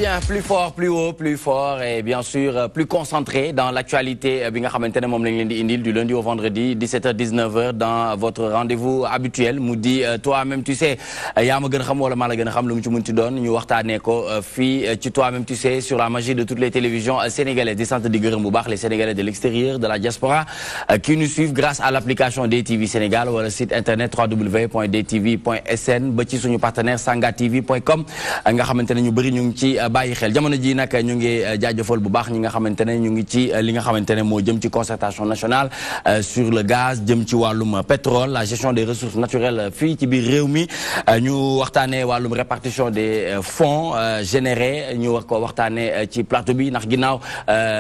bien, plus fort, plus haut, plus fort et bien sûr plus concentré dans l'actualité bi nga xamantene mom lañ leen di indil du lundi au vendredi 17h-19h dans votre rendez-vous habituel mu di toi-même tu sais yaa ma gën a xam wala maa la gën a xam lu mu ci mën ci doon ñu waxtaanee ko fii ci toi-même tu sais sur la magie de toutes les télévisions sénégalaises di sant di gërëm bu baax les Sénégalais de l'extérieur de la diaspora qui nous suivent grâce à l'application DTV Sénégal wala site internet www.dtv.sn ba ci suñu partenaire sangatv.com nga xamantene ñu bari ñu ngi ci bàyyi xel jamono ji nag ñu ngi jaajëfal bu baax ñi nga xamante ne ñu ngi ci li nga xamante ne moo jëm ci concertation nationale sur le gaz jëm ci wàllum pétrole la gestion des ressources naturelles fii ci biir réew mi ñu waxtaanee wàllum répartition des fonds générés ñu war ko waxtaanee ci plateau bi ndax ginnaaw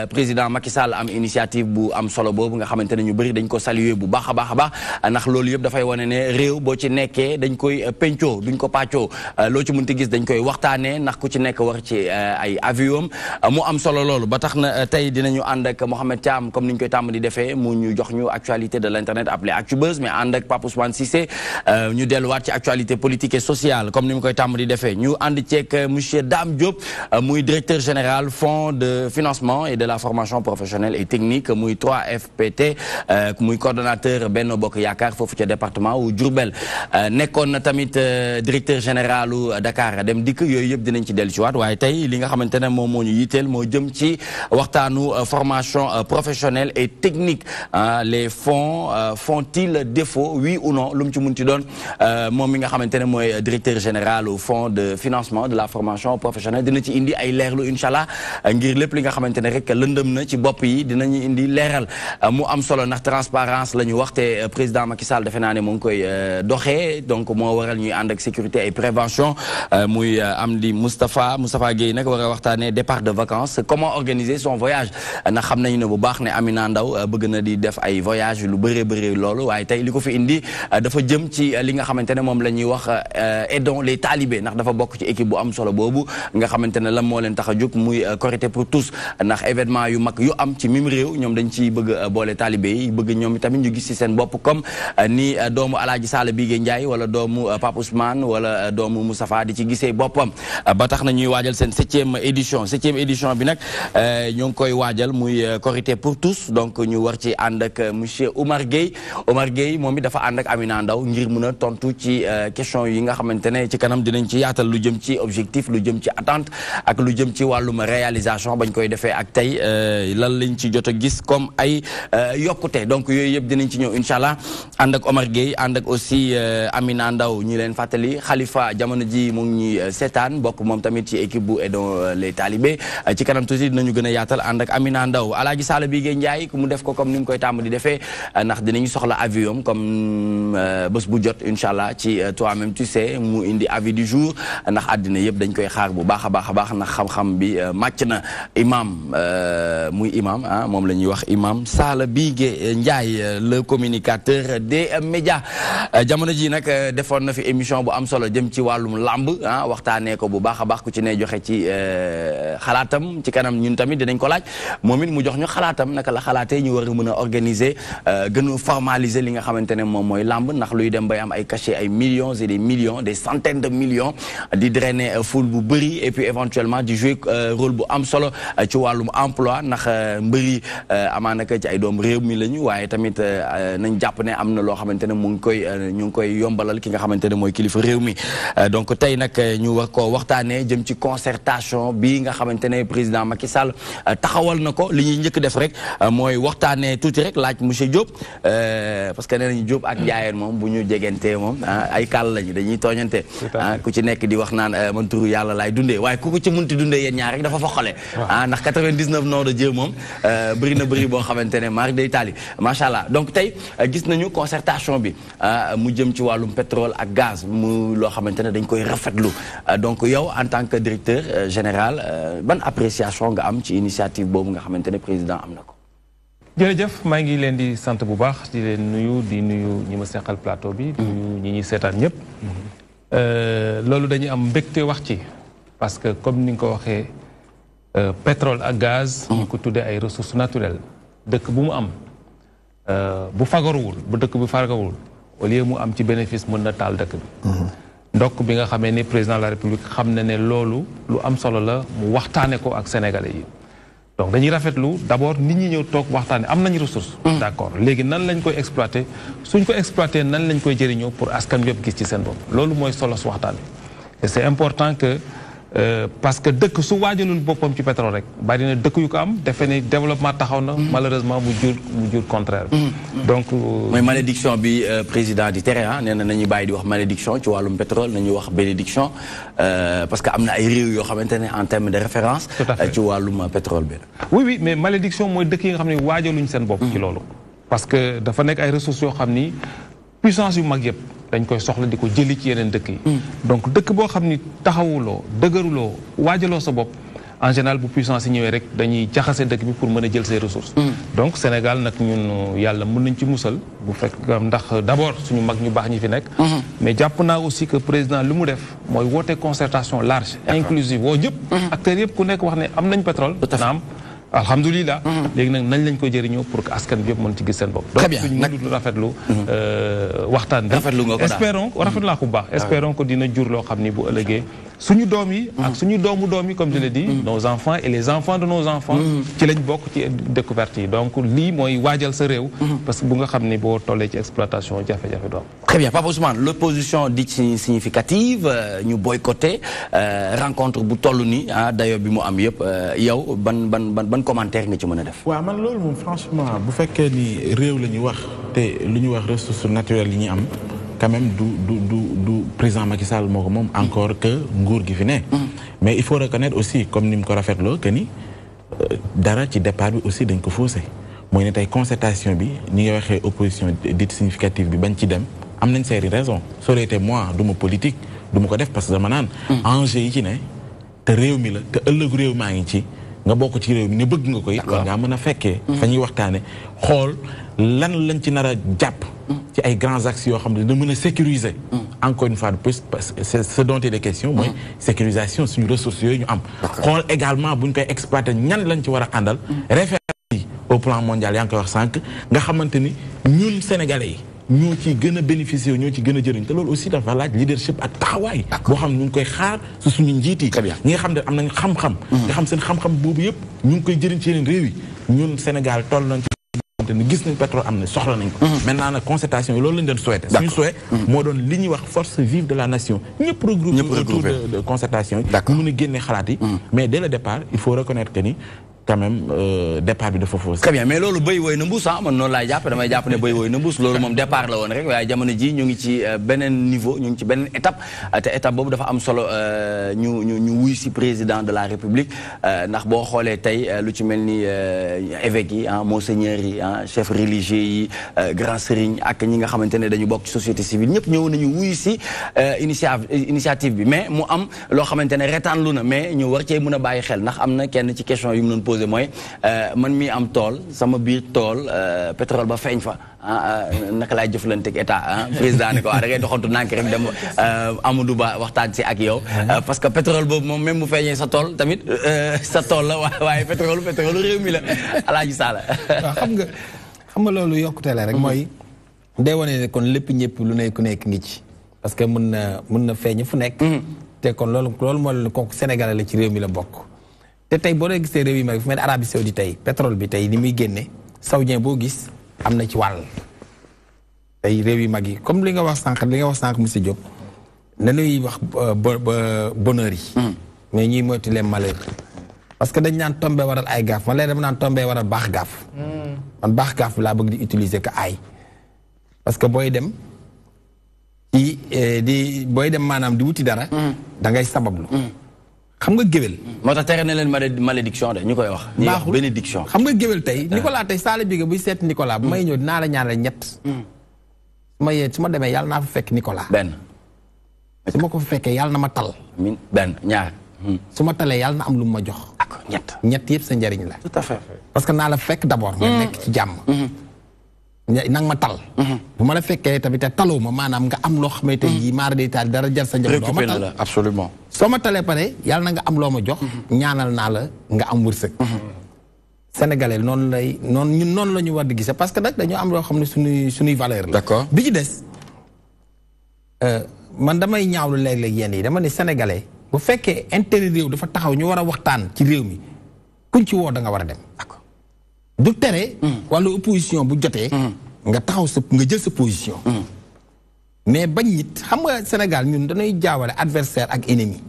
président Macky Sall am initiative bu am solo boobu nga xamante ne ñu bëri dañ ko saluer bu baax a baax a baax ndax loolu yëpp dafay wane ne réew boo ci nekkee dañ koy pencoo duñ ko pàccoo loo ci mënti gis dañ koy waxtaanee ndax ku ci nekk war ci ay avion mu am solo loolu ba tax na tey dinañu ànd ak Mohamed Thiam comme ni ñu koy tàmm di defee mu ñu jox ñu actualité de l'internet appelé Actubuzz mais ànd ak Pape Ousmane Cissé ñu delluwaat ci actualité politique et sociale comme ni mu koy tàmm di defee ñu ànd ceeg monsieur Dame Diop muy directeur général fonds de financement et de la formation professionnelle et technique muy 3FPT muy coordonnateur Benno Bokk Yaakaar foofu ca département wu Diourbel nekkoon na tamit directeur général u Dakar Dem Dikk yooyu yëpp dinañ ci dellu ci waat waaye tey li nga xamante ne moom moo ñu yitteel moo jëm ci waxtaanu formation professionnelle et technique les fonds font-ils défaut oui ou non lu mu ci munti doon moom mi nga xamante ne mooy directeur général au fonds de financement de la formation professionnelle dina ci indi ay leerlu incha allah ngir lépp li nga xamante ne rek lëndëm na ci bopp yi dinañu indi leeral mu am solo ndax transparence la ñu waxte président Macky Sall defe naa ne mu ngi koy doxee donc moo waral ñuy ànd ak sécurité et prévention muy am di Moustapha Guèye nag war a waxtaanee départ de vacances comment organiser son voyage ndax xam nañu ne bu baax ne Amina Ndaw bëgg na di def ay voyage lu bëree bëri loolu waaye tey li ko fi indi dafa jëm ci li nga xamante ne moom la ñuy wax aidons les talibés ndax dafa bokk ci équipe bu am solo boobu nga xamante ne lan moo leen tax a jóg muy Korité pour tous ndax événement yu mag yu am ci mim réew ñoom dañ ciy bëgg boole talibé yi bëgg ñoom tamit ñu gis ci seen bopp comme ni doomu Alaaji Sall Bigué Ndiaye wala doomu Pape Ousmane wala doomu Moustapha di ci gisee boppam ba tax na ñuy waajal seen septième édition bi nag ñoo ngi koy waajal muy Korité pour tous donc ñu war ci ànd ak monsieur Oumar Gueye moom it dafa ànd ak Amina Ndaw ngir mun a tontu ci question yi nga xamante ne ci kanam dinañ ci yaatal lu jëm ci objectif lu jëm ci attente ak lu jëm ci wàllum réalisation bañ koy defee ak tey lan lañ ci jot a gis comme ay yokkute donc yooyu yëpp dinañ ci ñëw incha allah ànd ak Omar Gueye ànd ak aussi Amina Ndaw ñi leen fàttali Khalifa jamono ji mu ngi ñuy seetaan bokk moom tamit ci équipe bu aidons les talibés ci kanam tuuti dinañu gën a yaatal ànd ak Amina Ndaw Alaaji Sall Bigué Ndiaye ku mu def ko comme ni mu koy tàmm di defee ndax dinañu soxla avion comme bés bu jot incha allah ci toi-même tu sais mu indi avis du jour ndax àddina yëpp dañ koy xaar bu baax a baax a baax ndax xam-xam bi màcc na muy imam moom la ñuy wax imam Sall Bigué Ndiaye le communicateur des médias jamono ji nag defoon na fi émission bu am solo jëm ci wàllum làmb waxtaanee ko bu baax a baax ku ci ne joxe ci xalaatam ci kanam ñun tamit dinañ ko laaj moom it mu jox ñu xalaatam naka la xalaatee ñu war a mën a organiser gën a formaliser li nga xamante ne moom mooy làmb ndax luy dem bay am ay cachet ay millions et des millions des centaines de millions di drainer foule bu bëri et puis éventuellement di jouer rôle bu am solo ci wàllum emploi ndax mbëri amaanaka ci ay doom réew mi lañu waaye tamit nañ jàpp ne am na loo xamante ne ñu ngi koy yombalal ki nga xamante ne mooy kilifa réew mi donc tey nag ñu war ko waxtaanee jëm ci concertation bi nga xamante ne président Macky Sall taxawal na ko li ñuy njëkk def rek mooy waxtaanee tuuti rek laaj monsieur Diop parce que nee nañu Diop ak Ndiayeen moom bu ñu jegantee moom ay kàll lañu dañuy tooñante ku ci nekk di wax naan man turu yàlla laay dundee waaye ku ko ci munti dundee yéen ñaar rek dafa foqale ndax 99 nom de Dieu moom bëri na bëri boo xamante ne mari day taali macha allah donc tey gis nañu concertation bi mu jëm ci wàllum pétrole ak gaz mu loo xamante ne dañ koy rafetlu donc yow en tant que directeur général ban appréciation nga am ci initiative boobu nga xamante ne président am na ko. jërëjëf maa ngi leen di sant bu baax di leen nuyu ñi ma seqal plateau bi. di nuyu ñi ñuy seetaan ñëpp. loolu dañuy am mbégte wax ci parce que comme ni nga ko waxee pétrole ak gaz. ñu ko tuddee ay ressources naturelles. dëkk bu mu am bu fagaruwul bu dëkk bu fagaruwul au lieu mu am ci bénéfice mën na taal dëkk bi. ndokk bi nga xamee ni président de la république xam na ne loolu lu am solo la mu waxtaane ko ak sénégalais yi donc dañuy rafetlu d'abord nit ñi ñëw toog waxtaane am nañu ressource d'accord léegi nan lañ koy exploiter suñ ko exploiter nan lañ koy jëriñoo pour askan bi yëpp gis ci seen bopp loolu mooy solo su waxtaan bi et c'est important que parce que dëkk su waajalul boppam ci pétrole rek bari na dëkk yu ko am defe ne développement taxaw na malheureusement mu jur contraire donc mooy malédiction bi président di tere nee na nañuy bàyyi di wax malédiction ci wàllum pétrole nañuy wax bénédiction parce que am na ay réew yoo xamante ne en termes de référence ci wàllum pétrole bi oui mais malédiction mooy dëkk yi nga xam ne waajaluñ seen bopp ci loolu parce que dafa nekk ay ressources yoo xam ni puissance yu mag yëpp dañ koy soxla di ko jëli ci yeneen dëkk yi donc dëkk boo xam ni taxawuloo dëgëruloo waajaloo sa bopp en général bu puissance yi ñëwee rek dañuy jaxase dëkk bi pour mën a jël ses ressources donc Sénégal nag ñun yàlla mën nañ ci musal bu fekk ndax d'abord suñu mag ñu baax ñi fi nekk mais jàpp naa aussi que président lu mu def mooy woote concertation large inclusive woo ñëpp acteurs yëpp ku nekk wax ne am nañ pétrole naam alhamdulilah léegi nag nañ lañ ko jëriñoo pour que askan bi yëpp mën ci gis seen bopp donc suñ mënul rafetlu waxtaan bi espérons rafetlu laa ko bu baax espérons que dina jur loo xam ni bu ëllëgee suñu doom yi ak suñu doomu doom yi comme je l'ai dit nos enfants et les enfants de nos enfants ci lañ bokk ci découverte yi donc lii mooy waajal sa réew parce que bu nga xam ni boo tollee ci exploitation jafe-jafe doom très bien Papa Ousmane l'opposition dit significative ñu boycotté rencontre bu toll ni dayo bi mu am yëpp yow ban commentaire nga ci mën a def waaw man loolu moom franchement bu fekkee ni réew la ñu wax te lu ñu wax ressources naturelles yi ñu am quand même du président Macky Sall moo ko moom encore que nguur gi fi ne mais il faut reconnaître aussi comme ni mu ko rafetloo que ni dara ci départ bi aussi dañ ko faussé mooy ne tey concertation bi ñi nga waxee opposition dite significative bi bañ ci dem am nañ seeni raison ça aurait été moi du ma politique du ma ko def parce que dama naan enjeu yi ci ne te réew mi la te ëllëgu réew maa ngi ci nga bokk ci réew mi ne bëgg nga ko it war ngaa mën a fekkee fa ñuy waxtaane xool lan lañ ci nar a jàpp ci ay grands axes yoo xam ne dina mën a sécuriser encore une fois de plus parce que c'est ce dont il est question mooy sécurisation suñu ressources yooyu ñu am xool également buñ koy exploiter ñan lañ ci war a àndal référence yi au plan mondial yaa ngi koy wax sànq nga xamante ni ñun sénégalais yi ñoo ciy gën a bénéficier ñoo ci gën a jëriñ te loolu aussi dafa laaj leadership ak taxawaay boo xam ne ñu ngi koy xaar su suñu njiit yi ñi nga xam ne am nañ xam-xam nga xam seen xam-xam boobu yëpp ñu ngi koy jëriñ ci yeneen réew yi ñun Sénégal toll nañ ci ni gis nañ pétrole am na soxla nañ ko maintenant nag concertation yi loolu lañ doon souhaité suñu souhait moo doon li ñuy wax force vive de la nation ñëpp regroupé autour de concertation yi ñu mën a génne xalaat yi mais dès le départ il faut reconnaître que ni quand même départ bi dafa fausse. Très bien mais loolu bëy woy na mbuus man noonu laay jàpp damay jàpp ne bëy woy na mbuus loolu moom départ la woon rek waaye jamono ji ñu ngi ci beneen niveau ñu ngi ci beneen étape te étape boobu dafa am solo ñu wuy si président de la république ndax boo xoolee tey lu ci mel ni évêques yi monseigneurs yi chefs religieux yi grand sérigne ak ñi nga xamante ne dañu bokk ci société civile ñëpp ñëw nañu wuy si initiative bi mais mu am loo xamante ne retaan lu na mais ñu war cee mën a bàyyi xel ndax am na kenn ci question yu mu doon posé mooy man mii am tool sama biir tool pétrole ba feeñ fa naka laay jëflanteeg état président ne ko da ngay doxantu nànk rek dem Amadou Ba waxtaan si ak yow parce que pétrole boobu moom même bu feeñee sa tool tamit sa tool la waaye pétrole réew mi la Alaaji Sala waaw xam nga loolu yokkute la rek mooy day wane ne kon lépp ñëpp lu ne ku nekk ngi ci parce que mën na feeñ fu nekk te kon loolu moo leen kooku Sénégal la ci réew mi la bokk te tey boo dee gisee réew yi mag fu mel ne Arabie Saoudite tey pétrole bi tey ni muy génne saoudien boo gis am na ci wàll tey réew yi mag yi comme li nga wax sànq monsieur Diop nañuy wax bonheur yi mais ñuy moytu leen malheur parce que dañ naan tombé waral ay gaaf man léegi dama naan tombé waral baax gaaf man baax gaaf bi laa bëgg di utiliser que ay parce que booy dem maanaam di wuti dara da ngay sabablu xam nga géwél moo tax tere na leen malédiction de ñu koy wax ñuy wax bénédiction xam nga géwél tey Nicolas tey saala bi nga buy seet Nicolas bu may ñëw dinaa la ñaanal ñett su ma demee yàlla naa fa fekk Nicolas benn su ma ko fa fekkee yàlla na ma tal benn ñaar su ma talee yàlla na am lu mu ma jox ak ñett yëpp sa njariñ la tout à fait parce que naa la fekk d'abord nga nekk ci jàmm nang ma tal bu ma la fekkee tamit te taloo ma maanaam nga am loo xamante yi maara day taal dara jar sa njaboot doo ma tal absolument soo ma talee pare yàlla na nga am loo ma jox ñaanal naa la nga am wërsëg sénégalais noonu la ñu war di gisee parce que nag dañoo am loo xam ne suñuy valeur la d'accord bi ci des man damay ñaawlu léeg-léeg yenn yi dama ne sénégalais bu fekkee intérêt réew dafa taxaw ñu war a waxtaan ci réew mi kuñ ci woo da nga war a dem. d'accord du tere. wala opposition bu jotee. nga taxaw nga jël sa position. mais bañ nit xam nga Sénégal ñun dañuy jaawale adversaire ak ennemi.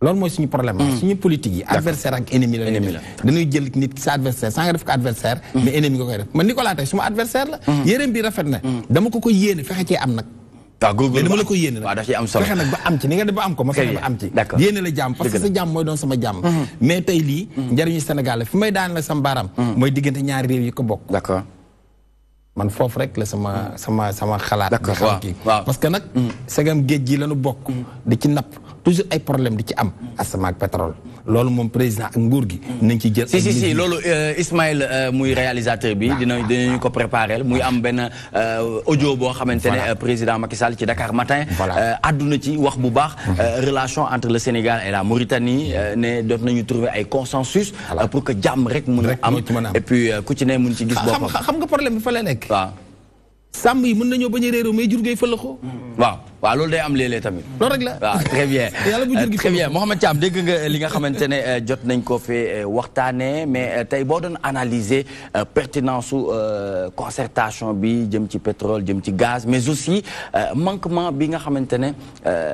loolu mooy suñu problème la. suñu politique yi adversaire ak ennemi la. dañuy jël nit ki sa adversaire saa nga def ko adversaire mais ennemi nga koy def man Nicolas tey suma adversaire la. yéreem bi rafet na. dama ko yéene fexe cee am nag. waaw góorgóorlu dama la ko yéene nag. waaw daf ciy am solo fexe nag ba am ci ni nga def ba am ko ma fexe ba am ci. yéene la jàmm parce que sa jàmm mooy doon sama jàmm. mais tey lii. njëriñu Sénégal la fi may daan la sama baaraam. mooy diggante ñaari réew yi ko bokk. d'accord man foofu rek la sama xalaat. d'accord waaw parce que nag. segam géej gi lañu bokk. di ci napp toujours ay problème di ci am. asamaan ak pétrole. loolu moom président ak nguur gi. nañ ci jël si loolu Ismaël muy réalisateur bi. dinañu ko préparer muy am benn audio boo xamante ne président Macky Sall ci Dakar Matin. àdduna ci wax bu baax. relation entre le Sénégal et la Mauritanie ne doot nañu trouver ay consensus. pour que jàmm rek mun a am et puis ku ci ne mun ci gis boppam. xam nga problème bi fa la nekk. waaw. sàmm yi mën nañoo bañ a réeroo mais jur gay fëlaxoo. waaw loolu day am léeg-léeg tamit. loolu rek la waaw très bien. yàlla bu jur gi très bien Mouhamed Thiam dégg nga li nga xamante ne jot nañ ko fi waxtaanee mais tey boo doon analyser pertinence su concertation bi jëm ci pétrole jëm ci gaz mais aussi manquement bi nga xamante ne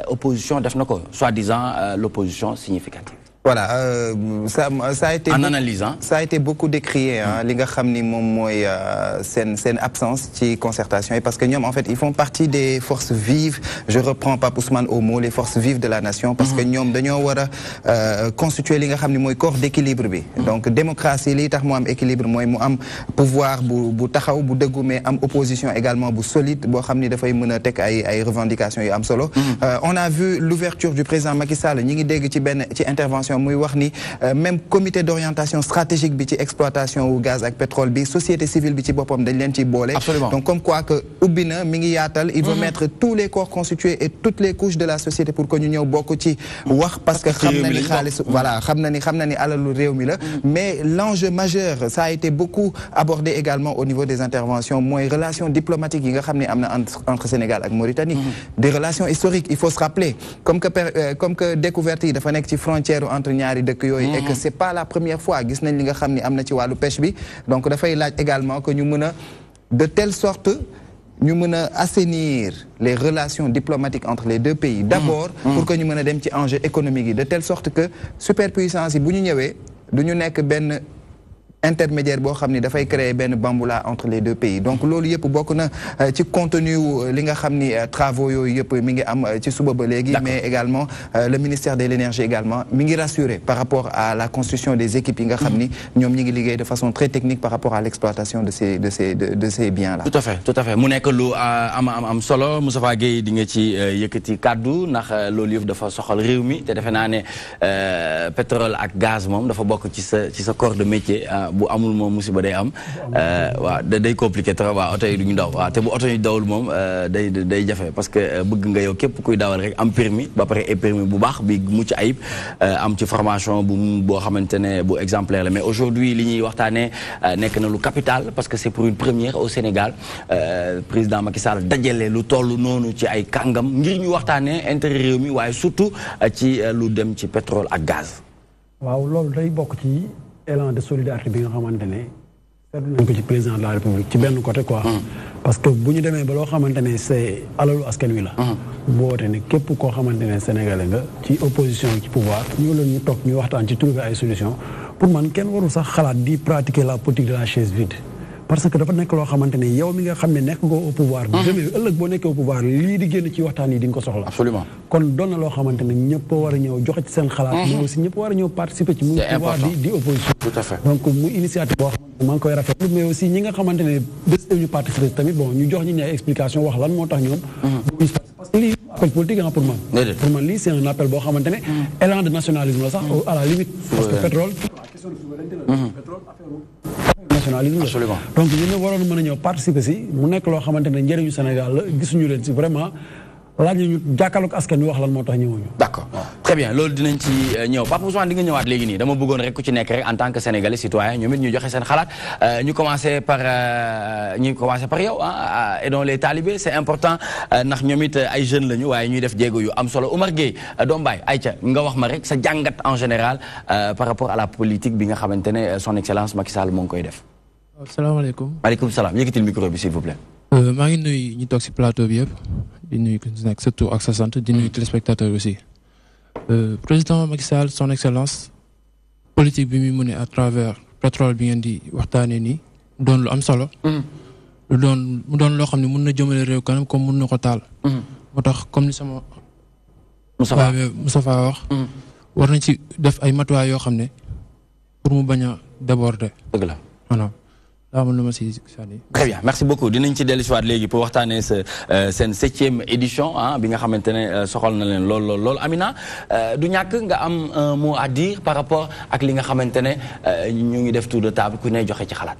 opposition def na ko soi-disant l'opposition significative. Voilà, ça a été en analysant. Ça a été beaucoup décrié, les gars xamni mom moy sen absence ci concertation parce que ñom en fait ils font partie des forces vives. Je reprends Pape Ousmane au mot, les forces vives de la nation parce que ñom dañoo wara constituer li nga xamni moy corps d'équilibre bi. Donc démocratie li tax mo am équilibre moy mu am pouvoir bu taxaw bu deggu mais am opposition également bu solide bo xamni da fay mëna tek ay revendications yu am solo. On a vu l'ouverture du président Macky Sall ñi ngi dégg ci intervention muy wax ni même comité d'orientation stratégique bi ci exploitation wu gaz ak pétrole bi société civile bi ci boppam dañ leen ci boole. Donc comme quoi que ubbi na mi ngi yaatal il veut mettre tous les corps constitués et toutes les couches de la société pour que ñu ñëw bokk ci wax parce que xam na ni xaalis voilà xam na ni alalu réew mi la mais l'enjeu majeur ça a été beaucoup abordé également au niveau des interventions mooy relations diplomatiques yi nga xam ne am na entre Sénégal ak Mauritanie des relations historiques il faut se rappeler comme que découverte yi dafa nekk ci frontière entre ñaari dëkk yooyu et que c'est pas la première fois gis nañ li nga xam ni am na ci wàllu pêche bi donc dafay laaj également que ñu mën a de telle sorte ñu mën a assainir les relations diplomatiques entre les deux pays d'abord pour que ñu mën a dem ci enjeu économique yi de telle sorte que superpuissance yi bu ñu ñëwee du ñu nekk benn intermédiaire boo xam ni dafay créer benn bamboula entre les deux pays donc loolu yëpp bokk na ci contenu li nga xam ni travaux yooyu yëpp mi ngi am ci suba ba léegi mais également le ministère de l'énergie également mi ngi rassuré par rapport à la construction des équipes yi nga xam ni ñoom ñi ngi liggéey de façon très technique par rapport à l'exploitation de ces biens là. tout à fait mu nekk lu am solo Moustapha Gueye di nga ci yëkkati kàddu ndax loolu yëpp dafa soxal réew mi te defe naa ne pétrole ak gaz moom dafa bokk ci sa corps de métier. bu amul moom musiba day am waaw day compliqué trop waaw oto yi du ñu daw waaw te bu oto yi dawul moom day jafe parce que bëgg nga yow képp kuy dawal rek am permis ba pare et permis bu baax bi mucc ayib am ci formation boo xamante ne bu exemplaire la mais aujourd'hui li ñuy waxtaanee nekk na lu capital parce que c'est pour une première au Sénégal président Macky Sall dajale lu toll noonu ci ay kàngam ngir ñu waxtaanee intérêt réew mi waaye surtout ci lu dem ci pétrole ak gaz. waaw loolu day bokk ci élan de solidarité bi nga xamante ne seetlu nañ ko ci président de la République ci benn côté quoi parce que bu ñu demee ba loo xamante ne c'est alalu askan wi la boo wootee ne képp koo xamante ne sénégalais nga ci opposition ci pouvoir ñu leen ñu toog ñu waxtaan ci trouver ay solution pour man kenn warul sax xalaat di pratiquer la politique de la chaise vide parce que dafa nekk loo xamante ne yow mi nga xam ne nekk nga au pouvoir demee ëllëg boo nekkee au pouvoir lii di génn ci waxtaan yi di nga ko soxla absolument kon doon na loo xamante ne ñëpp war a ñëw joxe ci seen xalaat mais aussi ñëpp war a ñëw participer ci muy pouvoir di opposition tout à fait donc mu initiative boo xamante ne maa ngi koy rafetlu mais aussi ñi nga xamante ne bés ñu participer tamit bon ñu jox ñi ne ay explication wax lan moo tax ñoom parce que lii appel politique pour man lii c'est un appel boo xamante ne élan de nationalisme la sax à la limite parce que pétrole question de souveraineté la pétrole nationalisme absolument donc ñu ne waroon mën a ñëw participer si mu nekk loo xamante ne njëriñu Sénégal la gisuñu leen si vraiment laaj ñu jàkkaarloog askan wi wax lan moo tax ñëwuñu d'accord très bien loolu dinañ ci ñëw Papa Ousmane di nga ñëwaat léegi nii dama bëggoon rek ku ci nekk rek en tant que sénégalais citoyen ñoom it ñu joxe seen xalaat ñu commencé par yow ah et donc les talibés c'est important ndax ñoom it ay jeunes lañu waaye ñuy def jéego yu am solo Omar Gueye doom baay ayca nga wax ma rek sa jàngat en général par rapport à la politique bi nga xamante ne son excellence Macky Sall moo ngi koy def. salaamaaleykum. maaleykum salaam yëkkatil micro bi s'il vous plaît. maa ngi nuyu ñu toog si plateau bi yëpp di nuyu ku nekk sa tur ak sa sant di nuyu téléspectateur aussi. Président Macky Sall son excellence politique bi muy mené à travers pétrole bi ngeen di waxtaanee nii doon lu am solo. mu doon loo xam ne mun na jëmale réew kanam comme mun na ko taal. moo tax comme ni sama. Moustapha wax. war nañ ci def ay matuwaay yoo xam ne pour mu bañ a déborder. dëgg la voilà. Très bien merci beaucoup dinañ ci dellu si waat léegi pour waxtaanee seen 7e édition ah bi nga xamante ne soxal na leen lool Amina du ñàkk nga am un mot à dire par rapport ak li nga xamante ne ñu ngi def tour de table ku ne joxe ci xalaat.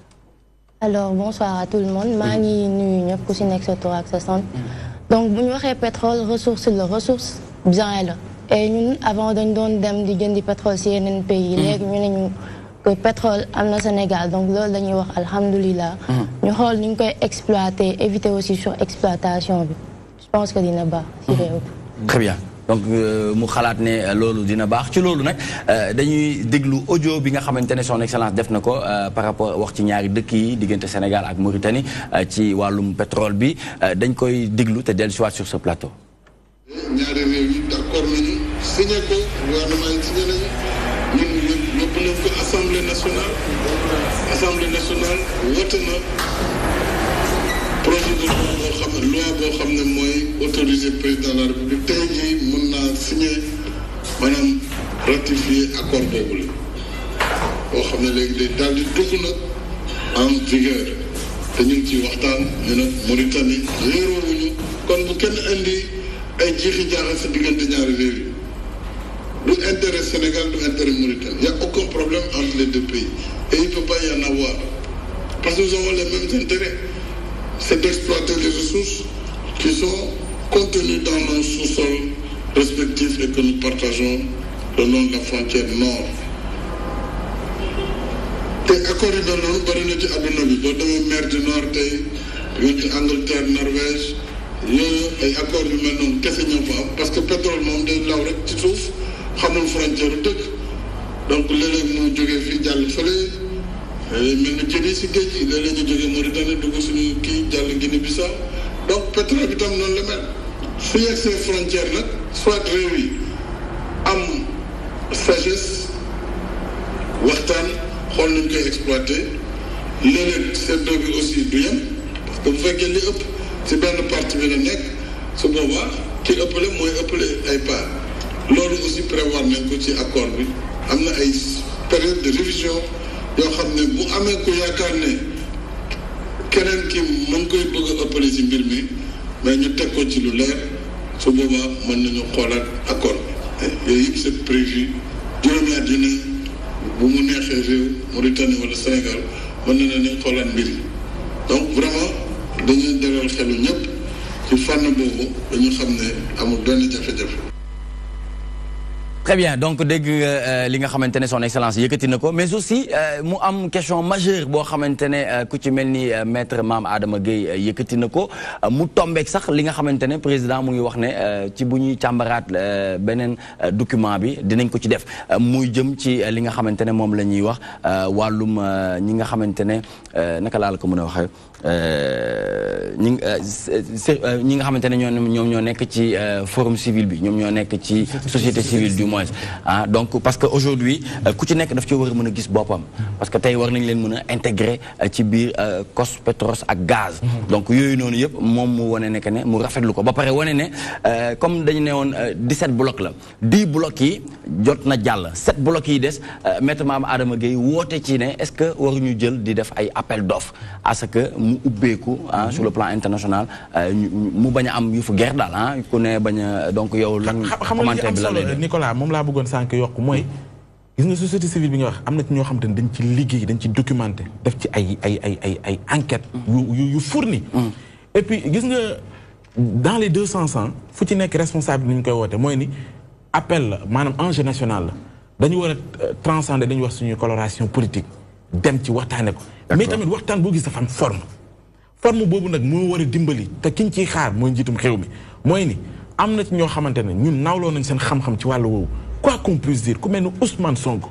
alors bonsoir à tout le monde maa ngi nuyu ñëpp ku si nekk sa tur ak sa sant donc bu ñu waxee pétrole ressource la ressource bien la et ñun avant dañ doon dem di jëndi pétrole si yeneen pays léegi ñu ne ñu que pétrole am na Sénégal donc loolu dañuy wax alhamdulilah. ñu xool ni ñu koy exploiter éviter aussi surexploitation bi je pense que dina baax si réew. très bien donc mu xalaat ne loolu dina baax ci loolu nag dañuy déglu audio bi nga xamante ne son excellence def na ko par rapport wax ci ñaari dëkk yi diggante Sénégal ak Mauritanie ci wàllum pétrole bi dañ koy déglu te dellusiwaat sur ce plateau. ñaari réew yi d'accord nañu signé ko gouvernement yi signé nañu ñun yóbbu nañ ko assemblée nationale wote na projet de loi boo xam ne mooy autoriser président de la république tey jii mën naa signé maanaam ratifier accord boobu la boo xam ne léegi day daal di dugg nag en vigueur te ñu ngi ciy waxtaan ñu ne Mauritanie réeroowuñu kon bu kenn indi ay jiixi jaaxal sa diggante ñaari réew yi du intérêt Sénégal du intérêt Mauritanie il y a aucun problème entre les deux pays et il ne peut pas y en avoir parce que nous avons les mêmes intérêts c'est d'exploiter les ressources qui sont contenues dans nos sous-sols respectifs et que nous partageons le long de la frontière nord te accord yi mel noonu bari na ci àdduna bi boo demee mer du Nord tey diggante Angleterre Norvège yooyu ay accords yu mel noonu kese ñoo fa am parce que pétrole moom day law rek ci suuf xamul frontière dëkk donc léeg-léeg mu jógee fii jàll fële mel na jëlee si géej gi léeg-léeg ñu jógee Mauritanie dugg suñu kii jàll Guinée-Bissau donc pétrole bi tam noonu la mel su yegg seen frontière nag soit réew yi am sagesse waxtaan xool nañ koy exploité léeg-léeg seddoo bi aussi du yem parce que bu fekkee li ëpp si benn partie bi la nekk su boobaa ki ëppale mooy ëppale ay part loolu aussi prévoir nañ ko ci accord bi am na ay période de révision yoo xam ne bu amee ku yaakaar ne keneen ki mën koy bëgg a ëppale ci mbir mi mais ñu teg ko ci lu leer su boobaa mën nañu xoolaat accord bi yooyu yëpp c'est prévu juróomi at yu ne bu mu neexee réew Mauritanie wala Sénégal mën na ne xoolaat mbir yi donc vraiment dañuy dalal xelu ñëpp ci fànn boobu dañu xam ne amul benn jafe-jafe. Très bien donc dégg li nga xamante ne son excellence yëkkati na ko mais aussi mu am question majeure boo xamante ne ku ci mel ni maître Mame Adama Gueye yëkkati na ko mu tombeek sax li nga xamante ne président mu ngi wax ne ci bu ñuy càmbaraat beneen document bi dinañ ko ci def muy jëm ci li nga xamante ne moom la ñuy wax wàllum ñi nga xamante ne naka laa la ko mën a waxee ñi nga xamante ne ñoom ñoo nekk ci forum civil bi ñoom ñoo nekk ci société civile du moins ah donc parce que aujourd'hui ku ci nekk daf ci war a mën a gis boppam parce que tey war nañ leen mën a intégrer ci biir cos pétrole ak gaz donc yooyu noonu yëpp moom mu wane ne que ne mu rafetlu ko ba pare wane ne comme dañu ne woon 17 blocs la 10 blocs yi jot na jàll 7 blocs yi des maître Mame Adama Gueye woote ci ne est-ce que waruñu jël di def ay appel d'offres à ce que mu ubbeeku sur le plan international mu bañ a am yu fu guerre daal ah ku ne bañ a donc yow lan commentaire bi la lay def Nicolas moom laa bëggoon sànq yokk mooy gis nga société civile bi nga wax am na ci ñoo xam te ne dañ ci liggéey dañ ci documenté def ci ay enquête yu fourni et puis gis nga dans les 200 ans fu ci nekk responsable bi ñu koy woote mooy ni appel la maanaam enjeu national la dañu war a transcender dañuy wax suñu coloration politique dem ci waxtaane ko mais tamit waxtaan boo gis dafa am forme boobu nag moo war a dimbali te kiñ ciy xaar mooy njiitum xew mi mooy ni am na ci ñoo xamante ne ñun nawloo nañ seen xam-xam ci wàllu woowu quoi qu'on puisse dire ku mel ni Ousmane Sonko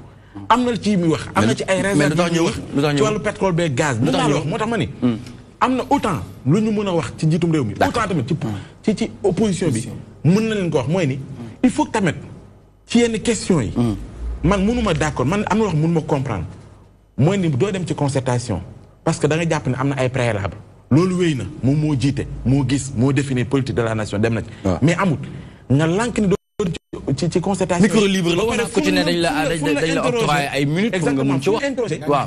am na ci muy wax am na ci ay réserve yu wax ci wàllu pétrole bee gaz bu maa la wax moo tax ma ni am na autant lu ñu mën a wax ci njiitum réew mi autant tamit ci opposition bi mën na leen ko wax mooy ni il faut que tamit ci yenn question yi man mënuma d'accord man am na wax mënuma comprendre mooy ni doo dem ci concertation parce que da nga jàpp ne am na ay préalable loolu wéy na moom moo jiite moo gis moo définir politique de la nation dem na ci mais amut nga lànk ni doo ci concertation micro libre la wala ku ci ne dañ la octroyer ay minutes pour nga mën ci wax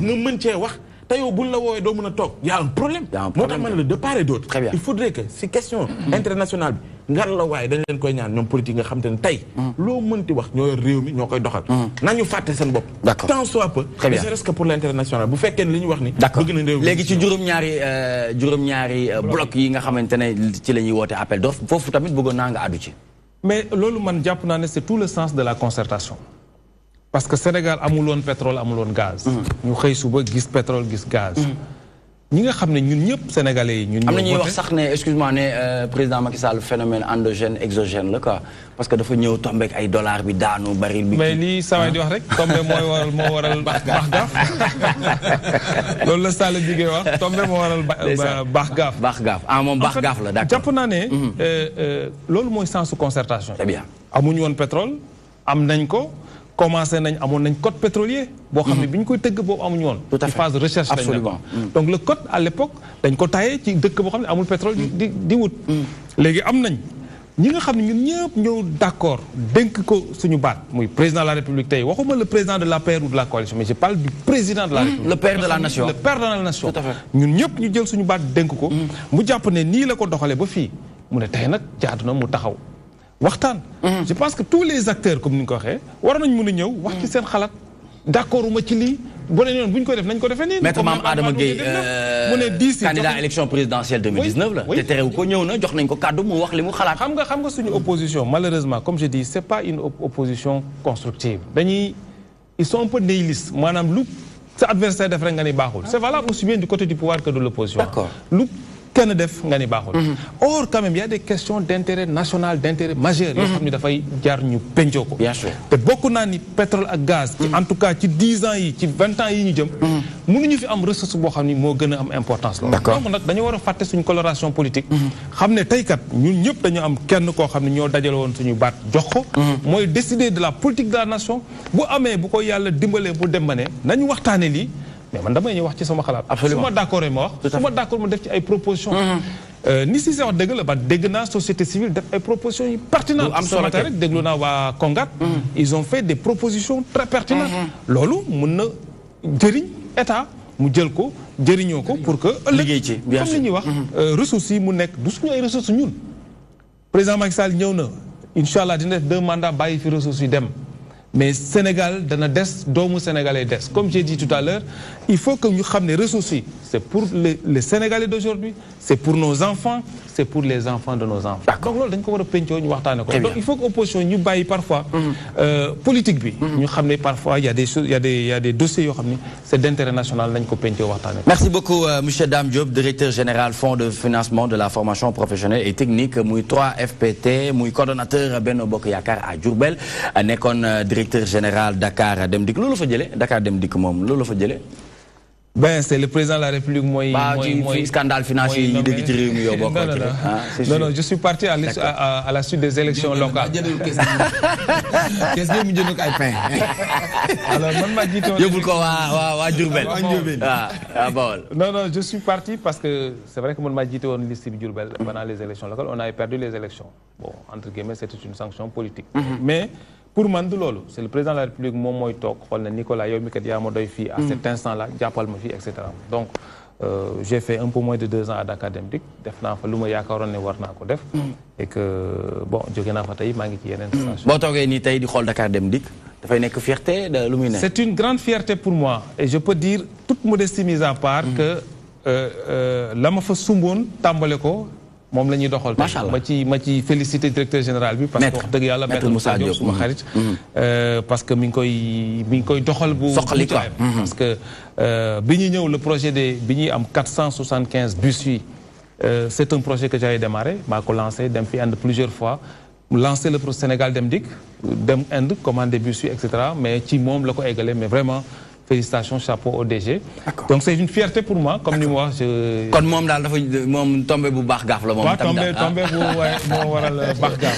nga mën cee wax te yow buñ la woowee doo mën a toog y a un problème moo tax man la de part et d'autre il faudrait que si question internationale bi ngar la waaye dañ leen koy ñaan ñoom politique nga xam te ne tey loo mënti wax ñoo yor réew mi ñoo koy doxal nañu fàtte seen bopp tant soit peu mais c'est que pour l'international bu fekkee ne li ñu wax ni bëgg na réew léegi ci juróom-ñaari bloc yi nga xamante ne ci la ñuy woote appel d'offre foofu tamit bëggoon naa nga addu ci mais loolu man jàpp naa ne c'est tout le sens de la concertation parce que Sénégal amul woon pétrole amul woon gaz ñu xëy suba gis pétrole gis gaz ñi nga xam ne ñun ñëpp sénégalais yi ñun am na ñuy wax sax ne excuse-moi ne président Macky Sall phénomène endogène exogène la quoi parce que dafa ñëw tombeek ay dollars bi daanu baril bi mais lii samay di wax rek tombe moo waral baax gaaf loolu la Sall jigéen wax tombe moo waral baax gaaf moom baax gaaf la d'accord jàpp naa ne loolu mooy sensu concertation très bien amuñu woon pétrole am nañ ko commencé nañ amoon nañ code pétrolier boo xam ne bi ñu koy tëgg boobu amuñu woon ci phase de recherche absolument donc le code à l'époque dañ ko taayee ci dëkk boo xam ne amul pétrole di wut léegi am nañ ñi nga xam ne ñun ñëpp ñëw d'accord dénk ko suñu baat muy président de la République tey waxuma le président de la paix ou de la coalition mais je parle du président de la République le père de la nation le père de la nation ñun ñëpp ñu jël suñu baat dénk ko mu jàpp ne nii la ko doxalee ba fii mu ne tey nag jaadu na mu taxaw waxtaan je pense que tous les acteurs comme ni nga ko waxee war nañ mën a ñëw wax ci seen xalaat d'accord uma ci lii bu ne noonu bu ñu koy def nañ ko defee nii maître Mame Adama Gueye mu ne 10 candidat élection présidentielle 2019 la te terew ko ñëw na jox nañ ko kàddu mu wax li mu xalaat xam nga suñu opposition malheureusement comme je dis c'est pas une opposition constructive dañuy ils sont un peu nihilistes maanaam lu sa adversaire def rek nga ni baaxul c'est valable aussi bien du côté du pouvoir que de l'opposition d'accord lu kenn def nga ni baaxul or quand même il y a des questions d'intérêt national d'intérêt majeur yoo xam ne dafay jaar ñu pencoo ko bien sûr te bokk naa ni pétrole ak gaz ci en tout cas ci 10 ans yi ci 20 ans yi ñu jëm mënuñu fi am ressource boo xam ni moo gën a am importance loolu donc nag dañu war a fàtte suñu coloration politique xam ne tey kat ñun ñëpp dañu am kenn koo xam ne ñoo dajale woon suñu baat jox ko mooy décider de la politique de la nation bu amee bu ko yàlla dimbalee bu dem ba ne nañu waxtaane lii mais man damay ñëw wax ci sama xalaat su ma d'accord ma wax su ma d'accord ma def ci ay propositions ni si wax dëgg la ba dégg naa société civile def ay propositions yu pertinentes ce matin rek déglu naa waa Kongat ils ont fait des propositions très pertinentes loolu mun na jëriñ état mu jël ko jëriñoo ko pour que liggéey ci comme li ñuy wax ressources yi mu nekk du suñu ay ressources ñun président Macky Sall ñëw na incha allah dina def 2 mandats bàyyi fi ressources yi dem mais Sénégal dana des doomu sénégalais des comme j'ai dit tout à l'heure il faut que ñu xam ne ressources yi c'est pour les Sénégalais d'aujourd'hui c'est pour nos enfants c'est pour les enfants de nos enfants donc loolu dañ ko war a pencoo ñu waxtaane ko donc il faut que opposition ñu bàyyi parfois politique bi ñu xam ne parfois il y a des choses il y a des dossiers yoo xam ne c'est d'intérêt national nañ ko pencoo waxtaane ko merci beaucoup monsieur Dame Diop directeur général fonds de financement de la formation professionnelle et technique muy 3FPT muy coordonnateur Benno Bokk Yaakaar à Diourbel nekkoon directeur général Dakar Dem Dikk loolu fa jëlee Dakar Dem Dikk moom loolu fa jëlee ben c'est le président de la République mooy scandale financier yi dégg ci réew mi yow bokk non je suis parti à la suite des élections locales qu'est-ce que mu jënd ko ay pain alors man maa jiite woon yóbbul ko waa Diourbel Bawol non je suis parti parce que c'est vrai que man maa jiite woon liste bi Diourbel pendant les élections locales on avait perdu les élections bon entre guillemets c'était une sanction politique mais pour man du loolu c'est le président de la République moom mooy toog xool na Nicolas yow mi kat yaa ma doy fii à cet instant là jàppal ma fii et cetera donc j'ai fait un peu moins de 2 ans à Dakar Dem Dikk def naa fa lu ma yaakaaroon ne war naa ko def et que bon jóge naa fa tey maa ngi ci yeneen station boo toogee nii tey di xool Dakar Dem Dikk dafay nekk fierté de lu muy nekk c'est une grande fierté pour moi et je peux dire toute modestie mise à part que la ma fa sumboon tàmbale ko moom la ñuy doxal. macha allah ma ci félicité directeur général bi. parce que wax dëgg yàlla maître Moussa Diop suma xarit. parce que mi ngi koy doxal bu. soxali quoi parce que bi ñu ñëw le projet bi ñuy am 475 bus yi c'est un projet que j'avais démarré maa ko lancé dem fi Inde plusieurs fois. Lancer le Sénégal dem dik dem Inde commander bus yi et cetera mais ci moom la ko eggale mais vraiment. Félicitations, chapeau au DG. Donc c'est une fierté pour moi, comme ni moi. Kon moom daal dafa moom tombé bu baax gaaf la moom. Tombé bu moo waral baax gaaf.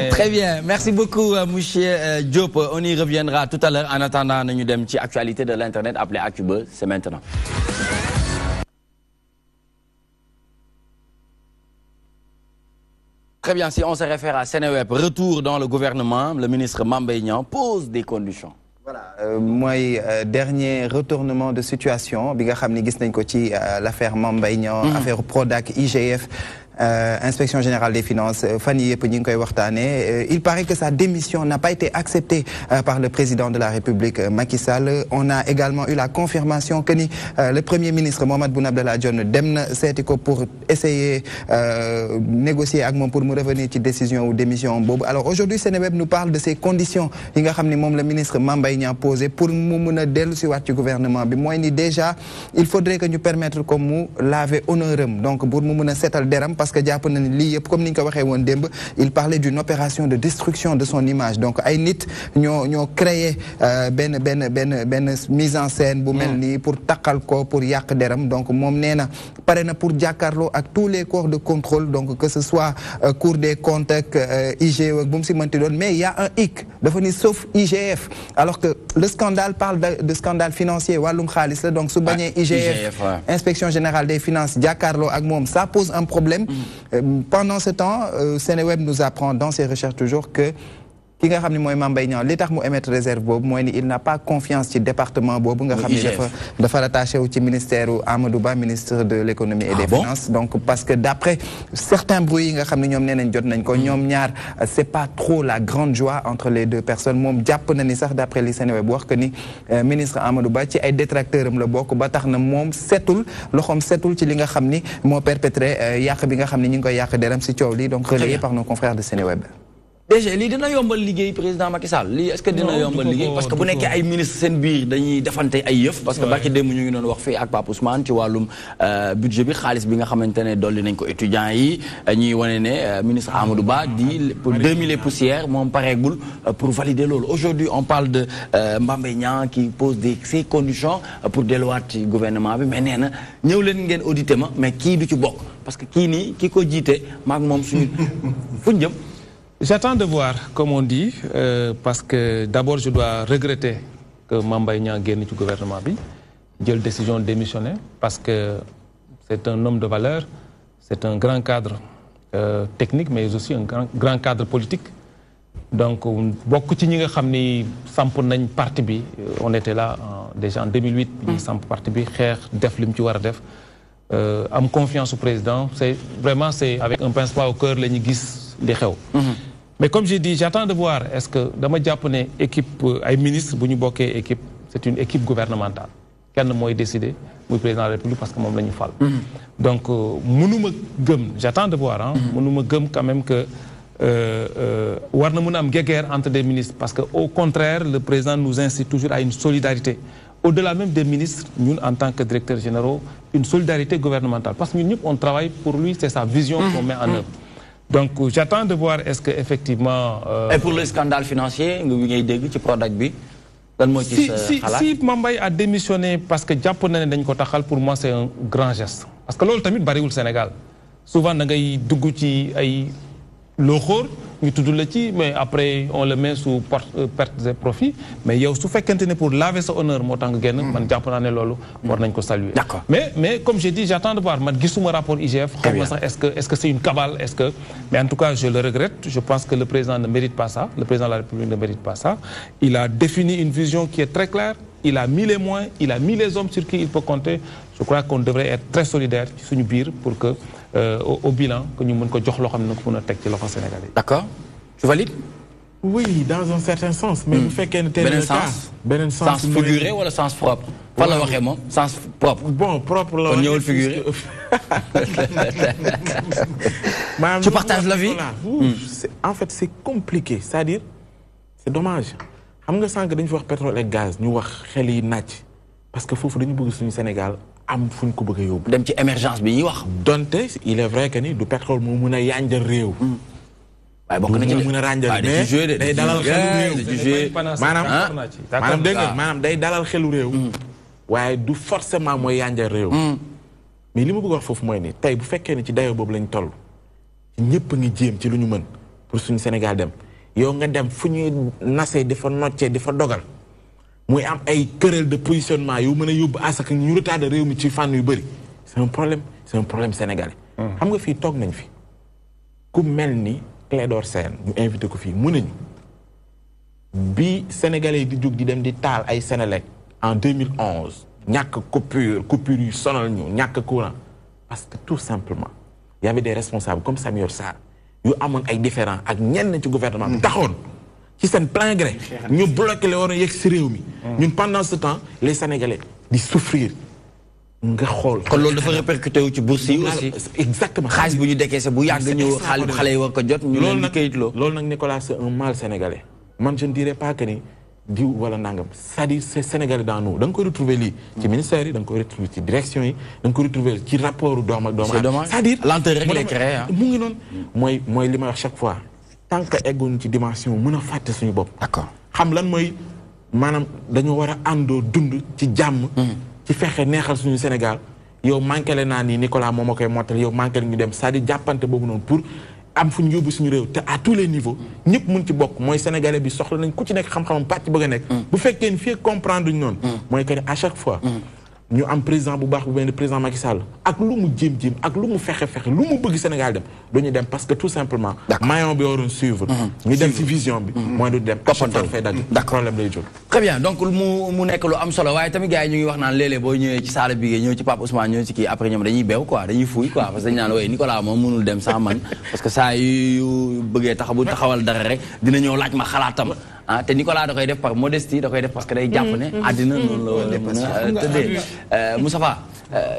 Très bien, merci beaucoup monsieur Diop. On y reviendra tout à l'heure. En attendant, nañu dem ci actualité de l'internet appelé Actubuzz, c'est maintenant. Très bien, si on se réfère à Seneweb, retour dans le gouvernement, le ministre Mame Mbaye Niang pose des conditions. Voilà, moi, dernier retournement de situation, bi nga xamni gis nañ ko ci l'affaire Mame Mbaye Niang, affaire Prodac, IGF, inspection générale des finances, Fanny yëpp ñi ngi koy waxtaane. Il paraît que sa démission n'a pas été acceptée par le président de la République, Macky Sall. On a également eu la confirmation que ni le premier ministre Mahammed Boun Abdallah Dionne dem na seeti ko pour essayer négocier ak moom pour mu revenir ci décision ou démission boobu. Alors aujourd'hui Seneweb nous parle de ces conditions yi nga xam ni moom le ministre Mame Mbaye Niang posé pour mu mën a dellu si waat ci gouvernement bi mooy ni déjà il faudrait que ñu permettre comme mu laver honneuram donc pour mu mën a seetal deram parce que jàpp na ni lii yëpp comme ni nga ko waxee woon démb il parlait d'une opération de destruction de son image donc ay nit ñoo créé benn mise en scène bu mel nii pour taqal ko pour yàq deram donc moom nee na pare na pour jàkkaarloo ak tous les corps de contrôle donc que ce soit Cour des comptes ak IGE ak bu mu si mënti doon mais il y a un hic dafa ni sauf IGF alors que le scandale parle de scandale financier wàllum xaalis la donc su bañee IGF inspection générale des finances jàkkaarloo ak moom ça pose un problème. Pendant ce temps Seneweb nous apprend dans ses recherches toujours que ki nga xam ne mooy Mame Mbaye Niang li tax mu émettre réserve boobu mooy ni il n'a pas confiance ci département boobu nga xam ne dafa rattaché wu ci ministère Amadou Ba ministre de l'économie et des finances donc parce que d'après certains bruits yi nga xam ne ñoom nee nañ jot nañ ko ñoom ñaar c'est pas trop la grande joie entre les deux personnes moom jàpp na ni sax d'après li Seneweb wax que ni ministre Amadou Ba ci ay détracteurs am la bokk ba tax na moom setul loxoom setul ci li nga xam ni moo perpétré yàq bi nga xam ne ñu ngi koy yàq deram si coow li donc relayé par nos confrères de Seneweb. Déjà lii dina yombal liggéey président Macky Sall lii est-ce que dina yombal liggéey parce que bu nekkee ay ministre seen biir dañuy defante ay yëf parce que barki démb ñu ngi doon wax fii ak Pape Ousmane ci wàllum budget bi xaalis bi nga xamante ne dolli nañ ko étudiants yi ñuy wane ne ministre Amadou Ba di pour 2000 et poussières moom pareegul pour valider loolu aujourd'hui on parle de Mame Mbaye Niang qui pose ces conditions pour delluwaat ci gouvernement bi mais nee na ñëw leen ngeen audité ma mais kii du ci bokk parce que kii nii ki ko jiite maag moom suñu fuñ jëm. J'attends de voir, comme on dit, parce que d'abord je dois regretter que Mame Mbaye Niang génn ci gouvernement bi jël décision de démissionner parce que c'est un homme de valeur, c'est un grand cadre technique mais aussi un grand cadre politique. Donc bokk ci ñi nga xam ni samp nañ parti bi on était là déjà en 2008 bi ñuy samp parti bi xeex def li mu ci war a def am confiance au président c'est avec un pincement au cœur la ñu gis li xew. Mais comme j'ai dit, j'attends de voir est-ce que dama jàpp ne équipe ay ministre bu ñu bokkee équipe c'est une équipe gouvernementale kenn mooy décider muy président de la République parce que moom la ñu fal. Donc mënuma gëm j'attends de voir mënuma gëm quand même que war na mën a am guéguerre entre des ministres parce que au contraire le président nous incite toujours à une solidarité au-delà même des ministres ñun en tant que directeurs généraux une solidarité gouvernementale parce que ñun ñëpp on travaille pour lui c'est sa vision qu'on met en œuvre. Donc j'attends de voir est-ce que effectivement. Et pour le scandale financier nga ngay dégg ci Prodac bi. lan moo ci sa xalaat si Mame Mbaye a démissionné parce que jàpp na ne dañ ko taxal pour moi c'est un grand geste. parce que loolu tamit bariwul Sénégal souvent da ngay dugg ci ay looxoor ñu tudd la ci mais après on le met sous perte et profit mais yow su fekkente ne pour laver sa honneur moo tax nga génn man jàpp naa ne loolu war nañ ko saluer. D'accord. mais comme j'ai dit j'attends de voir man gisuma rapport IGF xaw ma sax est-ce que c'est une cabale mais en tout cas je le regrette je pense que le président ne mérite pas ça le président de la République ne mérite pas ça il a défini une vision qui est très claire il a mis les moyens il a mis les hommes sur qui il peut compter je crois qu'on devrait être très solidaire ci suñu biir pour que au bilan que ñu mën ko jox loo xam ne ko mën a teg ci loxo Sénégalais. D'accord. Tu valides? Oui, dans un certain sens. Mais vous faites qu'un tel sens figuré ou le sens propre? Pas le vraiment, sens propre. Bon, propre. On y a le figuré. Tu partages la vie? En fait, c'est compliqué. C'est-à-dire, c'est dommage. Xam nga sank dañ fi wax pétrole et gaz ñu wax xel yi nacc parce que fofu dañu bëgg suñu Sénégal am fuñ ko bëgg yobbu dem ci émergence bi ñi wax donte il est vrai que ni du pétrole mo mëna yañjal réew waaye bokk na ci mëna ranjal mais day dalal xelu réew manam dégg nga manam day dalal xelu réew waaye du forcément mooy yañjal réew mais li ma bëgg wax foofu mooy ni tey bu fekkee ne ci dayo boobu lañ toll ñëpp ngi jéem ci lu ñu mën pour suñu Sénégal dem yow nga dem fu ñuy nasee dafa noccee dafa dogal muy am ay querelle de positionnement yu mën a yóbbu asaka ñu retardé réew mi ci fànn yu bëri c'est un problème sénégalais xam nga fii toog nañ fi ku mel ni Clédor Sène ñu invité ko fii mu nañu bi sénégalais yi di jóg di dem di taal ay Sénélec en 2011 ñàkk coupure yu sonal ñu ñàkk courant parce que tout simplement il y avait des responsables comme Samuel Sarr yu amoon ay différents ak ñenn ci gouvernement bi taxoon ci seen plein gré ñu bloqué le waroon yegg si réew mi ñun pendant ce temps les Sénégalais di souffrir nga xool kon loolu dafa répercuté wu ci bourse yi aussi exactement xaalis bu ñu décaissé bu yàgg ñëw xaalis xale yi war ko jot ñu leen di kayitloo loolu nag Nicolas c'est un mal sénégalais man je ne dirais pas que ni diw wala nangam c'est-à-dire c'est sénégalais dans nous da nga koy retrouver lii ci ministère yi da nga koy retrouver ci direction yi da nga koy retrouver ci rapport doom ak doom c'est-à-dire lenteur rek lay créé mu ngi noonu mooy li may wax chaque fois tant que eggoon ci dimension mën a fàtte suñu bopp d'accord xam lan mooy maanaam dañoo war a àndoo dund ci jàmm ci fexe neexal suñu Sénégal yow manqué le naa nii Nicolas moom a koy mottal yow manqué ñu dem c'est-à-dire jàppante boobu noonu pour am fu ñu yóbbu suñu réew te à tous les niveaux ñëpp mun ci bokk mooy sénégalais bi soxla nañ ku ci nekk xam-xamam pàcc bëgg a nekk bu fekkee ni fii comprendre ñu noonu mooy que à chaque fois ñu am président bu baax bu benn président Macky Sall ak lu mu jéem ak lu mu fexe lu mu bëgg Sénégal dem dañu dem parce que tout simplement maillon bi waroon suivre ñu dem ci vision bi mooy du dem fay dagg problème lay jóg très bien donc mu nekk lu am solo waaye tamit gars yi ñu ngi wax naan léeg-léeg boo ñëwee ci saala bi ñëw ci Pape Ousmane ñëw ci kii après ñoom dañuy beew quoi dañuy fuuy quoi parce que dañu naan wooye Nicolas moom mënul dem sans man parce que saa yu bëggee bu taxawal dara rek dina ñëw laaj ma xalaatam ah te Nicolas da koy def par modestie da koy def parce que day jàpp ne àddina noonu la mën a tëddee Moustapha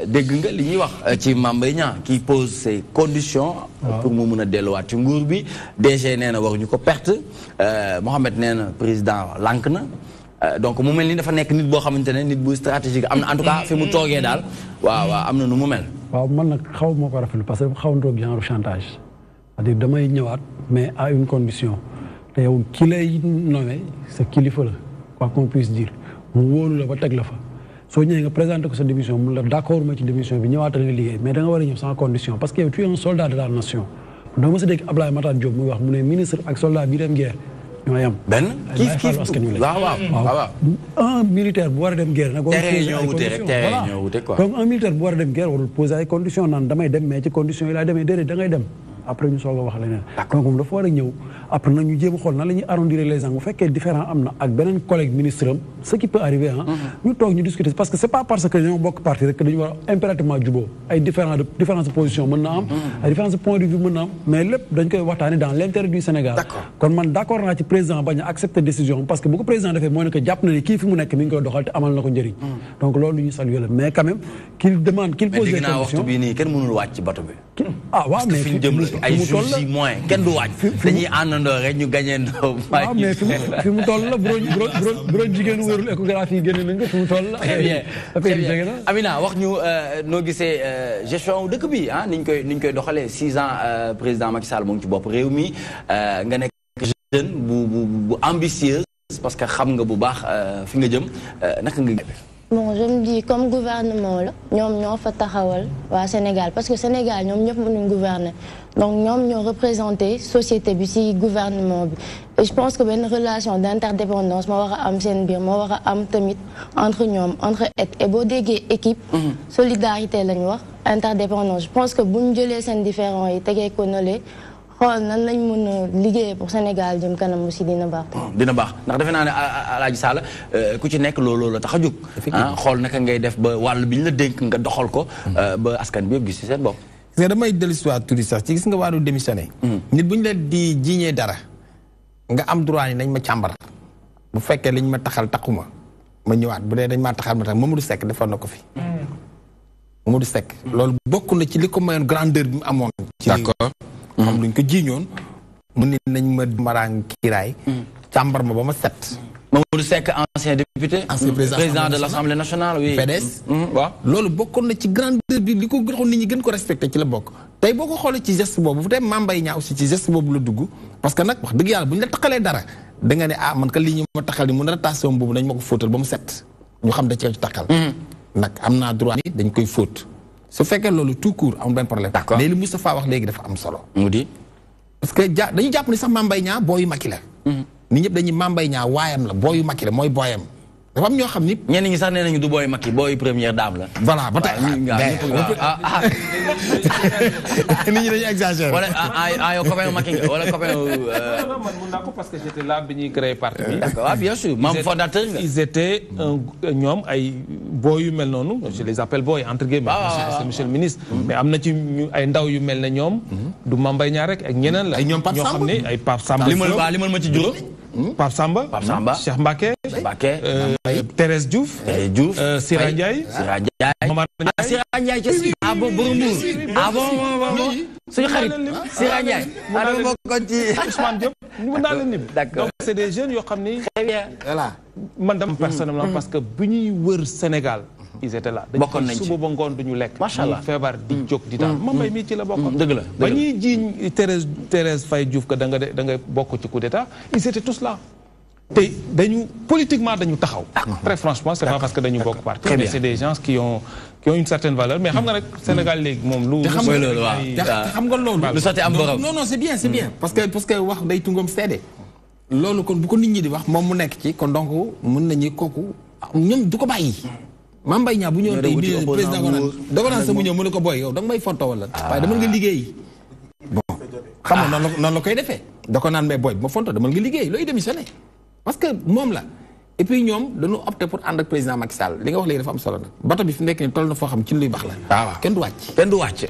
dégg nga li ñuy wax ci Mame Mbaye Niang qui pose ses conditions pour mu mën a delluwaat ci nguur bi DG nee na waruñu ko perte Mohamed nee na président lànk na donc mu mel ni dafa nekk nit boo xamante ne nit bu stratégique am na en tout cas fi mu toogee daal waaw am na nu mu mel waaw man nag xaw moo ko rafetlu parce que xaw ndoog genre chantage c'est-à-dire damay ñëwaat mais à une condition te yow ki lay nommé sa kilifa la quoi qu'on puisse dire mu wóolu la ba teg la fa soo ñëwee nga présenté ko sa démission mun la d'accord ma ci démission bi ñëwaatal nga liggéey mais da nga war a ñëw sans condition parce que yow tu es un soldat de la nation dama mës a dégg Abdoulaye Matar Diop muy wax mu ne ministre ak soldat bi dem guerre ñoo yem benn kiif waaw un militaire bu war a dem guerre nag donc un militaire bu war a dem guerre warul poser ay conditions naan damay dem mais ci conditions yi laa demee déedéet da ngay dem après ñu soog a wax leneen donc moom dafa war a ñëw après nag ñu jéem a xool nan la ñuy arrondir les angles bu fekkee différent am na ak beneen collègue ministre am ce qui peut arriver ñu toog ñu discuter parce que c'est pas parce que ñoo bokk parti rek que dañu war a impérativement jubóo ay différence de position mën na am ay différence de point de vue mën na am mais lépp dañ koy waxtaane dans l'intérêt du Sénégal kon man d'accord naa ci président bañ a accepter décision parce que bu ko président defee mooy ne que jàpp na ni kii fi mu nekk mi ngi koy doxal te amal na ko njëriñ donc loolu ñu saluer la mais quand même qu'il demande qu'il pose des conditions waxtu bi nii kenn mënul wàcc ci bato bi waaw mais ay jours yi moins kenn du waaj dañuy àndandoo rek ñu gañeendoo waaw mais fi mu toll la bu doon jigéenu wérul échographie génne nañ ko fi mu toll la très bien Amina wax ñu noo gisee gestion dëkk bi niñ koy doxalee 6 ans président Macky Sall mu ngi ci bopp réew mi nga nekk jeune bu ambitieuse parce que xam nga bu baax fi nga jëm naka nga bon je me dis comme gouvernement la ñoom ñoo fa taxawal waa Sénégal parce que Sénégal ñoom ñëpp mënuñ gouverner donc ñoom ñoo représenté société bi ci gouvernement bi et je pense que benn relation d'interdépendance moo war a am seen biir moo war a am tamit entre ñoom entre et boo déggee équipe solidarité lañ wax interdépendance je pense que buñ jëlee seen différends yi tegee ko nale xool nan lañ mën a liggéey pour Sénégal jëm kanam aussi dina baax. dina baax ndax defe naa ne Alaaji Sall ku ci nekk loolu la tax a jóg. xool naka ngay def ba wàll bi ñu la dénk nga doxal ko. ba askan bi yëpp gis ci seen bopp. gis nga damay dellu si waat tuuti sax ci gis nga wàllu démissionné. nit bu ñu la di jiiñee dara nga am droit ni nañ ma càmbar bu fekkee liñ ma taxal taxuma ma ñëwaat bu dee dañ maa taxal ma tax Mamadou Seck defoon na ko fi Mamadou Seck loolu bokk na ci li ko mayoon grandeur bi mu amoon ci d'accord xam luñ ko jiiñoon mu ni nañ ma maraang kiiraay càmbar ma ba ma set Mamadou Seck ancien député président de l'Assemblée nationale oui PDS waaw loolu bokkoon na ci grandeur bi li ko joxoon nit ñi gën ko respecté ci la bokk tey boo ko xoolee ci geste boobu fu tey Mame Mbaye Niang aussi ci geste boobu la dugg parce que nag wax dëgg yàlla bu ñu la taxalee dara da nga ne man ka lii ñu ma taxal ni mun rotation boobu dañ ma ko fóotal ba mu set ñu xam da cee ci taxal nag am naa droit ni dañ koy fóot su fekkee loolu tout court amul benn problème mais li Moustapha wax léegi dafa am solo mu di parce que dañu jàpp ni sax Mame Mbaye Niang booyu Macky la nit ñëpp dañuy Mame Mbaye Niang waayam la booyu Macky la mooy booyam dafa am ñoo xam ni ñenn ñi sax nee nañu du booy Macky booy première dame la voilà ba tey nit ñi dañuy exagérer wala yow copain Macky nga wala copain man mun naa ko parce que j'étais là bi ñuy créé parti bi d'accord bien sûr membre fondateur nga ils étaient ñoom ay booy yu mel noonu je les appelle booy entre guillemets monsieur le ministre mais am na ci ay ndaw yu mel ne ñoom du Mame Mbaye Niang rek ak ñeneen la ay ñoom ñoo xam ne ay Pape Samba limal ma ci juróom Pape Samba Cheikh Mbacké Thérèse Diouf Sira Ndiaye Momar Ndiaye Sira Ndiaye ci bon Bourmour bon suñu xarit Sira Ndiaye ala bokkoon ci Ousmane Diop ñu mën naa leen nim donc c'est des jeunes yoo xam ni très bien voilà man dama personnellement parce que bu ñuy wër Sénégal ils étaient là bokkoon nañ ci suba ba ngoon duñu lekk macha allah feebar di jóg di daal Mame Mbaye mii ci la bokkoon dëgg la ba ñuy jiiñ Thérèse Faye Diouf que da nga bokk ci coup d'état ils étaient tous là te dañu politiquement dañu taxaw très franchement c'est pas parce que dañu bokk parti mais c'est des gens qui ont une certaine valeur mais xam nga rek Sénégal léegi moom lu xam nga loolu lu sotti am borom non c'est bien parce que wax day tungoom seede loolu kon bu ko nit ñi di wax moom mu nekk ci kon donc mën nañu kooku ñoom du ko bàyyi Mame Mbaye Niang bu ñëw tey bi président da ko naan sa mu ñëw mu ne ko boy yow da nga may fonto wala waaye dama nga liggéey bon xam nga noonu la koy defee da ko naan mais boy bu ma fonto dama nga liggéey looy démissionné parce que moom la et puis ñoom dañu opté pour ànd ak président Macky Sall li nga wax léegi dafa am solo nag bato bi fi nekk ni toll na foo xam ci luy baax la waaw kenn du wàcc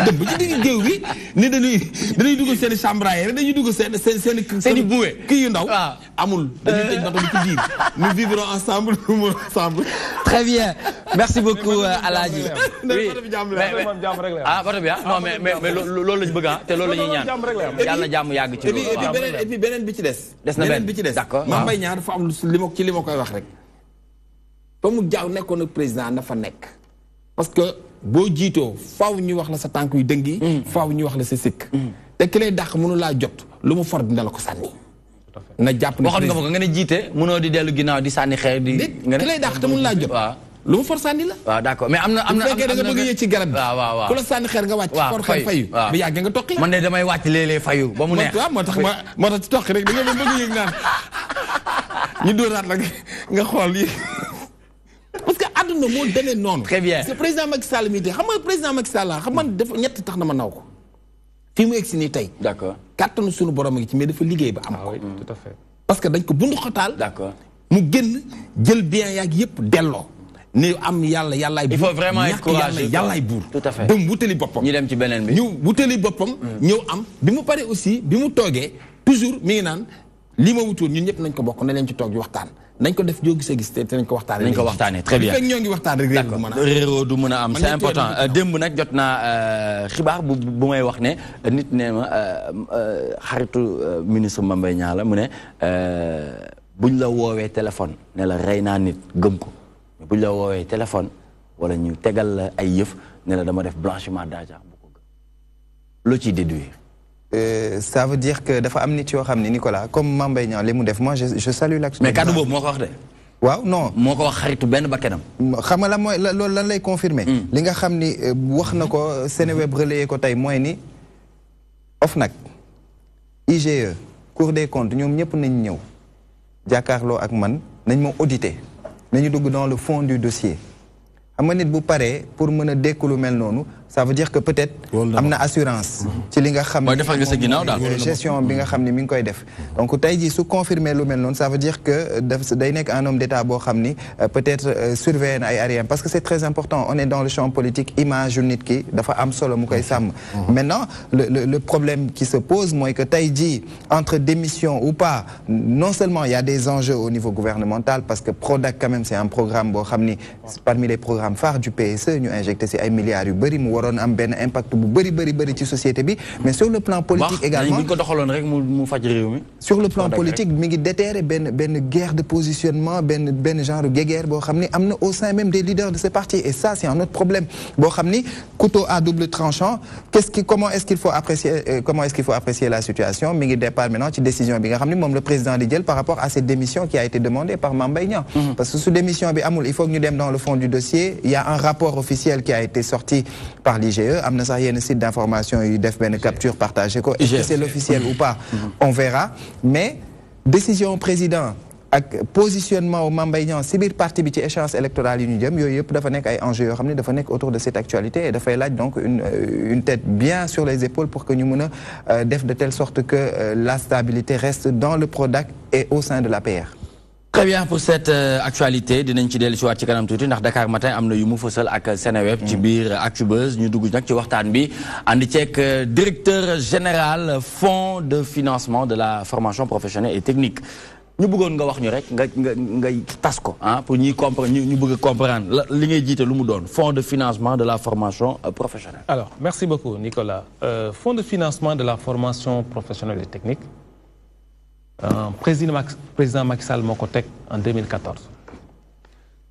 dem ba ci digg géew bi ni dañuy dugg seen i chambre rek dañuy dugg seen i buwe kii yu ndaw amul dañuy tëj bato bi ci biir nous vivrons ensemble nous mourrons ensemble très bien merci beaucoup Aladji bato bi jàmm la bato bi non mais loolu lañu bëgg te loolu la ñuy ñaan yàlla na jàmm yàgg ci loolu et puis beneen bi ci des na beneen bi ci des d'accord Mame Mbaye Niang dafa am li ma koy wax rek ba mu jaaw nekkoon ak président na fa nekk parce que boo jiitoo faaw ñu wax la sa tànk yu dëngi faaw ñu wax la sa sikk te ki lay dàq mënu laa jot lu mu for dina la ko sànni na jàpp ne waxoon nga ko nga ne jiite mënoo di dellu ginnaaw di sànni xeer di ki lay dàq te mënu laa jot lu mu for sànni la waaw d'accord mais am na bu fekkee da nga bëgg yéeg ci garab bi waaw ku la sànni xeer nga wàcc for xeer fayu bu yàggee nga toqi man de damay wàcc léeg-léeg fayu ba mu neex waaw moo tax ci toqi rek da nga bëgg yéeg naan ñu dóoraat la nga xool yi parce que àdduna moo demee noonu. très bien parce que président Macky Sall mii tey xam nga président Macky Sall xam man dafa ñett tax na ma naw ko fii mu egg si nii tey. d'accord kàttanu sunu borom a ngi ci mais dafa liggéey ba am ko. oui tout à fait. parce que dañ ko bundu xotaal. d'accord mu génn jël bien yaag yëpp delloo. ni am yàllaay buur il faut vraiment être courageux yàllaay buur. tout à fait ba mu wutali boppam. ñu dem ci beneen bi. ñu wutali boppam. ñëw am bi mu paree aussi bi mu toogee toujours mi ngi naan li ma wutoon ñun ñëpp nañ ko bokk nañ leen ci toog di waxtaan. nañ ko def joo gisee gis te nañ ko waxtaanee. nañ ko waxtaanee très bien fekk ñoo ngi waxtaan rek réeroo du mën a am c'est important démb nag jot naa xibaar bu may wax ne nit ne ma xaritu ministre Mame Mbaye Niang la mu ne buñ la woowee téléphone ne la rey naa nit gëm ko buñ la woowee téléphone wala ñu tegal la ay yëf ne la dama def blanchiment d'argent bu ko gëm loo ciy déduire. Ça veut dire que dafa am nit yoo xam ne Nicolas comme Mame Mbaye Niang li mu def moi je salue l'action. mais kàddu boobu moo ko wax de. waaw non moo ko wax xaritu benn bakkanam. xam nga lan mooy loolu lan lay confirmer. li nga xam ni wax na ko Seneweb relayé ko tey mooy ni OFNAC IGE Cour des comptes ñoom ñëpp nañ ñëw jàkkaarloo ak man nañ ma auditer nañu dugg dans le fond du dossier xam nga nit bu paree pour mën a dékku lu mel noonu ça veut dire que peut-être am na assurance ci li nga xam ne gestion bi nga xam ne mi ngi koy def donc tey jii su confirmer lu mel noonu ça veut dire que day nekk un homme d'état boo xam ni peut-être surveiller na ay arrière parce que c'est très important on est dans le champ politique image yu nit ki dafa am solo mu koy sàmm maintenant le problème qui se pose mooy que tey jii entre démission ou pas non seulement il y a des enjeux au niveau gouvernemental parce que Prodac quand même c'est un programme boo xam ni parmi les programmes phares du PSE ñu injecté si ay milliards yu bëri mu waroon am benn impact bu bëri ci société bi mais sur le plan politique également sur le plan politique mi ngi déterrer benn guerre de positionnement benn genre guerre boo xam ni am na au sein même des leaders de ce parti et ça c'est un autre problème boo xam ni couteau à double tranchant comment est-ce qu'il faut apprécier la situation mi ngi départ maintenant ci décision bi nga xam ni moom le président di jël par rapport à cette démission qui a été demandée par Mame Mbaye Niang parce que su démission bi amul il faut que ñu dem dans le fond du dossier il y a un rapport officiel qui a été sorti par l'IGE am na sax yenn site d'information yu def benn capture partagée ko est-ce que c'est l'officiel ou pas on verra mais décision président ak positionnement au Mame Mbaye Niang si biir parti bi ci échéance électorale yi ñu jëm yooyu yëpp dafa nekk ay enjeux yoo xam ne dafa nekk autour de cette actualité et dafay laaj donc une tête bien sur les épaules pour que ñu mën a def de telle sorte que la stabilité reste dans le Prodac et au sein de l'APR. Très bien pour cette actualité dinañ ci dellu si waat ci kanam tuuti ndax Dakar Matin am na yu mu fësal ak Seneweb ci biir Actubuzz ñu dugg nag ci waxtaan bi ànd ceeg directeur général fonds de financement de la formation professionnelle et technique ñu bëggoon nga wax ñu rek nga tas ko pour ñuy comprendre ñu bëgg comprendre li ngay jiite lu mu doon fonds de financement de la formation professionnelle. Alors merci beaucoup Nicolas. Fonds de financement de la formation professionnelle et technique. Président Macky Sall moo ko teg en 2014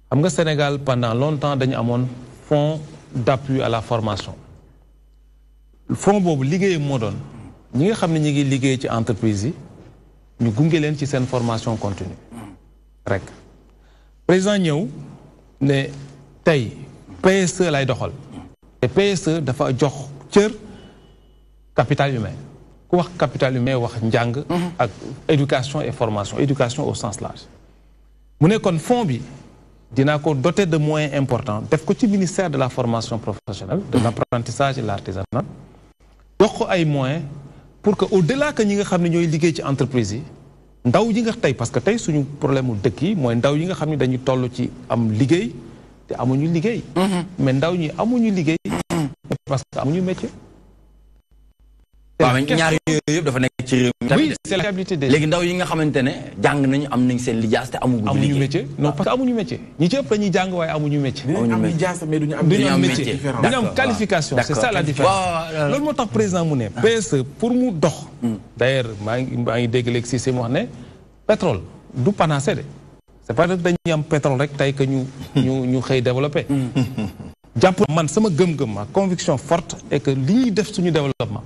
xam nga Sénégal pendant longtemps dañu amoon fonds d'appui à la formation fonds boobu liggéeyam moo doon ñi nga xam ne ñi ngi liggéey ci entreprise yi ñu gunge leen ci seen formation continue rek président ñëw ne tey PSE lay doxal te PSE dafa jox cër capital humain ku wax capital humain wax njàng ak éducation et formation éducation au sens large mu ne kon fonds bi dinaa ko doter de moyens importants def ko ci ministère de la formation professionnelle de l'apprentissage et l'artisanat jox ko ay moyens pour que au-delà que ñi nga xam ne ñooy liggéey ci entreprise yi ndaw yi nga tey parce que tey suñu problème mu dëkk yi mooy ndaw yi nga xam ne dañu toll ci am liggéey te amuñu liggéey mais ndaw ñi amuñu liggéey parce que amuñu métier. waaw ñaar yooyu yëpp dafa nekk ci réew mi. oui c'est la réalité des léegi ndaw yi nga xamante ne jàng nañu am nañ seen lijaas te amuñu métier non parce que amuñu métier ñi ci ëpp dañuy jàng waaye amuñu métier. amuñu lijaas mais duñu am métier duñu am qualification c'est ça la différence. loolu moo tax président mu ne PSE pour mu dox. d'ailleurs maa ngi dégg léegi si mu wax ne pétrole du panacée de c'est pas que dañuy am pétrole rek tey que ñu xëy développé. jàpp man sama gëm-gëm ma conviction forte est que li ñuy def suñu développement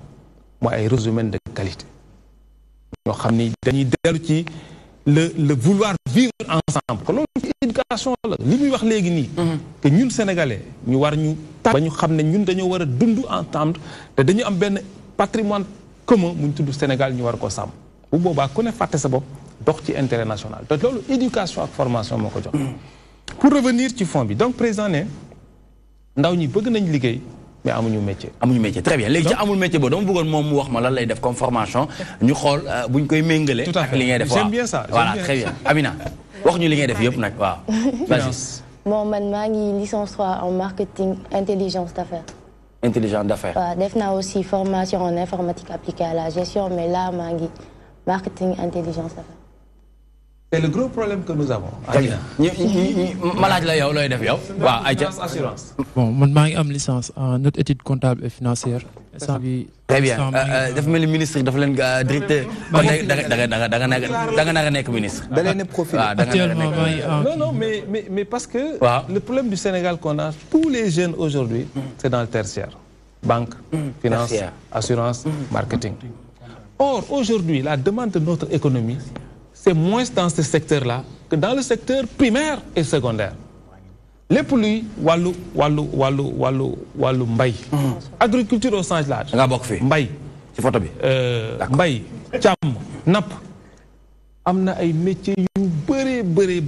mooy ay ressources humaines de qualité ñoo xam ni dañuy dellu ci le vouloir vivre ensemble que loolu ci éducation la li muy wax léegi nii que ñun sénégalais ñu war ñu ba ñu xam ne ñun dañoo war a dund ensemble te dañu am benn patrimoine commun mu ñu tudd Sénégal ñu war ko sàmm bu boobaa ku ne fàtte sa bopp dox ci intérêt national te loolu éducation ak formation moo ko jox pour revenir ci fond bi donc président ne ndaw ñi bëgg nañ liggéey mais amuñu métier. Très bien léegi ci amul métier boobu dama bëggoon moom mu wax ma lan lay def comme formation ñu xool buñ koy méngale ak li ngay def j'aime bien ça voilà très bien Amina wax ñu li ngay def yëpp nag waaw. bon man maa ngi licence 3 en marketing intelligence d'affaires. Intelligence d'affaires. waaw def naa aussi formation en informatique appliquée à la gestion mais là maa ngi marketing intelligence d'affaires. C'est le gros problème que nous avons. ma laaj la yow looy def yow. waaw ayca assurance. bon man maa ngi am licence en haute étude comptable et financière. très bien dafa mel ni ministre dafa leen directeur. da nga nar a nekk ministre. da leen a profil. actuellement non mais parce que. le problème du Sénégal qu'on a tous les jeunes aujourd'hui c'est dans le tertiaire. banque finance assurance marketing. Or aujourd'hui la demande de notre économie c'est moins dans ce secteur-là que dans le secteur primaire et secondaire. lépp luy wàllu mbay. agriculture au sens large. nga bokk fii mbay ci photo bi. mbay càmm napp am na ay métiers yu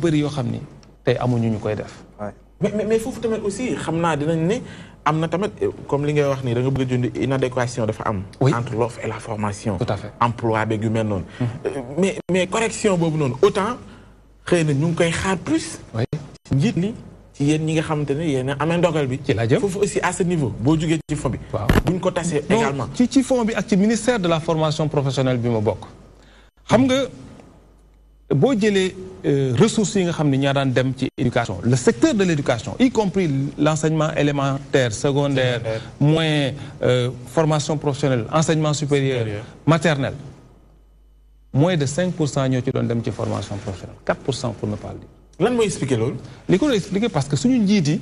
bëri yoo xam ni tey amuñu ñu koy def. mais foofu tamit aussi xam naa dinañ ne am na tamit comme li ngay wax nii da nga bëgg a jund inadéquation dafa am. entre l'offre et la formation. tout à fait emploi beeg yu mel noonu. mais correction boobu noonu autant xëy na ñu ngi koy xaar plus. oui njiit li ci yéen ñi nga xamante ne yéen a amee ndogal bi. ci la jëm foofu aussi à ce niveau boo jugee ci fond bi. waaw buñ ko tasee également. ci fond bi ak ci ministère de la formation professionnelle bi ma bokk. xam nga boo jëlee ressources yi nga xam ne ñaa daan dem ci éducation le secteur de l'éducation y compris l'enseignement élémentaire secondaire moyen formation professionnelle enseignement supérieur maternel moins de 5% ñoo ci doon dem ci formation professionnelle 4% pour ne pas le dire. lan mooy expliquer loolu. li ko expliquer parce que suñu njiit yi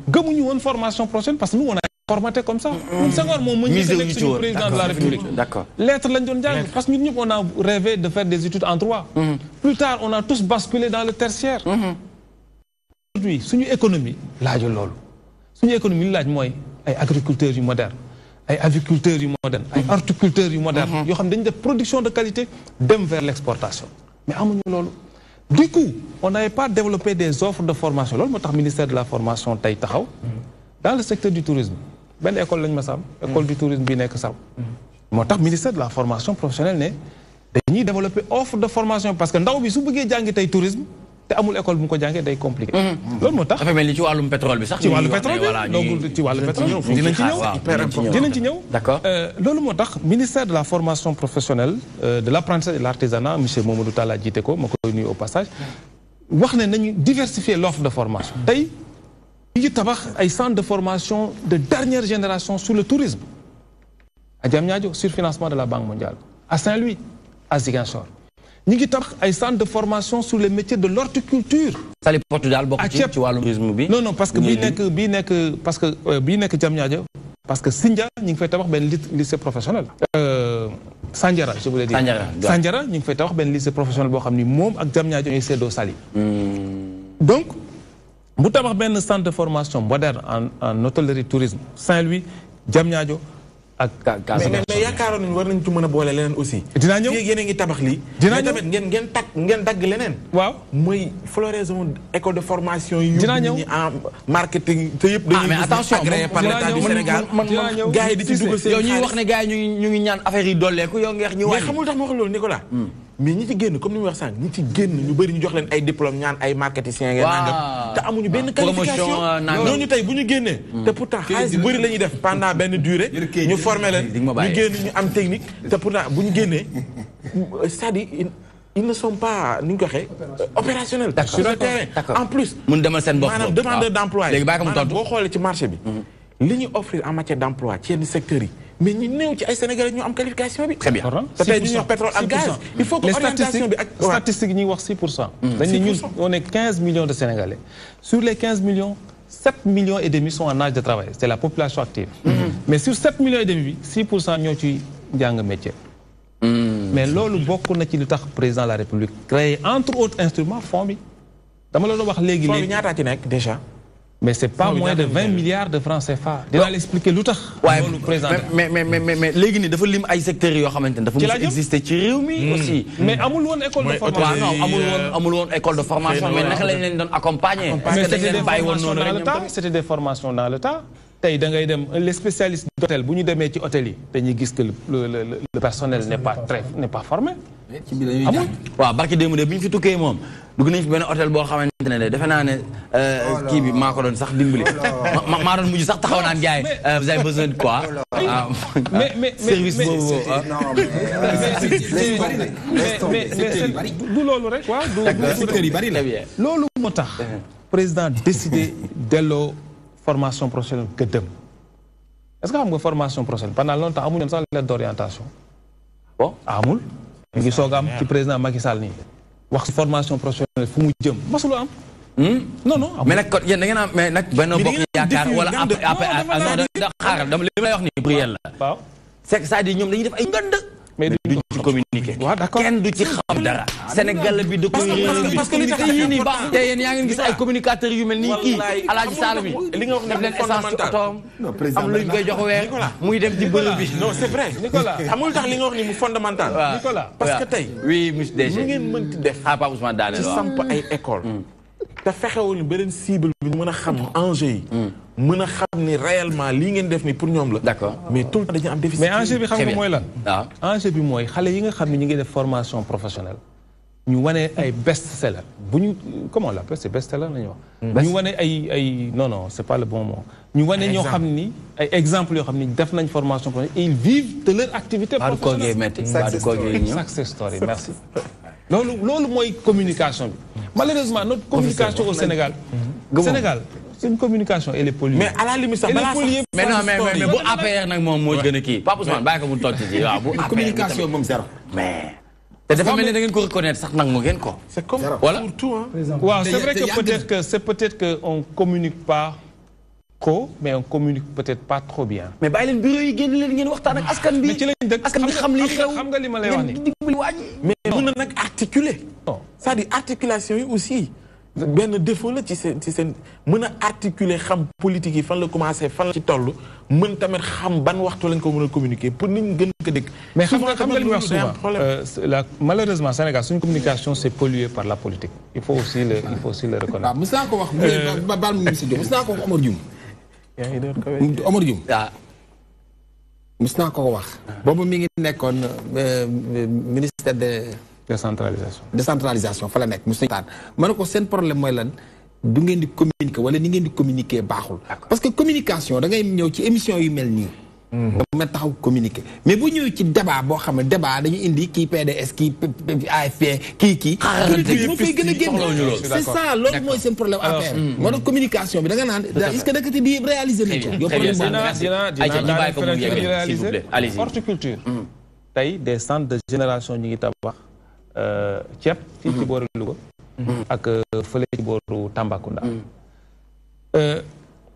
gëmuñu woon formation professionnelle parce que nous on a formaté comme ça. Senghor moom mu njëkk a nekk suñu président de la République. D'accord. Lettre lañ doon jàng parce que ñun ñëpp on a rêvé de faire des études en droit. Plus tard on a tous basculé dans le tertiaire. Aujourd'hui suñu économie laajul loolu. suñu économie li laaj mooy ay agriculteurs yu moderne ay aviculteurs yu moderne ay horticulteurs yu moderne yoo xam dañu def production de qualité dem vers l'exportation mais amuñu loolu. Du coup on n'avait pas développé des offres de formation loolu moo tax ministère de la formation tey taxaw dans le secteur du tourisme benn école lañ ma sam école du tourisme bi nekk saw moo tax ministère de la formation professionnelle ne dañuy développer offre de formation parce que ndaw bi su bëggee jàngi tey tourisme te amul école bu mu ko jàngee day compliqué. loolu moo tax dafa mel ni ci wàllum pétrole bi sax. ci wàllu pétrole bi donc ci wàllu pétrole dinañ ci ñëw. d'accord loolu moo tax ministère de la formation professionnelle de l'apprentissage et de l'artisanat monsieur Mamadou Talla jiite ko ma koy nuyu au passage wax ne nañu diversifier l'offre de formation tey ñu ngi tabax ay centres de formation de dernière génération sur le tourisme à Diamniadio sur financement de la Banque mondiale à Saint-Louis à Ziguinchor ñu ngi tabax ay centres de formation sur les métiers de l'horticulture. Saly Portudal bokk ci wàllu tourisme bi. non parce que bii nekk Diamniadio parce que Sindia ñu ngi fay tabax benn lycée professionnel. Sandiara je voulais dire. Sandiara ñu ngi fay tabax benn lycée professionnel boo xam ni moom ak Diamniadio ñooy seddoo Saly. donc bu tabax benn centre de formation moderne en hôtellerie tourisme Saint-Louis Diamniadio ak mais yaakaaroon nañu war nañ ci mën a boole leneen aussi. dinaa ñëw yéen a ngi tabax lii. dinaa ñëw tamit ngeen dagg leneen. waaw mooy floraison école de formation yi. dinaa ñëw en marketing te yëpp dañuy mais attention agréé par l'État du Sénégal. gars yi di ci dugg seen yow ñuy wax ne gars yi ñu ngi ñaan affaire yi dolleeku yow nga wax ñu mais xamul tax ma wax loolu Nicolas. mais ñi ci génn comme ni mu wax sànq ñi ci génn ñu bëri ñu jox leen ay diplôme ñaan ay marketing ngeen nangam te amuñu benn qualification ñooñu tey bu ñu génnee te pourtant xaalis bëri la ñuy def pendant benn durée ñu former leen ñu génn ñu am technique te pourtant bu ñu génnee c'est-à-dire ils ne sont pas ni ñu ko waxee opérationnels sur le terrain en plus mun demal seen bopp maanaam demandeur d'emploi léegi bàyyi ko mu maanaam tontu boo xoolee ci marché bi li ñu offrir en matière d'emploi ci yenn secteurs yi mais ñu néew ci ay Sénégalais ñu am qualification bi. très bien te tey ñu wax pétrole ak gaz. il faut que orientation bi ak statistiques yi ñuy wax 6%. dañ ne ñun on est 15 millions de Sénégalais. sur les 15 millions 7 millions et demi sont en âge de travail c'est la population active. mais sur 7 millions et demi bi 6% ñoo ci njàng métier. mais loolu bokk na ci lu tax président de la République créé entre autres instruments fonds bi dama la doon wax léegi. fonds bi ñaata ci nekk déjà. mais c'est pas moins de 20 milliards de francs CFA. dinaa l'expliquer lu tax. loolu président mais léegi nii dafa lim ay secteurs yoo xamante ne dafa mos a exister ci réew mi aussi. mais amul woon école de formation. non amul woon école de formation mais naka lañ leen doon accompagner. parce que dañ leen bàyyi woon noonu rek c'était des formations dans le temps. tey da ngay dem les spécialistes d'hôtel bu ñu demee ci hôtel yi dañuy gis que le personnel n'est pas formé. amul waaw barki démb de bi ñu fi tukkee moom dugg nañ fi benn hôtel boo xamante ne de defe naa ne kii bi maa ko doon sax dimbali maa doon mujj sax taxaw naan gars yi vous avez besoin de quoi. mais service boobu. mais du loolu rek waaw du bari la loolu moo tax président décidé delloo formation professionnelle gëddëm est-ce que xam nga formation professionnelle pendant longtemps amuñu sax lettre d'orientation. bon amul. ñu ngi soog a am ci président Macky Sall nii wax formation professionnelle fu mu jëm masulu am. non mais nag kon yéen da ngeen am mais nag benn bokk yaakaar wala après xaaral dama li may wax nii prière la. waaw c'est-à-dire ñoom dañuy def ay ngënd. mais duñ ci communiquer. waaw d'accord kenn du ci xam dara. Sénégal bi da koy réew parce que li tax yii nii baax te yéen yaa ngi gis ay communicateurs yu mel nii kii Alaaji Sall bi li nga wax def leen essence ci otoom am luñ koy jox weer muy dem ci bërëb bi. non c'est vrai Nicolas amul tax li nga wax ni mu fondamental. Nicolas parce que tey. oui monsieur DG mu ngeen mënti def. Pape Ousmane Daane ci samp ay école te fexewul beneen cible bi ñu mën a xam enjeu yi. mën a xam ni réellement lii ngeen def ni pour ñoom la. D'accord. mais tout le temps dañu am déficit. mais enjeu bi xam nga mooy lan. waaw enjeu bi mooy xale yi nga xam ne ñu ngi def formation professionnelle ñu wane ay best seller bu ñu comment on l'appelle c'est best seller la ñu wax. ñu wane ay non c'est pas le bon mot. ñu wane ñoo xam ni ay exemples yoo xam ni def nañ formation professionnelle et ils vivent de leur activité professionnelle. Success story merci. loolu mooy communication bi malheureusement notre communication au Sénégal. Sénégal c'est une communication elle est polluée. mais à la limite sax balaa sax mais non mais bu APR nag moom moo gën a kii Pape Ousmane bàyyi ko mu toog ci waaw bu communication moom zéro. mais te dafa mel ni da ngeen ko reconnaître sax nag mu ngeen ko. c'est comme voilà pour tout hein. waaw c'est vrai que peut-être que on communique pas mais on communique peut-être pas trop bien. mais bàyyi leen bureau yi génn leen ngeen waxtaan ak askan bi. mais ci lañ dëkk askan bi xam li xew xam nga li ma lay wax nii. mais mën na nag articuler. c'est-à-dire articulation yi aussi benn défaut la ci seen mën a articuler xam politique yi fan la commencé fan la ci toll mën tamit xam ban waxtu lañ ko mën a communiquer pour nit ñi gën ko dégg. mais xam nga li ñu wax souvent malheureusement Sénégal suñu communication c'est pollué par la politique. il faut aussi le reconnaître. waaw mos naa ko wax baal ma monsieur Diop mos naa ko wax Omar Dioum. yaa ngi doon ko Omar Dioum. waaw mos naa ko wax. boobu mi ngi nekkoon ministère de. décentralisation fa la nekk monsieur Tane ma ne ko seen problème mooy lan du ngeen di communiquer wala ni ngeen di communiquer baaxul. parce que communication da ngay ñëw ci émission yu mel nii. dama taxaw communiquer mais bu ñëwee ci débat boo xam ne débat dañu indi kii PDS kii AFP kii. moo fay gën a génn c'est ça loolu mooy seen problème affaire. moo tax communication bi da nga naan est-ce que da nga di réaliser nañ ko. yow problème dinaa horticulture. tey des centres de génération ñu ngi tabax. ceeb fii ci booru Louga ak fële ci booru Tambacounda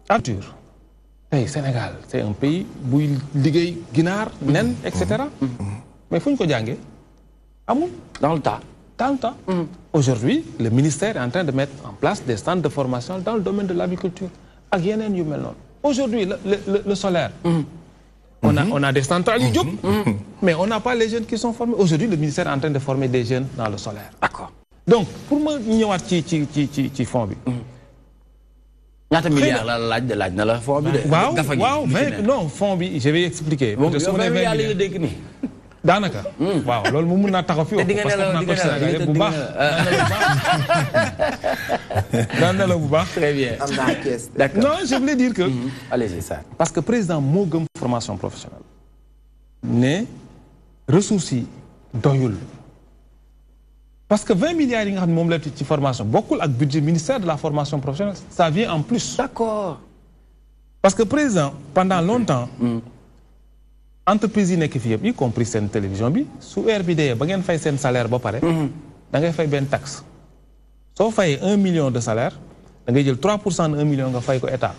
agriculture tey Sénégal c'est un pays buy liggéey ginaar nen et cetera mais fu ñu ko jàngee amul dans le tas aujourd'hui le ministère est en train de mettre en place des centres de formation dans le domaine de l'agriculture ak yeneen yu mel noonu aujourd'hui le solaire on a des centrales yu jóg mais on n'a pas les jeunes qui sont formés aujourd'hui le ministère est en train de former des jeunes dans le solaire. D'accord. Donc pour ma ñëwaat ci fond bi. ñaata milliards la laaj na la fond bi de. waaw non fond bi je vais expliquer. moom yow 20 milliards la dégg nii. daanaka. waaw loolu moom mën naa taxaw fii wax parce que xam naa ko Sénégal bu baax. daan na la bu baax. Très bien. D'accord. Non, je voulais dire que. Allez-y ça. Parce que président moo gëm formation professionnelle. ne ressources yi doyul. Parce que 20 milliards yi nga xam ne moom la ci formation bokkul ak budget ministère de la formation professionnelle ça vient en plus. D'accord. Parce que président pendant longtemps. entreprise yi nekk fii yëpp y compris seen télévision bi su heure bi dee ba ngeen fay seen salaire ba pare. da ngay fay benn taxe. soo fayee 1 million de salaire da ngay jël 3% de 1 million nga fay ko état.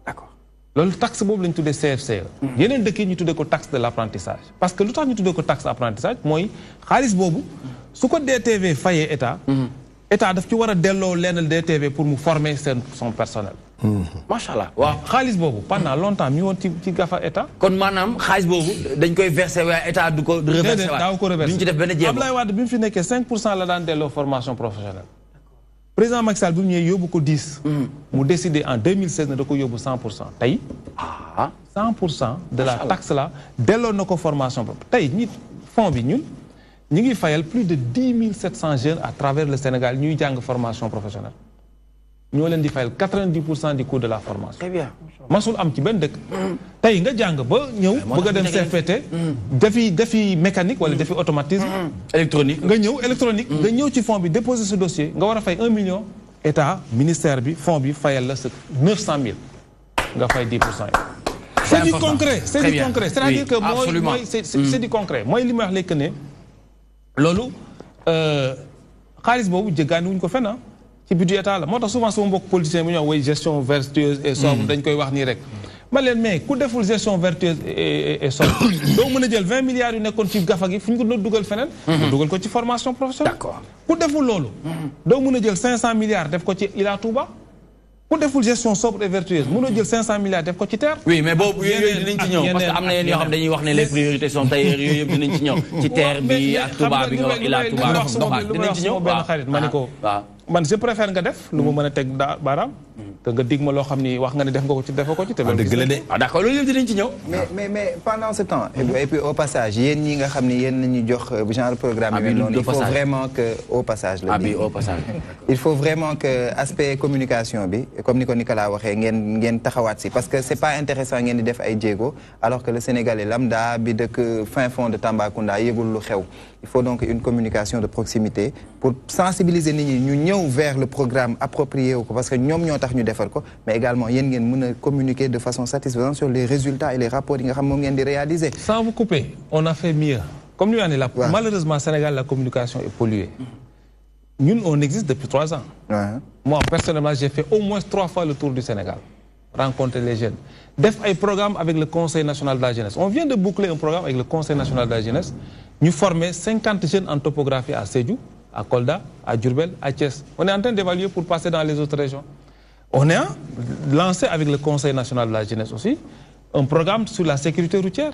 D'accord. loolu taxe boobu la ñu tuddee CFCE. yeneen dëkk yi ñu tuddee ko taxe de l'apprentissage. parce que lu tax ñu tuddee ko taxe d'apprentissage mooy xaalis boobu su ko DTV fayee état. état daf ci war a delloo lenn DTV pour mu former son personnel. macha allah waaw xaalis boobu pendant longtemps mi woon ci gafa état. kon maanaam xaalis boobu dañ koy verser waaye état du ko reverser waat. daaw ko reverser duñ ci def benn jéego. Abdoulaye Wade bi mu fi nekkee 5% la daan delloo formation professionnelle. président Macky Sall bi mu ñëwee yóbbu ko 10. mu décidé en 2016 ne da ko yóbbu 100%. tey 100% de la taxe là delloo na ko formation tey ñi fond bi ñun ñu ngi fayal plus de 10 700 jeunes à travers le Sénégal ñuy jàng formation professionnelle. ñoo leen di fayal 90% du coût de la formation. Très bien. masul am ci benn dëkk. tey nga jàng ba ñëw bëgg a dem CFPT. defi mécanique wala defi automatisme. électronique nga ñëw électronique. nga ñëw ci fond bi déposer ce dossier nga war a fay 1 million. état ministère bi fond bi fayal la sa 900 000 nga fay 10% yi. c'est du concret c'est du concret c'est-à-dire que mooy c'est du concret mooy li may wax léegi que ne loolu xaalis boobu jéggaani wuñ ko fenn ci budget état la moo tax souvent sama mbokk politicien bu ñu wax way gestion vertueuse et sobre dañ koy wax nii rek ma leen mais ku deful gestion vertueuse et sobre doo mën a jël 20 milliards yu nekkoon ci gafa gi fu ñu ko doon dugal feneen dugal ko ci formation professionnelle. D'accord. ku deful loolu doo mën a jël 500 milliards def ko ci Ila Touba ku deful gestion sobre et vertueuse mënoo jël 500 milliards def ko ci terre. oui mais boobu yooyu dinañ ci ñëw parce que am na yenn yoo xam dañuy wax ne les priorités sont ailleurs yooyu yëpp dinañ ci ñëw ci terre bi ak Touba bi nga wax Ila Touba ndox dinañ ci ñëw benn xarit ma ne ko man je préfère nga def lu ma mën a teg baaraam te nga dig ma loo xam ni wax nga ne def nga ko ci defoo ko ci te loolu dëgg la de d'accord loolu yëpp dinañ ci ñëw mais pendant ce temps et puis au passage yéen ñi nga xam ni yéen nañu jox genre programme yi noonu il faut vraiment que au passage la au passage il faut vraiment que aspect communication bi comme ni ko Nicolas waxee ngeen taxawaat si parce que c'est pas intéressant ngeen di def ay jéego alors que le Sénégalais lambda bi dëkk fin fond de Tambacounda yëgul lu xew il faut donc une communication de proximité pour sensibiliser nit ñi ñu ñëw vers le programme approprié ko parce que ñoom ñoo tax ñu defar ko mais également yéen ngeen mën a communiquer de façon satisfaisante sur les résultats et les rapports yi nga xam moom ngeen di réaliser. Sans vous couper, on a fait mieux. Comme nous, malheureusement, au Sénégal, la communication est polluée. Nous, on existe depuis 3 ans. Moi, personnellement, j'ai fait au moins 3 fois le tour du Sénégal, rencontrer les jeunes. Def un programme avec le Conseil national de la jeunesse. On vient de boucler un programme avec le Conseil national de la jeunesse. Nous formons 50 jeunes en topographie à Sédhiou, à Kolda, à Diourbel, à Thiès. On est en train d'évaluer pour passer dans les autres régions. On a lancé avec le Conseil national de la jeunesse aussi un programme sur la sécurité routière.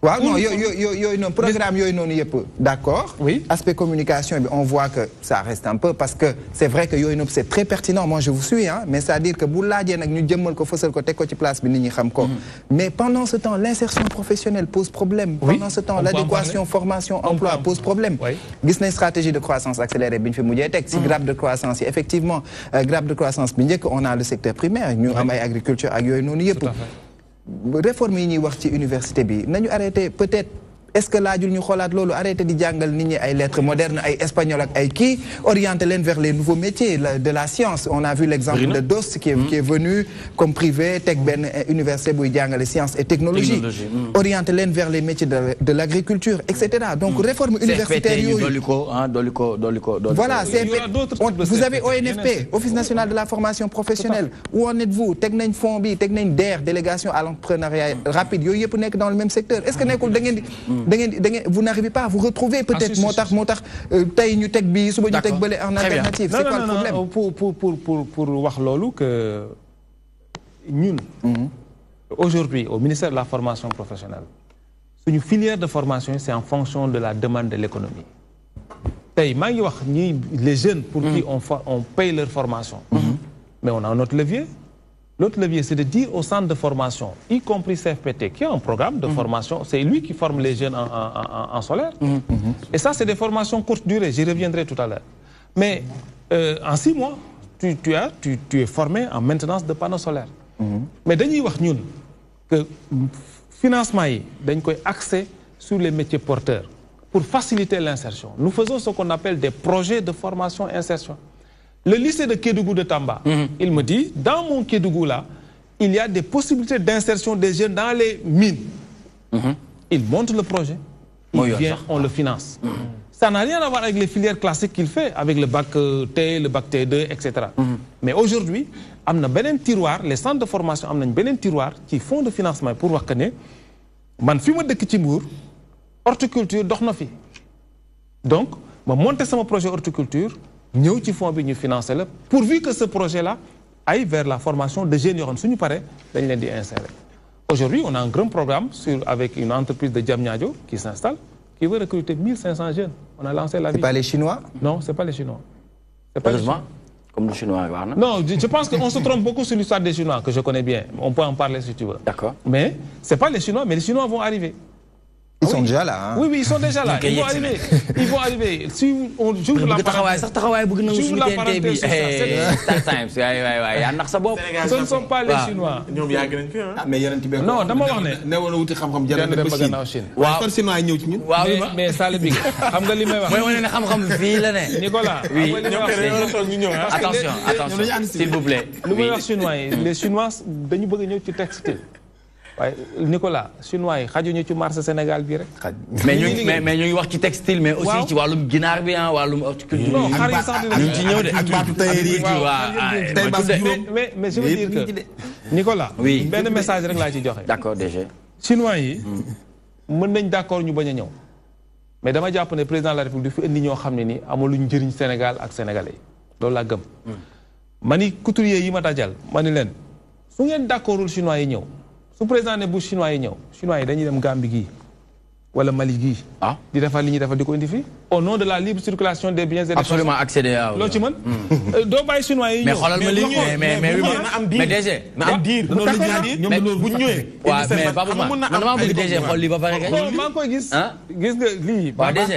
waaw non yooyu noonu programme yooyu noonu yëpp d'accord. Oui. Aspect communication on voit que ça reste un peu parce que c'est vrai que yooyu noonu c'est très pertinent moi je vous suis hein mais c'est-à-dire que bu laajee nag ñu jëmmal ko fësal ko teg ko ci place bi nit ñi xam ko. mais pendant ce temps l'insertion professionnelle pose problème. Oui. Pendant ce temps l'adéquation formation emploi pose problème. gis nañ stratégie de croissance accélérée bi ñu fi mujjee teg si grappe de croissance yi effectivement grappe de croissance bi njëkk on a le secteur primaire ñu am ay agriculture ak yooyu noonu yëpp. réforme yi ñuy wax ci université bi nañu arrêté peut-être est-ce que laajul ñu xoolaat loolu arrêté di jàngal nit ñi ay lettres modernes ay espagnol ak ay kii orienté leen vers les nouveaux métiers de la science on a vu l'exemple de DOS qui est venu comme privé teg benn université buy jàngale sciences et technologie orienté leen vers les métiers de l'agriculture etc. donc réforme universitaire yooyu voilà vous avez ONFP Office national de la formation professionnelle où en êtes-vous teg nañ fond bi teg nañ DER délégation à l'entrepreneuriat rapide yooyu yëpp nekk dans le même secteur est-ce que nekkul da ngeen di vous n'arrivez pas à vous retrouver peut-être moo tax tey ñu teg bi suba ñu teg bële en alternative c'est quoi le problème pour wax loolu que ñun aujourd'hui au ministère de la formation professionnelle suñu filière de formation c'est en fonction de la demande de l'économie tey maa ngi wax ñi les jeunes pour qui on paye leur formation mais on a un autre levier. L'autre levier, c'est de dire au centre de formation, y compris CFPT, qui a un programme de formation, c'est lui qui forme les jeunes en solaire. Et ça, c'est des formations courte durée, j'y reviendrai tout à l'heure. Mais en 6 mois, tu es formé en maintenance de panneaux solaires. Mais dañuy wax ñun que financement yi dañ koy axé sur les métiers porteurs pour faciliter l'insertion. Nous faisons ce qu'on appelle des projets de formation insertion. Le lycée de Kédougou de Tamba, il me dit, dans mon Kédougou là, il y a des possibilités d'insertion des jeunes dans les mines. Il monte le projet, il vient, on le finance. Ça n'a rien à voir avec les filières classiques qu'il fait, avec le bac T, le bac T2, etc. Mais aujourd'hui, il y a un tiroir, les centres de formation, il y a un tiroir qui font de financement pour voir que man fi ma dëkk ci Mbour horticulture dox na fi. Donc, je monte mon projet horticulture, ñëw ci fond bi ñu financer la pourvu que ce projet-là aille vers la formation de jeunes yoo xam suñu paree dañ leen di insérer. Aujourd'hui, on a un grand programme avec une entreprise de Diamniadio qui s'installe, qui veut recruter 1500 jeunes. On a lancé la vie. C'est pas les Chinois? Non, c'est pas les Chinois. Heureusement, comme le Chinois. Non, je pense qu'on se trompe beaucoup sur l'histoire des Chinois, que je connais bien. On peut en parler si tu veux. D'accord. Mais c'est pas les Chinois, mais les Chinois vont arriver. Ils sont déjà là. Hein? Oui, ils sont déjà là. Ils vont arriver. Ils vont arriver. Si on j'ouvre la parenthèse. J'ouvre la parenthèse sur ça. Ce ne sont pas les Chinois. Non, dama wax ne. Mais ça le big. Xam nga li may wax. Mooy wane ne xam-xam fii la ne. Nicolas. Attention, s'il vous plaît. Lu may wax Chinois yi, les Chinois dañu bëgg ñëw ci textile. Nicolas, Chinois yi xajuñu ci marché Sénégal bi rek. mais ñu ngi wax ci textile mais aussi ci wàllum ginaar bi wàllum horticulture. Non, xar yi sax ñu ci ñëw de ak baatu tailleur yi mais je veux dire que Nicolas, benn message rek laa ci joxe. D'accord déjà. Chinois yi mën nañ d'accord ñu bañ a ñëw. Mais dama jàpp ne président de la République dafa indi ñoo xam ne ni amaluñ njëriñ Sénégal ak Sénégalais yi. Loolu laa gëm. Ma ni couturier yi ma dajal ma ni leen su ngeen d'accordul Chinois yi ñëw. Su président ne bu Chinois yi ñëw Chinois yi dañuy dem Gambie gii wala Mali gii. di defar li ñuy defar di ko indi fii. au nom de la libre circulation des biens et des personnes. absolument accéder à. loo ci mën. doo bàyyi chinois yi ñëw. mais xoolal ma lii mais DG. na am diir ñoom bu ñu ñëwee. waaw mais Babou man damaa bëgg DG xool lii ba pare kay. maa ngi koy gis. gis nga lii. waaw DG.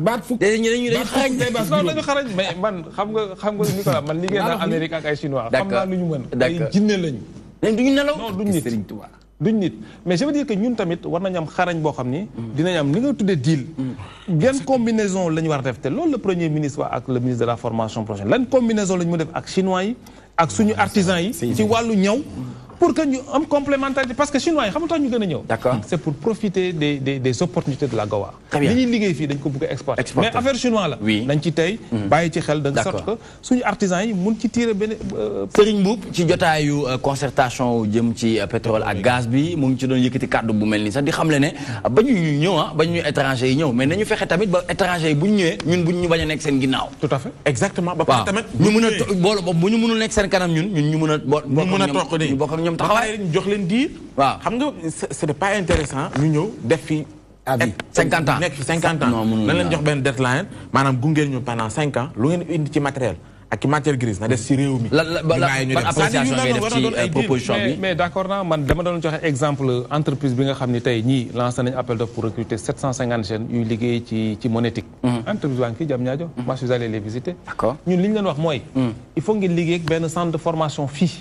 baat fukk DG dañu xarañ. non dañu xarañ mais man xam nga Nicolas man liggéey naa Amérique ak ay chinois. xam naa lu ñu mën. ay jinne lañu. duñu nelaw non duñu nit duñ nit mais je veux dire que ñun tamit war nañu am xarañ boo xam ni dinañ am li nga tuddee deal yan combinaison la ñu war a def te loolu le premier ministre ak le ministre de la formation prochaine lan combinaison la ñu mën def ak chinois yi ak suñu artisans yi ci wàllu ñaw pour que ñu am complémentarité parce que chinois yi xam nga tax ñu gën a ñëw c'est pour profiter des opportunités de la Gowa li ñuy liggéey fii dañ ko bëgg a exporter mais affaire chinois la nañ ci tey bàyyi ci xel de sorte que suñu artisans yi mun ci tirer benn Serigne Mboup ci jotaayu concertation jëm ci pétrole ak gaz bi mu ngi ci doon yëkkati kàddu bu mel ni sax di xamle ne ba ñu ñëw ba ñu étranger yi ñëw mais nañu fexe tamit ba étranger yi bu ñu ñëwee ñun bu ñu bañ a nekk seen ginnaaw tout à fait exactement ba pare tamit ñu mën a boole bu ñu mënul nekk seen kanam ñun ñu mën a toog ni bokk ak ñoom taxawaay ñu jox leen diir waaw xam nga c'est pas intéressant ñu ñëw def fi 50 ans nekk fi 50 ans na leen jox benn deadline maanaam gungeel ñu pendant 5 ans lu ngeen indi ci matériel ak ci matière grise na des ci réew mi ban appréciation ngay def ci proposition bi mais d'accord naa man dama doon joxe exemple entreprise bi nga xam ni tey ñii lancé nañu appel d'offres pour recruter 750 jeunes yuy liggéey ci monétique entreprise baa ngi fii Diamniadio moi je suis allé les visiter ñun li ñu leen wax mooy il faut ngeen liggéey ak benn centre de formation fii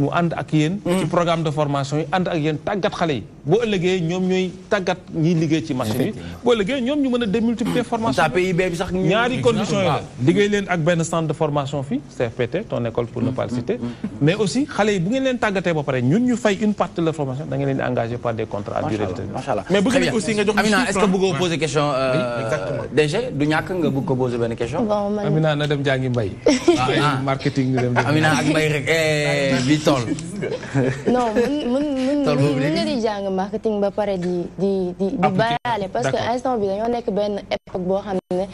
mu ànd ak yéen ci programme de formation yi ànd ak yéen tàggat xale yi boo ëllëgee ñoom ñooy tàggat ñiy liggéey ci marché bi boo ëllëgee ñoom ñu mën a démultiplier formation PIB bi sax ñaari conditions yi la liggéey leen ak benn centre de formation fii CFPT ton école pour ne pas le citer mais aussi xale yi bu ngeen leen tàggatee ba pare ñun ñu fay une partie de la formation da ngeen leen di engagé par des contrats à durée déterminée mais bëgg nañ aussi nga jox Amina est-ce que bëggoo poser question DG du ñàkk nga bëgg ko poser benn question Amina na dem jàngi mbay marketing ñu dem Amina ak mbay rek tool non mun nga di jàng marketing ba pare di bàyyaale parce que instant bi dañoo nekk benn époque boo xam ne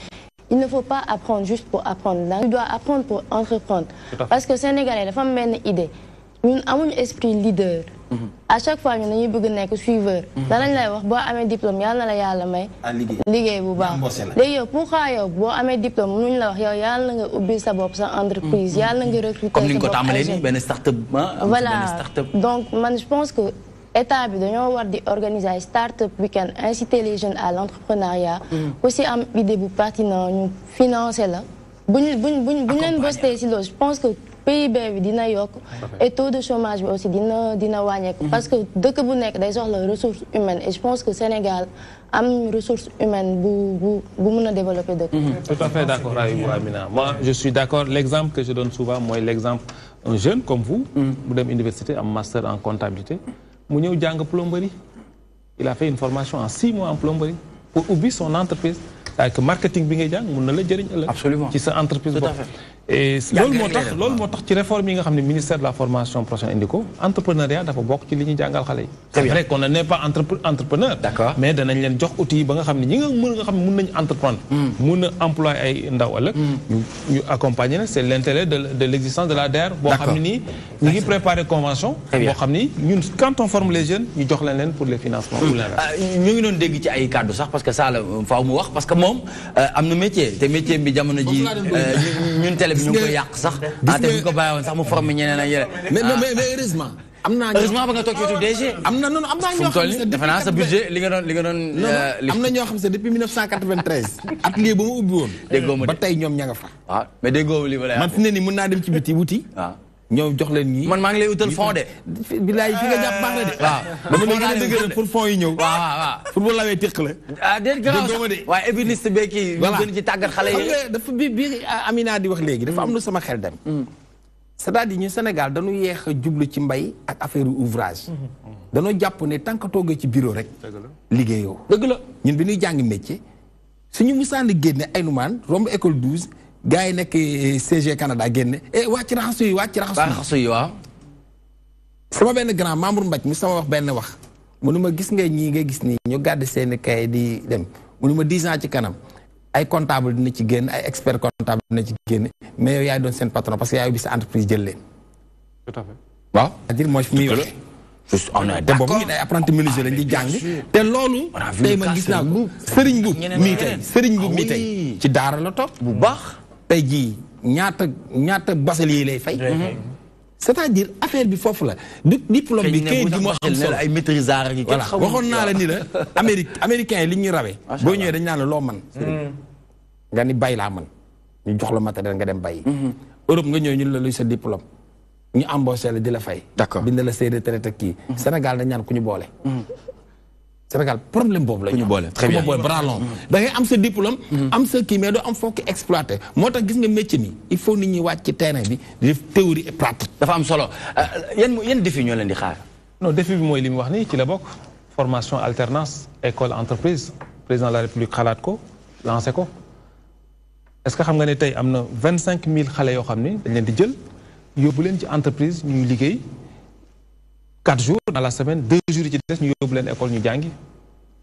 il ne faut pas apprendre juste pour apprendre donc tu dois apprendre pour entreprendre parce que sénégalais dafa am benn idée ñun amuñu esprit leader à chaque fois ñun dañuy bëgg nekk suiveur danañ lay wax boo amee diplôme yàlla na la yàlla may liggéey bu baax léegi yow pourquoi yow boo amee diplôme mënuñ la wax yow yàlla na nga ubbil sa bopp sa entreprise yàlla na nga recruter comme ni nga ko tàmbalee nii benn start-up voilà donc man je pense que état bi dañoo war di organiser ay start-up week-end inciter les jeunes à l'entrepreneuriat aussi am idée bu pertinent ñu financer la buñ leen bostee si loolu je pense que PIB bi dina yokk et taux de chômage bi aussi dina wàññeeku parce que dëkk bu nekk day soxla ressources humaines et je pense que Sénégal am ressources humaines bu mën a développer dëkk. Tout à fait d'accord avec vous Amina. Moi je suis d'accord l'exemple que je donne souvent mooy l'exemple un jeune comme vous bu dem université am master en comptabilité mu ñëw jàng plomberie il a fait une formation en 6 mois en plomberie pour ubbi son entreprise c'est-à-dire que marketing bi ngay jàng mun na la jëriñ ëllëg. Absolument ci sa entreprise bopp. et loolu moo tax ci réforme yi nga xam ne ministère de la formation professionnelle indi ko entrepreneuriat dafa bokk ci li ñuy jàngal xale yi. c'est vrai qu'on n'est pas entrepreneur. D'accord mais danañ leen jox outils yi ba nga xam ne ñi nga xam ne mun nañu entreprendre. mun a employer ay ndaw ëllëg. ñu accompagner leen c'est l'intérêt de l'existence de la DER. boo xam ne nii ñu ngi préparer convention. boo xam ni ñun quand on forme les jeunes ñu jox leen pour les financements. ñu ngi doon dégg ci ay kàddu sax parce que ça la faaw mu wax parce que moom am na métier te métier bi jamono ji ñun télé ñu ngi koy yàq sax te bu ko bàyyi woon sax mu formé ñeneen ak yeneen mais heureusement am naa heureusement ba nga toog ci wetu DG am na noonu am naa ñoo xam ne defe naa sa budget li nga doon am na ñoo xam ne depuis 1993 atelier ba ma ubbi woon déggoo ma ba tey ñoom ña nga fa waaw mais déggoo li ma lay man fi ne nii mën naa dem ci biti wuti waaw ñoo jox leen ñii man maa ngi lay utal fond de bilaay fi nga jàpp baax na de waaw dama lay gën a dëgëral pour fond yi ñëw waaw pour bu lawee téq la déet gannaaw de waaye ébéniste bee kii ñu gën ci tàggat xale yi dafa bi Amina di wax léegi dafa am lu sama xel dem c'est-à-dire ñu Sénégal dañu yeex a jublu ci mbay ak affaire ouvrage dañoo jàpp ne tant que toogee ci bureau rek liggéeyoo dëgg la ñun bi ñuy jàng métier suñu musaan génne ay numaan romb école 12 gars yi nekk CG Canada génne wàcc raxasu yi waaw sama benn grand membre mbaj mi sama wax benn wax mënu ma gis nga ñii nga gis nii ñu gàdd seeni kay di dem mënu ma 10 ans ci kanam ay comptable dina ci génn ay expert comptable dina ci génn mais yow yaay doon seen patron parce que yaay ubbi sa entreprise jël leen tout à fait waaw c'est-à-dire mooy fi muy waxee juste on est te boobu ñu ay apprenti menuisier lañ di jàng te loolu tey man gis naa ko Serigne Mboup mii tey Serigne Mboup mii tey ci daara la topp bu baax tey jii ñaata bachelier lay fay c'est-à-dire affaire bi foofu la diplôme bi kayit gi moo am solo ay maîtrisards yi voilà waxoon naa la ni la américain yi li ñuy rawee boo ñëwee dañ naan la loo man nga ni bay laa man ñu jox la matériel nga dem bay Europe nga ñëw ñu la luy sa diplôme ñu embauché la di la fay d'accord bind la say retraite ak kii Sénégal dañ naan ku ñu boole Sénégal problème boobu la ñu boole très bien boole bras long da ngay am sa diplôme am sa kii mais doo am foo ko exploité moo tax gis nga métier mi il faut nit ñi wàcc ci terrain bi di def théorie et pratique dafa am solo yan défi ñoo leen di xaar non défi bi mooy li mu wax nii ci la bokk formation alternance école entreprise président de la République xalaat ko lancé ko est-ce que xam nga ne tey am na 25000 xale yoo xam ni dañ leen di jël yóbbu leen ci entreprise ñuy liggéey 4 jours dans la semaine 2 jours yi ci des ñu yóbbu leen école ñu jàngi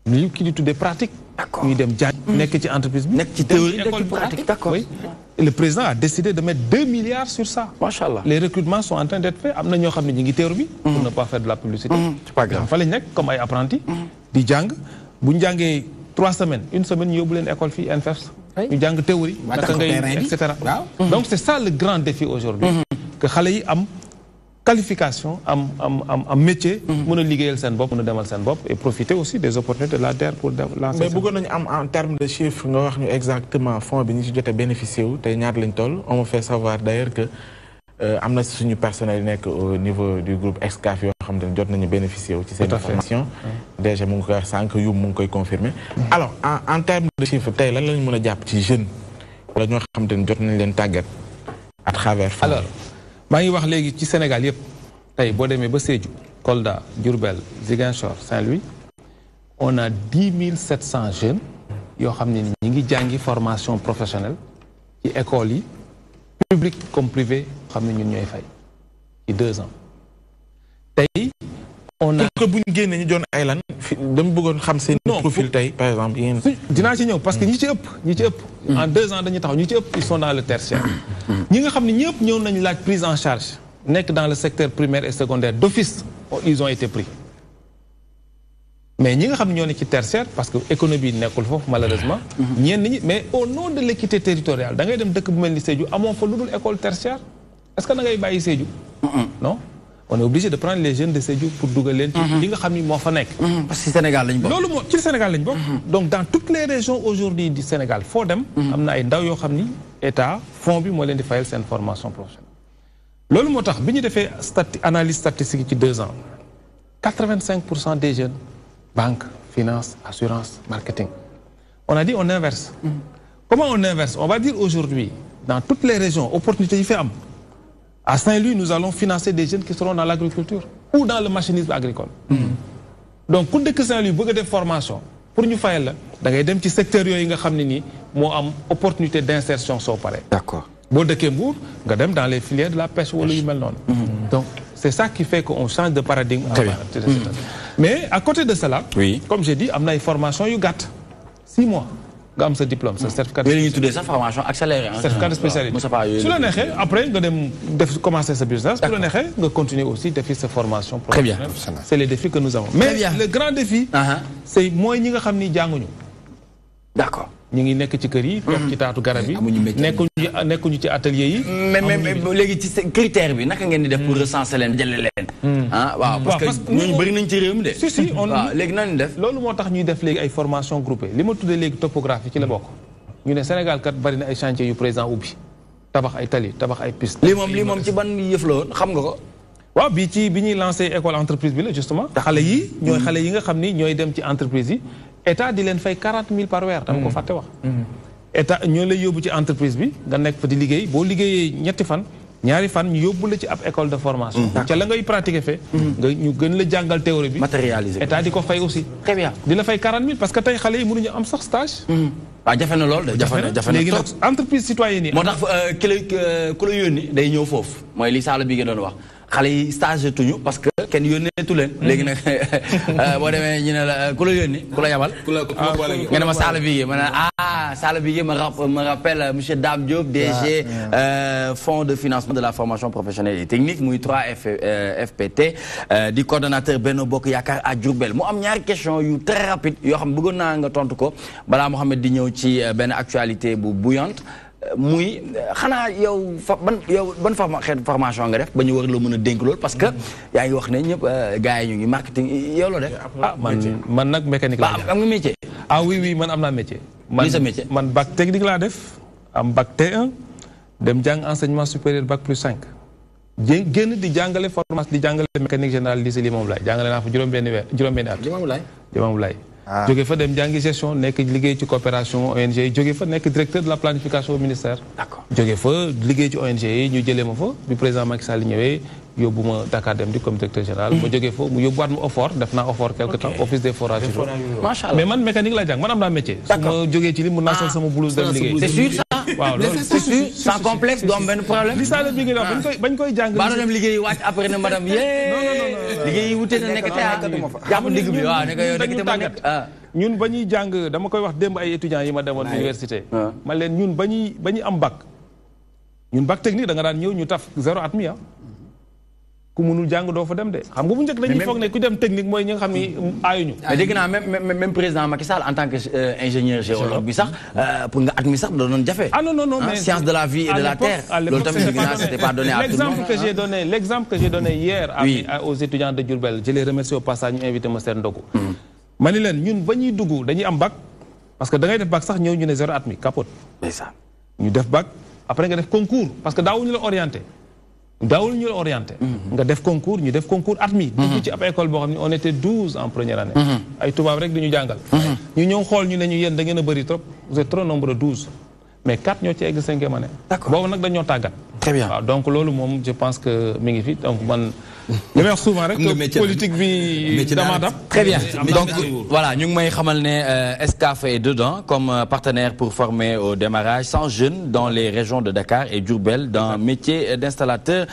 ñu ki di tuddee pratique ñuy dem jàng nekk ci entreprise bi nekk ci théorie école pratique d'accord oui et le président a décidé de mettre 2 milliards sur ça machallah les recrutements sont en train d'être faits am na ñoo xam ne ñu ngi théorie bi pour ne pas faire de la publicité c'est pas grave fa lañ nekk comme ay apprentis di jàng bu ñu jàngee 3 semaines 1 semaine ñu yóbbu leen école fii NFEFS ñu jàng théorie naka ngay et cetera donc c'est ça le grand défi aujourd'hui que xale yi am qualification am métier mën a liggéeyal seen bopp mën a demal seen bopp et profiter aussi des opportunités de la terre pour lancer. mais bëggoon nañu am en termes de chiffres nga wax ñu exactement fonds bi ñu ci jot a bénéficié wu tey ñaata lañ toll on me fait savoir d'ailleurs que am na suñu personnel yi nekk au niveau du groupe Excaf yoo xam ne jot nañu bénéficié wu ci seen formation déjà mu ngi koy wax sànq yu mu ngi koy confirmer alors en termes de chiffres tey lan lañ mën a jàpp ci jeunes wala ñoo xam ne jot nañ leen tàggat à travers fonds. Alors maa ngi wax léegi ci Sénégal yëpp tey boo demee ba Sédhiou Kolda Diourbel Ziguinchor Saint-Louis on a 10 700 jeunes yoo xam ne ñi ngi jàngi formation professionnelle ci écoles yi public comme privé xam ne ñun ñooy fay ci 2 ans tey on a pour que bu ñu génnee ñu doon ay lan dama bëggoon xam seen profil tey par exemple yéen dinaa ci ñëw parce que ñi ci ëpp en 2 ans dañuy taxaw ñi ci ëpp ils sont dans le tertiaire ñi nga xam ne ñëpp ñëw nañu laaj prise en charge nekk dans le secteur primaire et secondaire d'office ils ont été pris mais ñi nga xam ne ñoo ne ci tertiaire parce que économie nekkul foofu malheureusement ñenn ñi mais au nom de l'équité territoriale da ngay dem dëkk bu mel ni Sédhiou amoo fa lu dul école tertiaire est-ce que da ngay bàyyi Sédhiou non on est obligé de prendre les jeunes de Sédhiou pour dugal leen ci li nga xam ni moo fa nekk parce que Sénégal lañ bokk loolu moo ci Sénégal lañ bokk donc dans toutes les régions aujourd'hui du Sénégal foo dem am na ay ndaw yoo xam ni état fonds bi moo leen di fayal seen formation professionnelle loolu moo tax bi ñu defee analyse statistique ci 2 ans 85% des jeunes banque finance assurance marketing on a dit on inverse comment on inverse on va dire aujourd'hui dans toutes les régions opportunités yi fi am à Saint-Louis nous allons financer des jeunes qui seront dans l'agriculture ou dans le machinisme agricole donc ku dëkk Saint-Louis bëgg a def formation pour ñu fayal la da ngay dem ci secteur yooyu nga xam ne nii moo am opportunité d'insertion soo paree d'accord boo dëkkee Mbour nga dem dans les filières de la pêche wala yu mel noonu donc c'est ça qui fait qu'on change de paradigme mais à côté de cela comme j'ai dit am na ay formation yu gàtt 6 mois nga am sa diplôme sa certificat de tuddee sa formation accélérée certificat de spécialité su la neexee après nga dem def commencer sa business su la neexee nga continuer aussi defi sa formation professionnelle c'est les défis que nous avons mais le grand défi c'est mooy ñi nga xam ni jànguñu d'accord ñu ngi nekk ci kër yi toog ci taatu garab yi nekkuñu ci atelier yi mais léegi ci critère bi naka ngeen di def pour recenser leen jële leen waaw parce que ñooñu bëri nañ ci réew mi de si waaw léegi nan def loolu moo tax ñuy def léegi ay formation groupée li ma tuddee léegi topographie ci la bokk ñu ne Sénégal kat bari na ay chantiers yu président ubbi tabax ay tali tabax ay piste lii moom ci ban yëf la woon xam nga ko waaw bi ñuy lancé école entreprise bi la justement xale yi ñooy xale yi nga xam ni ñooy dem ci entreprise yi état di leen fay 40 000 par weer dama ko fàtte wax état ñoo lay yóbbu ci entreprise bi nga nekk fa di liggéey boo liggéeyee ñaari fan ñu yóbbu la ci ab école de formation ca la ngay pratiquer fe nga ñu gën la jàngal théorie bi matérialiser état di ko fay aussi très bien di la fay 40 000 parce que tey xale yi mënuñu am sax stage waaw jafe na lool de jafe na léegi nag entreprise citoyenne yi moo tax ku la yónni day ñëw foofu mooy li Sall bi nga doon wax xale yi stage tuñu parce que kenn yónneetu leen. léegi nag boo demee ñu ne la ku la yónni ku la yabal. nga ne ma Sala Bigué ma ne Sala Bigué me rappelle monsieur Dame Diop DG fonds de financement de la formation professionnelle et technique muy 3FPT di coordonnateur Benno Bokk Yaakaar à Diourbel mu am ñaari question yu très rapide yoo xam bëggoon naa nga tontu ko balaa Mohamed di ñëw ci benn actualité bu bouillante. muy xanaa yow ban formation nga def ba ñu war la mën a dénk loolu parce que yaa ngi wax ne ñëpp gars yi ñu ngi marketing yow loo def. man nag mécanique laa am nga métier. oui man am naa métier. man sa métier man bac technique laa def am bac T1 dem jàng enseignement supérieur bac +5 génn di jàngale formation di jàngale mécanique générale lycée Limamoulaye jàngale naa fa juróom-benni at. Limamoulaye. jóge fa dem jàngi gestion nekk liggéey ci coopération ONG yi jóge fa nekk directeur de la planification au ministère. D'accord. jóge fa liggéey ci ONG yi ñu jëlee ma fa bi président Macky Sall ñëwee yóbbu ma Dakar dem di comme directeur général. ma jóge fa mu yóbbuwaat ma OFOR def naa OFOR quelque temps office des forages. macha allah mais man mécanique laa jàng man am naa métier. D'accord su ma jógee ci li mun naa sol sama blouse dem liggéey. c'est sûr ça. waaw loolu c'est sûr sans complexe doo am benn problème. li Sala Bigué bañ koy jàng. ba dem liggéey wàcc après ne madame yee. non liggéey yi wute na nekk jàpp ndigg bi waaw nekk yow nekk te ma nekk ñun ba ñuy jàng dama koy wax démb ay étudiants yi ma demoon université. man leen ñun ba ñuy am bac. ñun bac technique da nga daan ñëw ñu taf 0 at mi ku mënul jàng doo fa dem de xam nga bu njëkk dañuy foog ne ku dem technique mooy ñi nga xam ni aayuñu. dégg naa même président Macky Sall en tant que ingénieur géologue bi sax pour nga admis sax da doon jafe. non mais science de la vie et de la terre. loolu tamit dégg naa c'était pas donné à tout le monde. L'exemple que j'ai donné hier aux étudiants de Diourbel je les remercie au passage ñu invité ma seen ndogu. ma ni leen ñun ba ñuy dugg dañuy am bac parce que da ngay def bac sax ñëw ñu ne 0 at mi capote. ñu def bac après nga def concours parce que daawuñu la orienté. nga def concours ñu def concours at mi. dugg ci ab école boo xam ne on était 12 en première année. ay tubaab rek di ñu jàngal. ñu ñëw xool ñu ne ñu yéen da ngeen a bëri trop vous êtes trop nombreux 12 mais 4 ñoo ci egg 5e année. D'accord boobu nag dañoo tàggat. Très bien. waaw donc loolu moom je pense que mi ngi fi donc man. li may wax souvent rek politique bi dama dab. Très bien donc voilà ñu ngi may xamal ne Excaf est dedans comme partenaire pour former au démarrage 100 jeunes dans les régions de Dakar et Diourbel dans métier d'installateur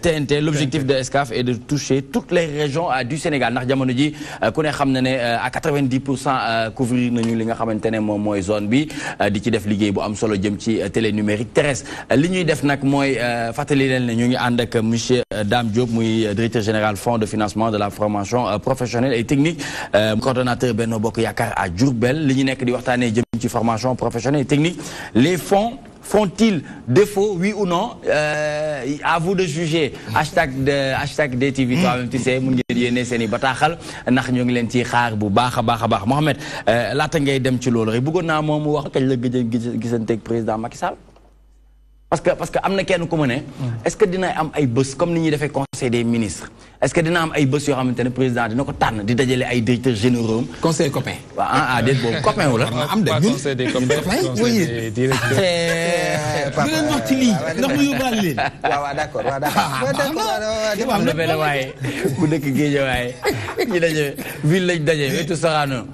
TNT. L'objectif de Excaf est de toucher toutes les régions du Sénégal ndax jamono ji ku ne xam na ne à 90% couvrir nañu li nga xamante ne moom mooy zone bi di ci def liggéey bu am solo jëm ci télé numérique terrestre li ñuy def nag mooy fàttali leen ne ñu ngi ànd ak monsieur Dame Diop muy directeur général fonds de financement de la formation professionnelle et technique coordonnateur Benno Bokk Yaakaar à Diourbel li ñu nekk di waxtaanee jëm ci formation professionnelle et technique les fonds font-ils défaut oui ou non à vous de juger hashtag DTV toi-même tu sais mun ngeen yéene seen i bataaxal ndax ñoo ngi leen ci xaar bu baax a baax Mohamed laata ngay dem ci loolu rek bëggoon naa moom mu wax kañ la gëj a gisanteeg président Macky Sall parce que am na kenn ku mu ne est-ce que dina am ay bés comme ni ñuy defee conseil des ministres est-ce que dina am ay bés yoo xamante ne président dina ko tànn di dajale ay directeurs généraux conseil copain waaw déet boobu copain wu la am de ñun conseil des copains conseil des directeurs di leen wax ci lii ndax mu yóbbaale leen waaw d'accord am na benn waaye ku dëkk Guédiawaye ñu daje ville lañ daje wetu Sorano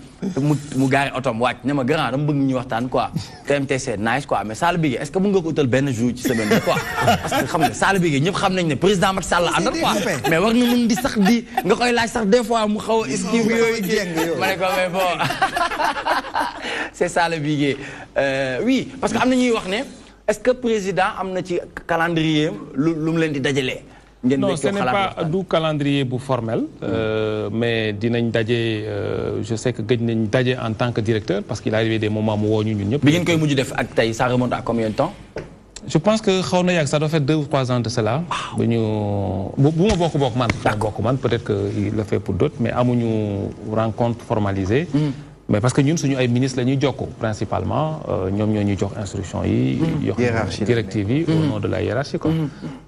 mu gaari otom wàcc ne ma grand dama bëgg ñu waxtaan quoi TMTC nice quoi mais Sala Bigué est-ce que mën nga ko utal benn jour ci semaine bi quoi parce que xam nga Sala Bigué ñëpp xam nañ ne président Macky Sall la àndal quoi mais war na mën di sax di nga koy laaj sax des fois mu xaw a esquive yooyu ma ne ko mais bon c'est Sala Bigué oui parce que am na ñuy wax ne est-ce que président am na ci calendrier lu mu leen di dajalee non ce n'est pas du calendrier bu formel mais dinañ daje je sais que gëj nañ daje en tant que directeur parce qu'il est arrivé des moments mu woo ñu ñun ñëpp. bi ngeen koy mujj def ak tey ça remonte à combien de temps. je pense que xaw na yàgg ça doit faire 2 ou 3 ans de cela. bu ñu bu ma bokk man peut-être que il le fait pour d'autres mais amuñu rencontre formalisée. mais parce que ñun suñu ay ministres la ñuy jokko principalement ñoom ñoo ñuy jox instruction yi jox directive yi au nom de la hiérarchie quoi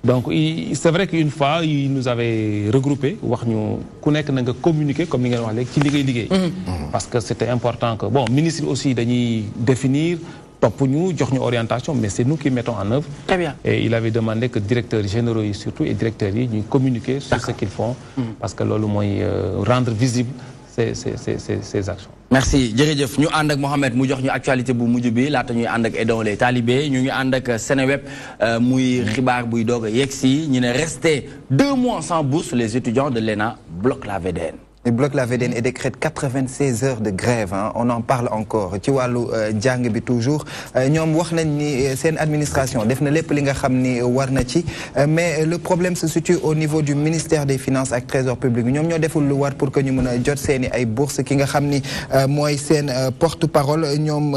donc c'est vrai qu'une fois il nous avait regroupé wax ñu ku nekk na nga communiquer comme ni ngeen wax léegi ci liggéey parce que c'était important que bon ministre aussi dañuy définir topp ñu jox ñu orientation mais c'est nous qui mettons en œuvre. Très bien. Et il avait demandé que directeurs généraux yi surtout et directeurs yi ñuy communiquer sur ce qu'ils font parce que loolu mooy rendre visible ces actions. merci jërëjëf ñu ànd ak Mohamed mu jox ñu actualité bu mujj bi laata ñuy ànd ak Aidons les talibés ñu ngi ànd ak Seneweb muy xibaar buy doog a yegsi ñu ne resté 2 mois sans bourse les étudiants de l'ENA bloquent la VDN. Ils bloquent la VDN et décrètent 96 heures de grève. Hein. On en parle encore. Tu vois, Djang bi toujours. Ñom wax nañ ni sen administration def na lepp li nga xamni war na ci mais le problème se situe au niveau du ministère des Finances ak Trésor public. Ñom ñoo deful lu war pour que ñu mëna jot seeni ay bourses ki nga xamni moy sen porte-parole ñom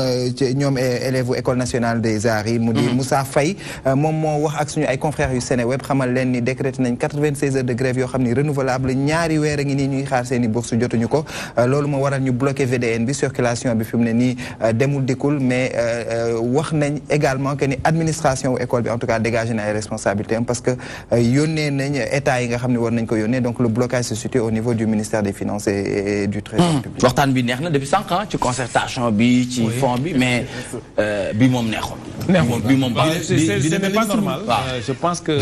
élèves École nationale des arts yi mu di Moussa Faye mom mo wax ak suñu ay confrères yu Seneweb xamal leen ni décrété nañ 96 heures de grève yo xamni renouvelable ñaari weer ngi ni ñuy xaar ni bourse jotuñu ko loolu mo waral ñu bloqué VDN bi circulation bi fi mu ne nii demul dikul mais wax nañ également que ni administration école bi en tout cas dégagé na ay responsabilités parce que yónnee nañ état yi nga xam ne war nañ ko yónnee donc le blocage se situe au niveau du ministère des Finances et du Trésor public. waxtaan bi neex na depuis 5 ans ci concertation bi ci fond bi mais bi moom neexul. neexul bi moom ce n'est pas normal. Je pense que.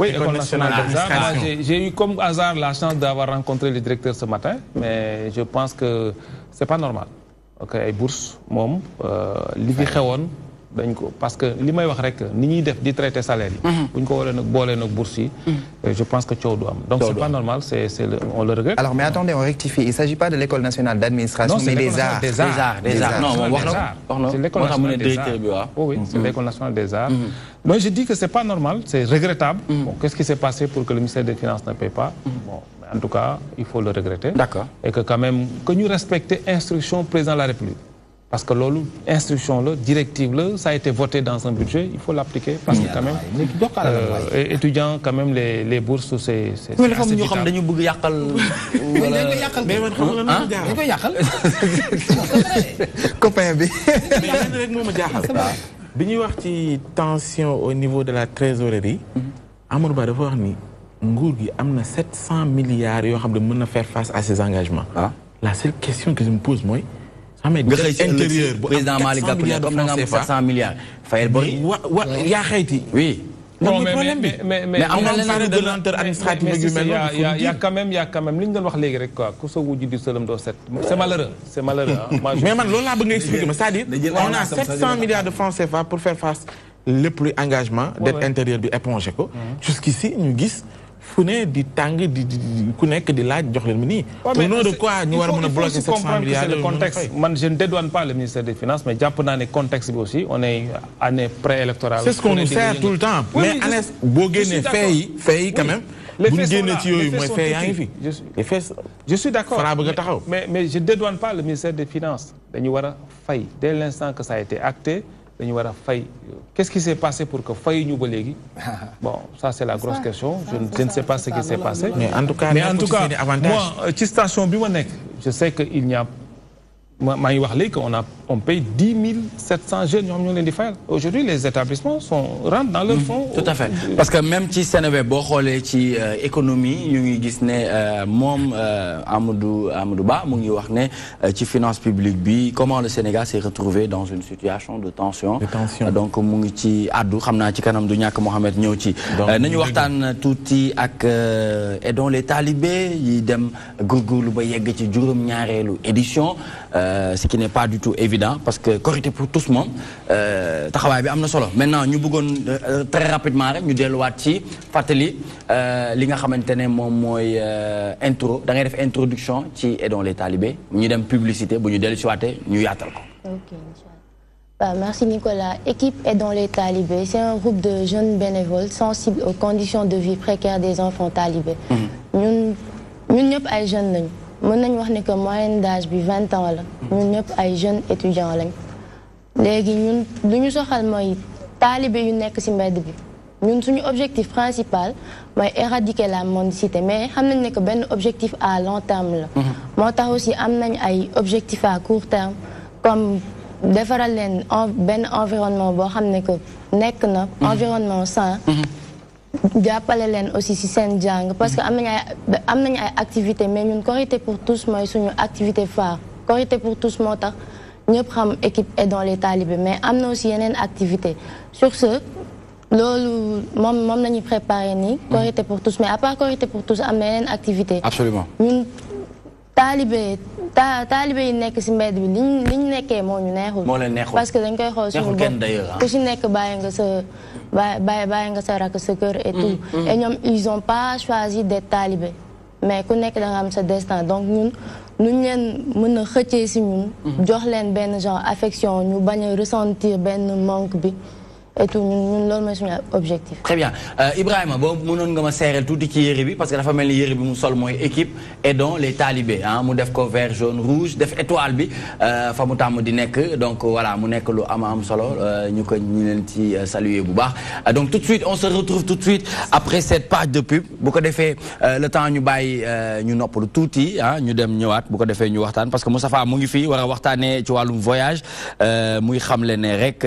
Oui, École nationale des arts. J'ai eu comme hasard la chance d'avoir rencontré le directeur ce matin, mais je pense que c'est pas normal. Ok, ay bourse moom li fi xewoon dañ ko parce que li may wax rek ni ñuy def di traiter salaire yi. bu ñu ko waree nag boolee nag bourse yi. je pense que coow du am. donc c'est pas normal on le regrette. Alors mais attendez, on rectifie. Il s'agit pas de l'École nationale d'administration mais des arts. Des arts. Non, c'est l'École nationale des arts. Oui, c'est l'École nationale des arts. Donc je dis que c'est pas normal, c'est regrettable. Bon, qu'est-ce qui s'est passé pour que le ministère des Finances ne paye pas? Bon, en tout cas, il faut le regretter. D'accord. Et que quand même, que nous respections l'instruction du président de la République. Parce que l'instruction, la directive, ça a été voté dans un budget, il faut l'appliquer. Parce que quand même, étudiants, quand même, les bourses, c'est assez vital. Copain bi. Mais rek moma jaxal. Biñuy wax ci tension au niveau de la trésorerie, Amadou Ba dafa wax ni nguur gi amna 700 milliards yo xam ne mën na faire face à ces engagements. La seule question que je me pose moi intérieur président Malick Gakou comme na nga am 700 milliards fayel bari yaa xayti oui non mais am na leneen de lenteur administrative yu mel il y a quand même li ñu doon wax léegi rek quoi ku sa wujju di sëlam doo set c'est malheureux mais man loolu laa bëgg nga expliquer ma c'est-à-dire on a 700 milliards de francs CFA pour faire face le plus engagement dette intérieure bi épongé ko jusqu'ici ñu gis fu ne di tàng di ku nekk di laaj jox leen nii. au nom de quoi ñu war a mën a bloquer 700 milliards le contexte man je ne dédouane pas le ministère des Finances mais jàpp naa ne contexte bi aussi on est année préélectorale. C'est ce qu'on nous sert tout le temps. mais année boo génnee fay yi quand même. bu ñu génnee ci yooyu mooy fay yaa ngi fi. je suis d'accord Fara bëgg a taxaw. mais je dédouane pas le ministère des Finances dañu war a fay dès l'instant que ça a été acté. Qu'est-ce qui s'est passé pour que faille ñu ba légui? Bon, ça c'est la grosse question. Je ne sais pas ce qui s'est passé. Mais en tout cas, moi, ci station bi ma nek, je sais que il n'y a maa ngi wax léegi on paye 10 700 jeunes ñoo xam ñoo leen di fayal. Aujourd'hui les établissements rentrent dans leur fonds. Tout à fait parce que même ci Seneweb boo xoolee ci économie ñu ngi gis ne moom Amadou Ba mu ngi wax ne ci finance publique bi comment le Sénégal s'est retrouvé dans une situation de tension. Donc mu ngi ci addu xam naa ci kanam du ñàkk Mohamed ñëw ci. nañu waxtaan tuuti ak Aidons les talibés yi dem góorgóorlu ba yegg ci juróom-ñaareelu édition. Ce qui n'est pas du tout évident parce que Korité pour tous moom taxawaay bi am na solo maintenant ñu bëggoon très rapidement rek ñu delluwaat ci fàttali li nga xamante ne moom mooy intro da ngay def introduction ci Aidons les talibés ñu dem publicité bu ñu dellu si waatee ñu yaatal ko. Ok, bah, merci Nicolas. Équipe Aidons les talibés, c'est un groupe de jeunes bénévoles sensibles aux conditions de vie précaires des enfants talibés. ñun ñëpp ay jeunes lañu. mën nañu wax ne que moyenne d'âge bi 20 ans la ñun ñëpp ay jeunes étudiants lañ léegi ñun lu ñu soxal mooy taalibe yu nekk ci mbedd bi ñun suñu objectif principal mooy éradiquer la mendicité mais xam nañ ne que benn objectif à long terme la moo tax aussi am nañ ay objectifs à court terme comme defaral leen benn environnement boo xam ne que nekk na environnement sain jàppale leen aussi ci seen jàng parce que am nañ ay activités mais ñun Korité pour tous mooy suñu activité phare Korité pour tous moo tax ñëpp xam équipe Aidons les talibés mais am na aussi yeneen activité sur ce loolu moom nañuy préparé nii Korité pour tous mais à part Korité pour tous am na yeneen activité absolument ñun taalibe yi nekk si mbedd bi liñ nekkee moo ñu neexul. moo leen neexul parce que dañ koy xool suñu bopp ku si nekk bàyyi nga sa rakk sa kër et tout. Et ñoom ils ont pas choisi d'être talibé mais ku nekk da nga am sa destin donc ñun nuñ leen mën a xëccee si ñun. jox leen benn genre affection ñu bañ a ressentir benn manque bi. Et tout, ñun loolu mooy suñu objectif. Très bien Ibrahima boo mënoon nga ma seereel tuuti ci yére bi parce que dafa mel ni yére bi mu sol mooy équipe aidons les talibés ah mu def ko vert jaune rouge def étoile bi fa mu tàmm di nekk donc voilà mu nekk lu am solo ñu leen ci saluer bu baax donc tout de suite on se retrouve tout de suite après cette page de pub bu ko defee le temps ñu bàyyi ñu noppalu tuuti ah ñu dem ñëwaat bu ko defee ñu waxtaan parce que Moustapha mu ngi fii war a waxtaanee ci wàllum voyage muy xamle ne rek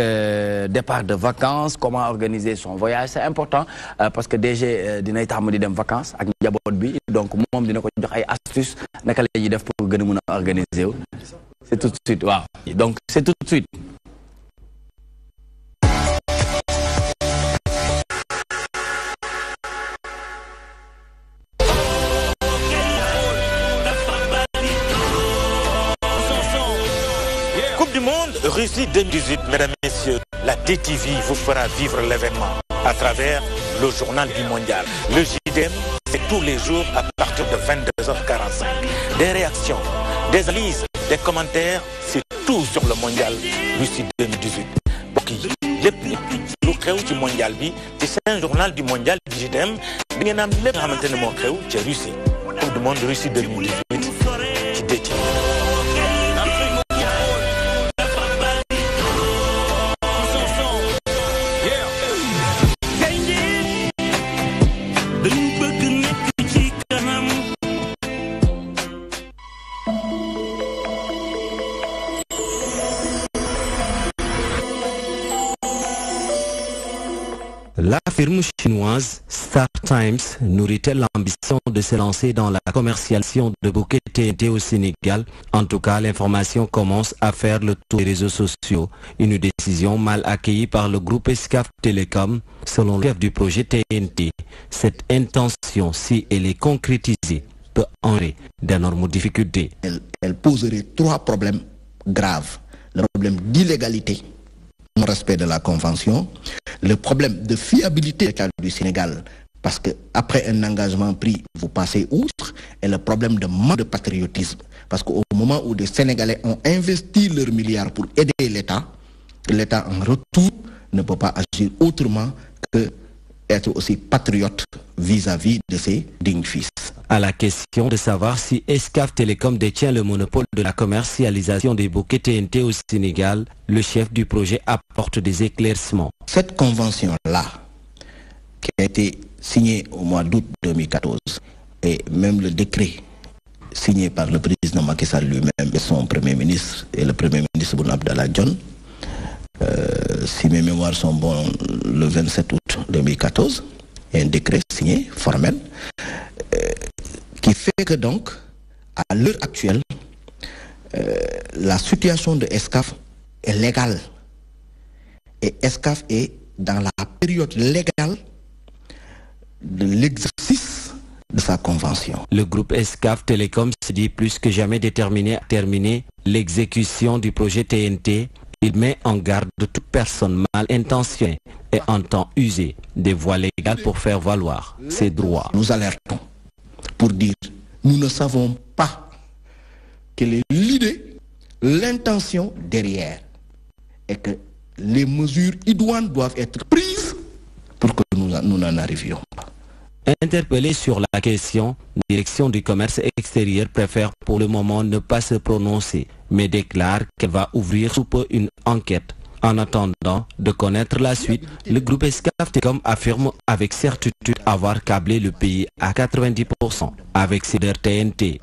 départ de vacances. Comment organiser son voyage c'est important parce que DG dinay tàmm di dem vacances ak njaboot bi donc moom dina ko jox ay astuces naka la ñuy def pour gën a mën a organiser wu c'est tout de suite waaw donc c'est tout de suite. Coupe du monde Russie 2018, mesdames et messieurs. La DTV vous fera vivre l'événement à travers le journal du mondial. Le JDM, c'est tous les jours à partir de 22h45. Des réactions, des analyses, des commentaires, c'est tout sur le mondial Russie 2018. Ok, lu xew ci mondial bi c'est un journal du mondial du JDM bi ngeen am lépp nga xamante ne moo xew ci Russie. Coupe du monde Russie 2018 ci DTV. La firme chinoise Star Times nourrit-elle l'ambition de se lancer dans la commercialisation de bouquets TNT au Sénégal? En tout cas, l'information commence à faire le tour des réseaux sociaux. Une décision mal accueillie par le groupe Excaf Telecom, selon le chef du projet TNT. Cette intention, si elle est concrétisée, peut engendrer d'énormes difficultés. Elle poserait 3 problèmes graves. Le problème d'illégalité, non-respect de la convention, le problème de fiabilité du Sénégal, parce qu'après un engagement pris, vous passez outre, et le problème de manque de patriotisme, parce qu'au moment où des Sénégalais ont investi leurs milliards pour aider l'État, l'État en retour ne peut pas agir autrement que être aussi patriote vis-à-vis de ses dignes fils. À la question de savoir si Excaf Telecom détient le monopole de la commercialisation des bouquets TNT au Sénégal, le chef du projet apporte des éclaircissements. Cette convention-là, qui a été signée au mois d'août 2014, et même le décret signé par le président Macky Sall lui-même et son premier ministre et le premier ministre Boun Abdallah Dionne, si mes mémoires sont bons, le 27 août 2014, il y a un décret signé, formel, qui fait que donc, à l'heure actuelle, la situation de Excaf est légale. Et Excaf est dans la période légale de l'exercice de sa convention. Le groupe Excaf Telecom se dit plus que jamais déterminé à terminer l'exécution du projet TNT. Il met en garde toute personne mal intentionnée et entend user des voies légales pour faire valoir ses droits. Nous alertons pour dire, nous ne savons pas quelle est l'idée, l'intention derrière, et que les mesures idoines doivent être prises pour que nous n'en arrivions pas. Interpellé sur la question, la direction du commerce extérieur préfère pour le moment ne pas se prononcer, mais déclare qu'elle va ouvrir sous peu une enquête. En attendant de connaître la suite, le groupe Excaf Telecom affirme avec certitude avoir câblé le pays à 90% avec ses TNT.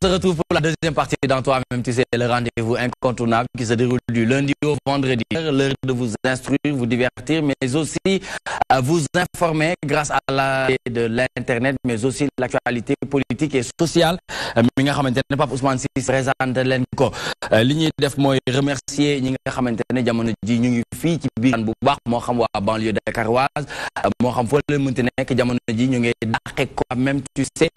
se retrouve pour la deuxième partie dans Toi-même tu sais, le rendez-vous incontournable qui se déroule du lundi au vendredi. L'heure de vous instruire, vous divertir, mais aussi vous informer grâce à de l'internet, mais aussi l'actualité politique et sociale. Mi nga xamantene Pape Ousmane Sy présente leen ko li ñuy def mooy remercier ñi nga xamantene jamono ji ñu ngi fii ci biir bu baax moo xam waa banlieue dakaroise moo xam foo leen mënti nekk jamono ji ñu ngi dàqe ko même tu sais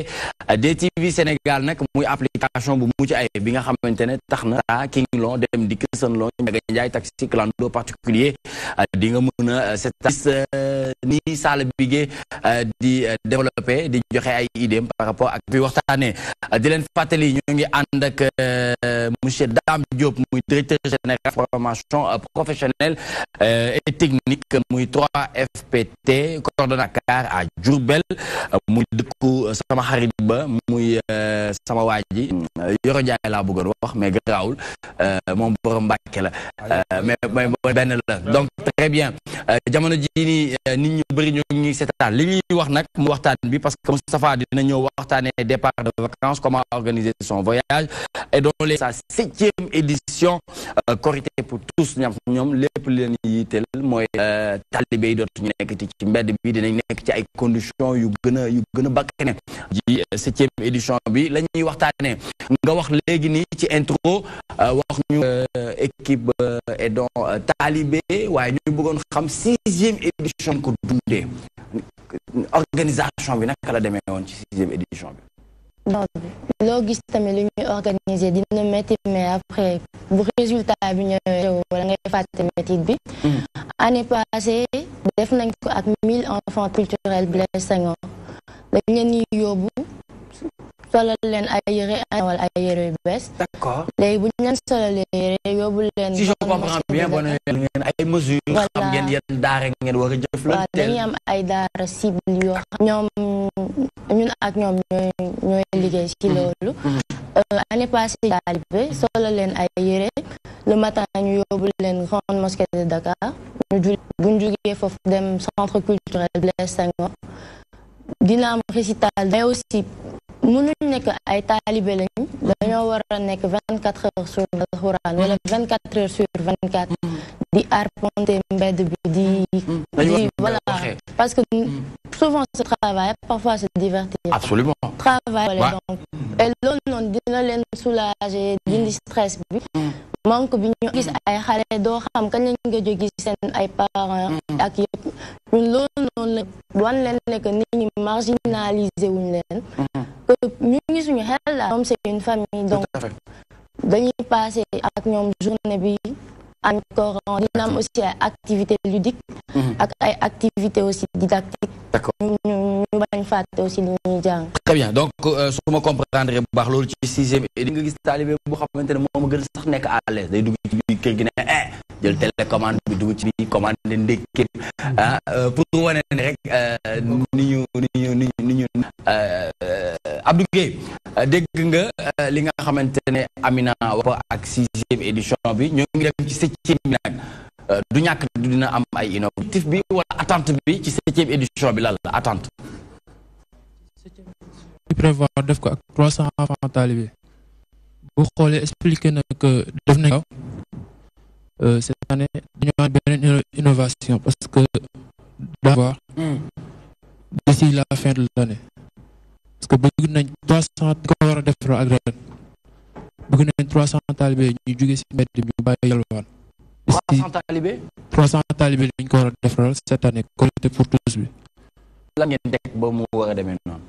DTV Sénégal nag muy application bu mucc ay bi nga xamantene tax na King Long dem di Kësan Long Ndiaga Ndiaye taxi clando particulier di nga mën a c'est ni Sala Bigué di développer di joxe ay idées par rapport ak bi waxtaanee di leen fàttali ñu ngi ànd ak monsieur Dame Diop muy directeur général formation professionnelle et technique muy 3FPT coordonnateur à Diourbel muy dëkku sama xarit ba muy sama waa ji Yoro Ndiaye laa bëggoon wax mais garaawul moom borom Mbàkke la mais benn la donc très bien jamono ji ni nit ñu bëri ñoo ngi seetaan li ñuy wax nag mu waxtaan bi parce que Moustapha dina ñëw waxtaanee départ de vacances, comment organiser son voyage et donc sa 7e édition Korité pour tous ñoom lépp leen yitteel mooy talibé yi dootuñu nekk ci mbedd bi dinañ nekk ci ay conditions yu gën a bakkane ji 7e édition bi la ñuy waxtaanee nga wax léegi nii ci intro wax ñu équipe et donc talibé waaye ñu bëggoon xam 6e édition ko dundee organisation bi naka la demee woon ci 6e édition bi. non loo gis tamit lu ñuy organiser dina métti mais après bu résultat bi ñëwee wala ngay fàtte métit bi. année passée def nañ ko ak 1000 enfants culturels Blaise Senghor dañ leen di yóbbu solal leen ay yére wala ay yére yu bees. d'accord léegi bu ñu leen solalee yére yóbbu leen. si je comprends bien bon ngeen ay mesures. xam ngeen yan daara ngeen war a jëflanteel. waaw dañuy am ay daara cible yoo xam ñoom ñun ak ñoom ñooy liggéey ci loolu. année passée talibé solal leen ay yére le matin ñu yóbbu leen grande mosquée de Dakar bu ñu jógee foofu dem centre culturel Blaise Senghor dina am récital mais aussi mënuñ nekk ay talibé lañ dañoo war a nekk 24 heures sur Alxuraan wala 24 heures sur 24 di arpenter mbedd bi di voilà parce que souvent se travaille parfois se divertir. Absolument. Travail donc et loolu noonu dina leen soulager dindi stress bi manque bi ñu gis ay xale doo xam kañ lañ nga jógi seen ay parents ak yëpp ñun loolu noonu la wan leen nekk nit ñi marginalisé wuñ leen que ñu ngi suñu xel la moom c'est une famille donc dañuy passer ak ñoom journée bi encore dina am aussi ay activités ludiques ak ay activités aussi didactiques. D'accord. ñu bañ fàtte aussi li ñuy jàng. Très bien donc su ma comprendre bu baax loolu ci 6e et di nga gis talibé bu xamante ne moom a gën sax nekk à l'aise day dugg ci biir kër gi ne jël télécommande bi dugg ci biir commande ndékki pour wane ne rek ni ñu Abdou Gueye dégg nga li nga xamante ne Amina wax ak 6e édition bi ñoo ngi dem ci 7e bi nag du ñàkk dina am ay innovatif bi wala attente bi ci 7e édition bi lan la attente. di prévoir def ko ak 300 enfants talibés bu xoolee expliqué na que def nañ ko cette année dañoo am beneen innovation parce que d'avoir d'ici la fin de l'année parce que bëgg nañ 300 ko war a def ak ren bëgg nañ 300 talibés ñu jóge ci mbedd bi ñu bàyyi yalwaan 300 talibés 300 talibés lañ ko war a defaral cette année Korité pour tous bi. lan ngeen teg ba mu war a demee noonu.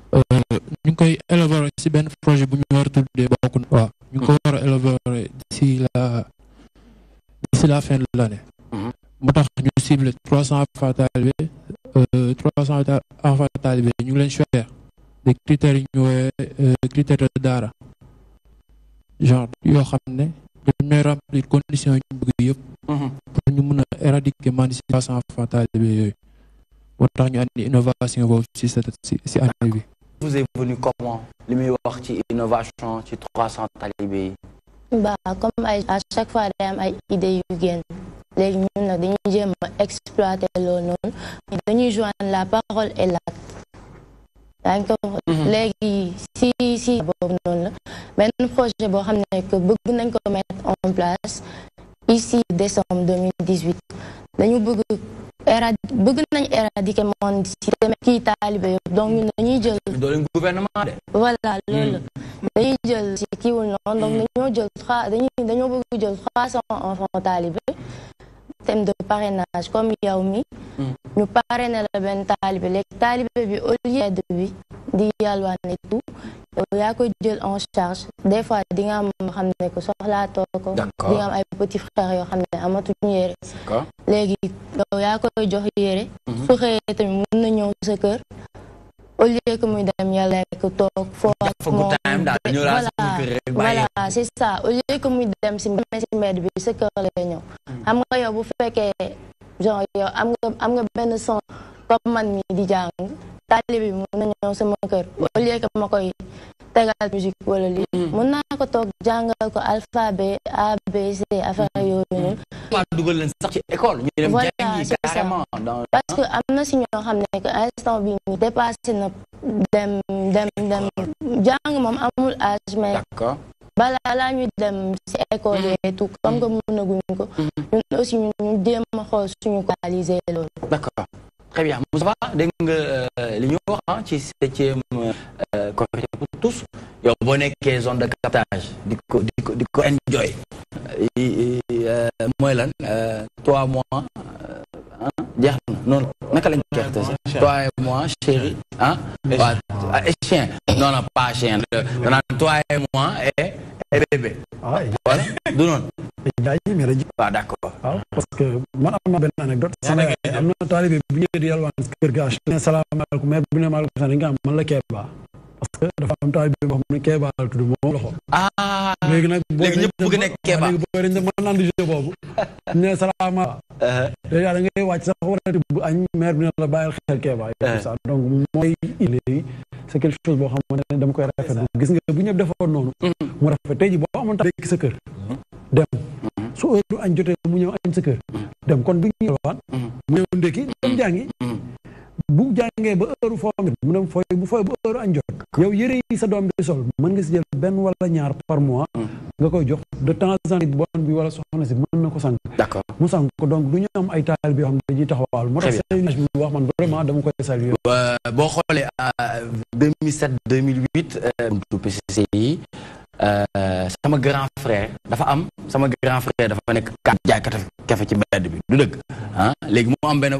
ñu ngi koy élaborer ci benn projet bu ñu war a tuddee bokk na. waaw ñu ngi ko war a élaborer d'ici la fin de l'année. moo tax ñu ciblé 300 enfants talibés 300 enfants talibés ñu ngi leen choisir des critères yu ñu woowee critères de daara genre yoo xam ne dañu remplir conditions yi ñu bëgg yëpp. pour ñu mun a éradiquer mendicité 300 enfants talibés yooyu. moo tax ñu andi innovation boobu ci année bi. vous est venu comment li muy wax ci innovation ci 300 talibés yi. bah comme à chaque fois day am ay idées yu génn léegi ñun nag dañuy jéem a exploiter loolu noonu dañuy joindre la parole et l'acte yaa ngi ko léegi si boobu noonu la benn projet boo xam ne que bëgg nañ ko mettre en place ici décembre 2018 dañu bëgg nañ éradiquer mendicité kii taalibe yëpp donc ñun dañuy jël doole gouvernement de voilà loolu dañuy jël ci kiiwul noonu donc dañoo bëgg jël 300 enfants taalibe thème de parrainage comme yow mi ñu parrainé la benn taalibe léegi taalibe bi au lieu de bi di yalwaan et tout yow yaa koy jël en charge des fois di nga am xam ne ko soxlaatoo ko di nga am ay petits frères yoo xam ne amatuñu yére léegi yow yaa koy jox yére su xëyee tamit mën na ñëw sa kër au lieu que muy dem yàlla lekk toog foo ak moom voilà c'est ça au lieu que muy dem si mbedd bi sa kër lay ñëw xam nga yow bu fekkee genre yow am nga benn son comme man mi di jàng taalibe bi mën na ñëw sama kër au lieu que ma koy tegal musique wala lii mën naa ko toog jàngal ko alphabet A B C affaire yooyu noonu dugal leen sax ci école ñu dem jàngi carrément parce que am na si ñoo xam ne que instant bi ñu dépassé na dem jàng moom amul âge mais balaa laa ñuy dem si école et tout comme que mënaguñ ko ñun aussi ñu jéem a xool suñu coaliser loolu. D'accord, très bien. Moussa dégg nga li ñu wax ci 7e Korité pour tous yow boo nekkee zone de captage di ko enjoy mooy lan 3 mois jeex na noonu naka lañ koy waxee 3 mois chéri waaw et chien non pas chien danaan 3 mois et bébé voilà du noonu waaw d'accord parce que man am na benn anecdote sama yaay am na taalibe bu ñëwee di yalwaan kër ga ne salaamaaleykum mais bu ne maaleykum salaam nga am man la Kéba parce que dafa am taalibe boo xam ne Kéba la tudd moom loxo léegi nag léegi ñëpp bëgg nekk Kéba léegi booy dañ mën naan di jeu boobu ne salaamaaleykum déjà da ngay wàcc sax warati bu añ maire bi ne la bàyyil xel Kéba ça donc mooy léegi c'est quelque chose boo xam ne dama koy rafetlu gis nga bu ñëpp defoon noonu mu rafet tey ji boo amoon tax sa kër dem su heure du añ jotee mu ñëw añ sa kër dem kon du ñu yalwaan mu ñëw ndékki dem jàngi bu jàngee ba heure foo mu dem fooy bu fooy ba heure añ jot yow yëre yi sa doom bi sol mën nga si jël benn wala ñaar par mois nga koy jox de temps en temps bon bi wala soxna si mën na ko sànq d'accord mu sànq ko donc du ñu am ay taalibe yoo xam ne dañuy taxawal moo tax seen image bi wax man vraiment dama koy saluer boo xoolee 2007 2008 du PCCI sama grand frère dafa nekk jaaykat kafe ci mbedd bi du dëgg léegi moo am benn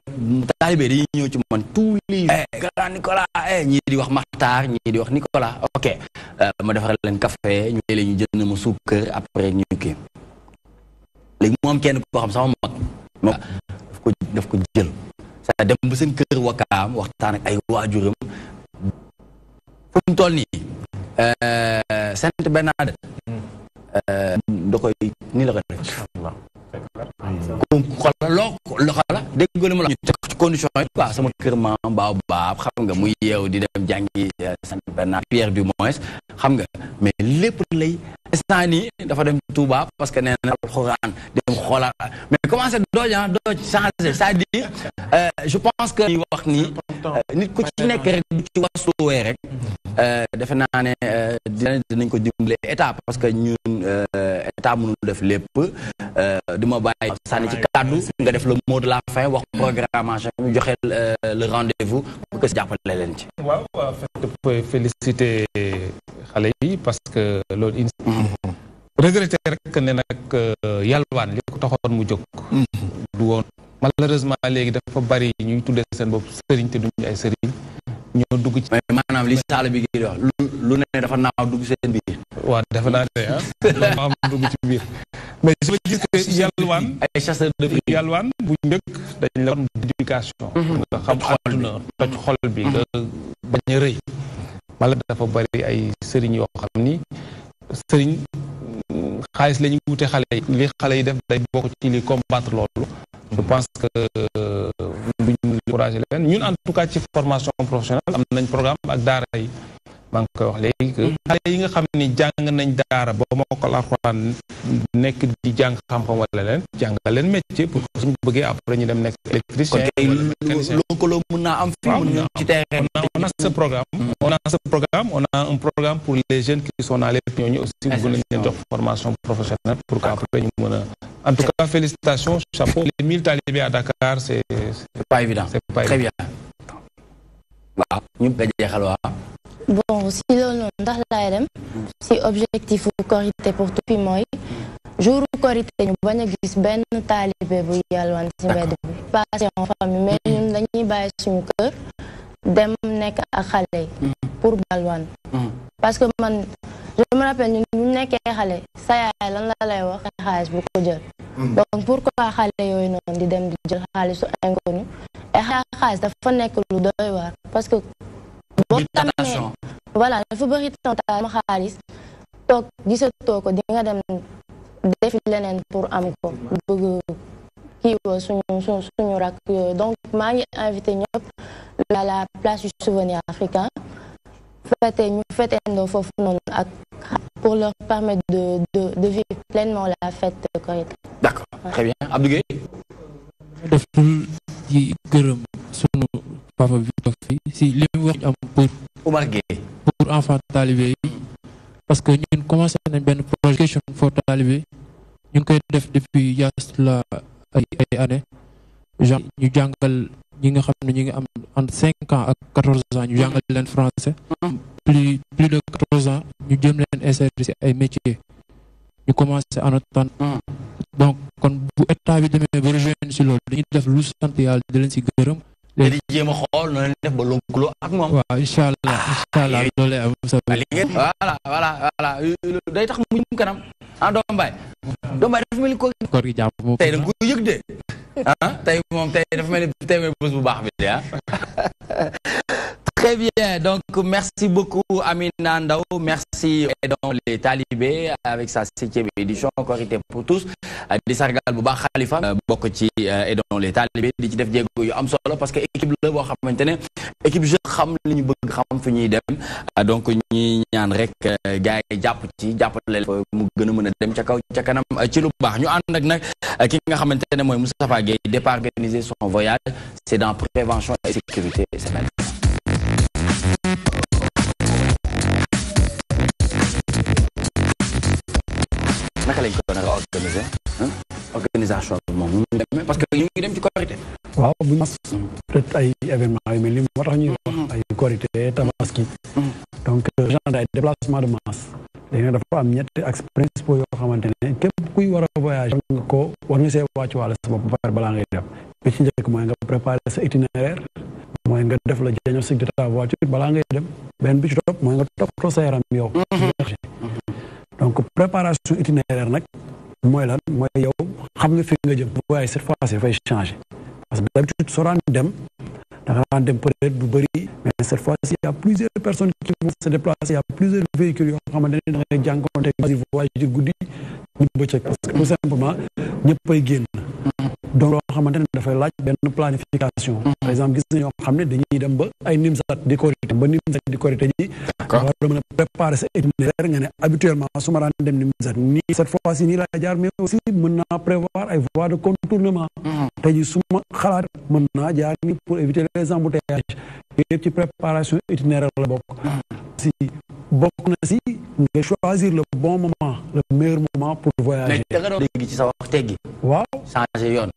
taalibe dañuy ñëw ci man tous les grand Nicolas ñii di wax Makhtar ñii di wax Nicolas ok ma defaral leen café ñu léegi ñu jënd ma suukar après ñu kii léegi moo am kenn koo xam sama mag moom daf ko jël sa dem ba seen kër Wakaam waxtaan ak ay waajuram fu mu toll nii Sainte Bernadette da koy nii la ko def xoolal dégg nga li ma la ñu teg ci condition yi quoi sama kër maam baab xam nga muy yeew di dem jàngi Sainte Bernadette Pierre du moins xam nga mais lépp lay instant nii dafa dem Touba parce que nee na alxuraan dem xoolaat mais commencé dooj changer c'est-à-dire je pense que ñuy wax ni nit ku ci nekk rek du ci wasuwee rek defe naa ne dinañ ko dimbale état parce que ñun état mënul def lépp du ma bàyyi sànni ci kàddu nga def le mot de la fin wax programmation ñu joxe le rendez-vous pour que si jàppale leen ci. waaw fekk féliciter xale yi parce que loolu regretter rek ne nag yalwaan li ko taxoon mu jóg du woon malheureusement léegi dafa bari ñuy tuddee seen bopp sëriñ te duñu ay sëriñ ñoo dugg ci maanaam li saala bi gi wax lu ne dafa naaw dugg seen biir waaw dafa naa ne loolu am dugg ci biir mais je veux dire que yalwaan ay chasseur de prix yalwaan bu njëkk dañ la woon éducation nga xam àdduna toj xol bi nga bañ a rëy mala dafa bari ay sëriñ yoo xam ni sëriñ xaalis la ñu wute xale yi li xale yi def day bokk ci li combattre loolu je pense que duñu encouragé leen ñun en tout cas ci formation professionnelle am nañ programme ak daara yi maa ngi koy wax léegi que xale yi nga xam ni jàng nañ daara ba mokkal Alxuraan nekk di jàng xam-xam wala leen jàngal leen métier pour que suñu bëggee après ñu dem nekk électricien. lëkkaloo mën naa am fi mën ci terrain. on a ce programme on a un programme pour les jeunes qui sont dans les ñooñu aussi bëgg nañ leen jox formation professionnelle pour que après ñu mën a en tout cas félicitations chapeau les 1000 talibés à Dakar c'est pas évident. Très bien. waaw ñu nga jeexal waa. bon si loolu noonu ndax laay dem si objectif Korité pour tout fi mooy jour Korité ñu bañ a gis benn taalibe bu yalwaan si mbedd bi passé en famille mais ñun dañuy bàyyi suñu kër dem nekk ak xale yi pour balwaan parce que man je me rappelle ñun ñu nekkee xale sa yaay lan la lay wax xaalis bu ko jël donc pourquoi xale yooyu noonu di dem di jël xaalisu inconnu et xaalis dafa nekk lu doy waar parce que boo tamee voilà dafa bëri tantaa ma xaalis toog gisatoo ko di nga dem defi leneen pour am ko bëgg kii woo suñu rak yooyu donc maa ngi invité ñëpp à la place du souvenir africain ñu fêtendoo foofu noonu ak pour leur permettre de vivre pleinement la fête de Korité. D'accord, très bien. Abdou Gueye def di gërëm sunu papa bi toog fii si li mu wax am pour Oumar Gueye pour enfants talibé yi parce que ñun commencé nañ benn projet Education for Talibé ñu ngi koy def depuis la ay années genre ñu jàngal ñi nga xam ne ñu ngi am entre 5 ans ak 14 ans ñu jàngal leen français plus de 14 ans ñu jëm leen insérer si ay métiers ñu commencé en automne donc kon bu état bi demee ba rejoindre si loolu dañuy def lu sant yàlla di leen si gërëm léegi di jéem a xool noonu def ba lëkkaloo ak moom. waaw incha allah loolu am sa voilà day tax mu jëm kanam ah Doomu Mbaye dafa mel ni koor gi jàpp moom tey da nga ko yëg de tey moom tey dafa mel ni tey mooy bés bu baax bi de Très bien, donc merci beaucoup Amina Ndao, merci Aidons les Talibés avec sa 7e édition Korité pour tous di sargal bu baax Khalifa bokk ci Aidons les Talibés di ci def jéego yu am solo parce que équipe la boo xamante ne équipe je xam li ñu bëgg xam fi ñuy dem donc ñi ñaan rek gars yi jàpp ci jàppale mu gën a mën a dem ca kaw ca kanam ci lu baax ñu ànd ak nag ki nga xamante ne mooy Moustapha Gueye départ organiser son voyage c'est dans prévention et sécurité sénégalaise. naka lañ ko nar a organiser organisation bi moom ñu demee parce que ñu ngi dem ci Korité. waaw bu ñu peut-être ay événements yu mel ni moo tax ñuy wax ay Korité Tabaski donc genre ay déplacement de masse léegi nag dafa am ñetti axes principaux yoo xamante ne képp kuy war a voyager war nga see wàcc wàll sa bopp ba pare balaa ngay dem bi ci njëkk mooy nga préparer sa itinéraire mooy nga def la diagnostic de ta voiture balaa ngay dem benn bi ci topp mooy nga toppatoo sa yaram yow. donc préparation itinéraire nag mooy lan mooy yow xam nga fi nga jëm waaye cette fois-ci dafay changer parce que d'habitude soo daan dem da nga daan dem peut-être du bëri mais cette fois-ci il y a plusieurs personnes qui vont se déplacer il y a plusieurs véhicules yoo xamante ne da ngay jànkuwante voyage ci guddi ñu bëccëg parce que tout simplement ñëppay génn donc loo xamante ne dafay laaj benn planification par exemple gis na ñoo xam ne dañuy dem ba ay Nimzat di Korité ba Nimzat di Korité ji nga war a mën a préparer sa itinéraire nga ne habituellement su ma daan dem Nimzat nii cette fois-ci nii laa jaar mais aussi mën naa prévoir ay voies de contournement tey ji su ma xalaat mën naa jaar nii pour éviter les embouteillages yëpp ci préparation itinéraire la bokk si bokk na si nga choisir le bon moment le meilleur moment pour voyager. mais da nga doon dégg ci sa wax teggi. waaw changer yoon.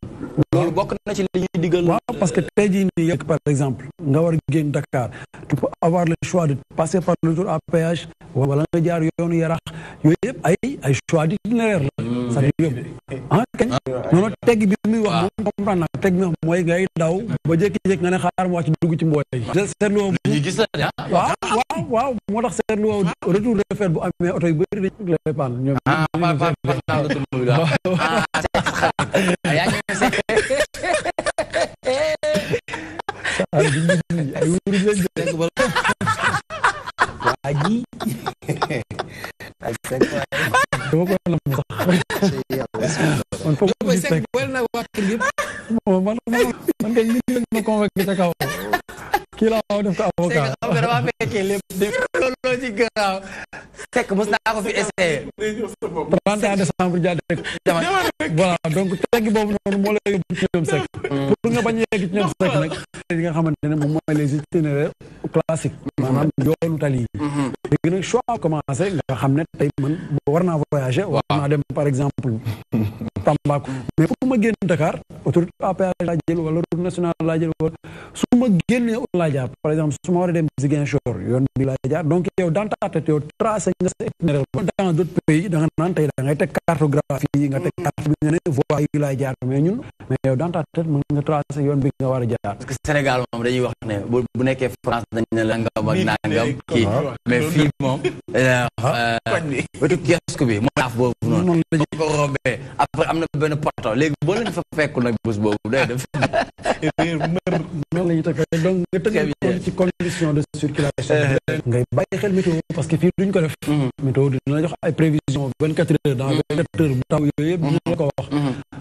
loolu bokk na ci li ñuy digal. waaw parce que tey jii nii yëpp par exemple nga war a génn Dakar tu peux avoir le choix de passer par le tour à péage wala nga jaar yoonu Yarax yooyu yëpp ay choix d'itinéraire la. c'est-à-dire yëpp kañ noonu teggi bi muy wax moom comprendre naa teggi bi wax mooy ngay daw ba jékki-jékki nga ne xaar ma wàcc dugg ci mbooy seetloo ñu gis la waaw moo tax seetloo retour de fer bu amee oto yu bëri dañ lay pan ñoom man kay ñu ma convoqué ca kaw kii laa def ko avocat dama fekkee lépp loolu garaaw. Fekk mos naa ko fi essayé. 31 décembre jaaree voilà donc teggi boobu noonu moo lay yóbbu ci ñoom Seck. pour nga bañ a yegg ci ñoom Seck nag. li nga xamante ne moom mooy les itinéraires classiques. maanaam yoonu tali yi. léegi nag choix commencé nga xam ne tey man war naa voyager. war naa dem par exemple Tambacounda. mais pour ma génn Dakar autoroute à péage laa jël wala route nationale laa jël wala su ma génnee laa jaar par exemple su ma war a dem Ziguinchor yoon bi laa jaar donc yow dans ta tête yow tracé nga sa itinéraire dans d'autres pays da nga naan tey da ngay teg cartographie nga teg carte bi nga ne voie yi laa jaar mais yow dans ta tête mën nga tracé yoon bi nga war a jaar. parce que Sénégal moom dañuy wax ne bu nekkee France dañ ne la ngam ak nangam kii mais fii moom wetu kiosque bi moo laaf boobu noonu ko rombee après am na benn poto léegi boo leen fa fekkul nag bés boobu day def noonu la ñuy teg donc nga tënk ci condition de circulation ngay bàyyi xel météo parce que fii duñ ko def météo dina la jox ay prévisions 24 heures dans 24 heures bu taw yooyu yëpp dina la ko wax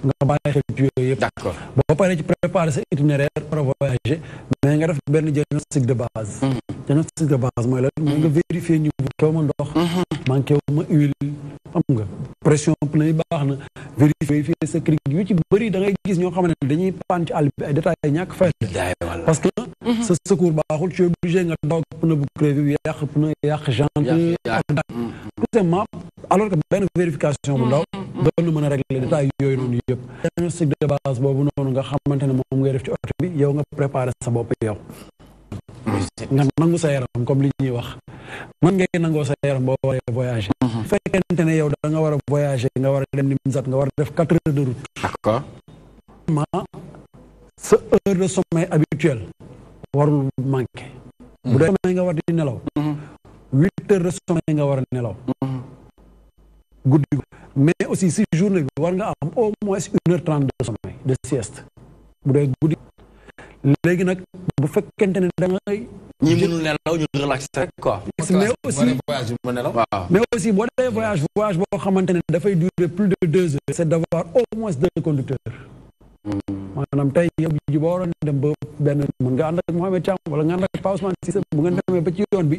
nga bàyyi xel ci yooyu yëpp d'accord boo paree ci préparer sa itinéraire pour voyager mais nga def benn diagnostic de base diagnostic de base mooy la mooy nga vérifier niveau kew ma ndox manqué wu ma huile xam nga pression pneu yi baax na vérifier sa cric yu ci bëri da ngay gis ñoo xamante ne dañuy paan ci àll bi ay détails ay ñàkk fay parce que sa secours baaxul tu es obligé nga daw pneu bu crevé bi yàq pneu yàq jante ak daal tout simplement alors que benn vérification bu ndaw doon na mën a régler détails yooyu noonu yëpp diagnostic de base boobu noonu nga xamante ne moom ngay def ci oto bi yow nga préparer sa bopp yow nga nangu sa yaram comme li ñuy wax man ngay nangoo sa yaram boo waree voyager fekkente ne yow da nga war a voyager nga war a dem Nimzat nga war a def 4 heures de route d'accord sa heure de sommeil habituel warul manqué bu dee sommeil nga war di nelaw 8 heures de sommeil nga war a nelaw guddi mais aussi si journée bi war nga am au moins 1h30 de sommeil de sieste bu dee guddi léegi nag bu fekkente ne da ngay ñi mënul nelaw ñu relaxé quoi mais aussi boo dee voyage boo xamante ne dafay durer plus de 2 heures c'est d'avoir au moins 2 conducteurs maanaam tey yow ji boo waroon dem ba benn mën nga ànd ak Mohamed Thiam wala nga ànd ak Pa Ousmane Cissé bu ngeen demee ba ci yoon bi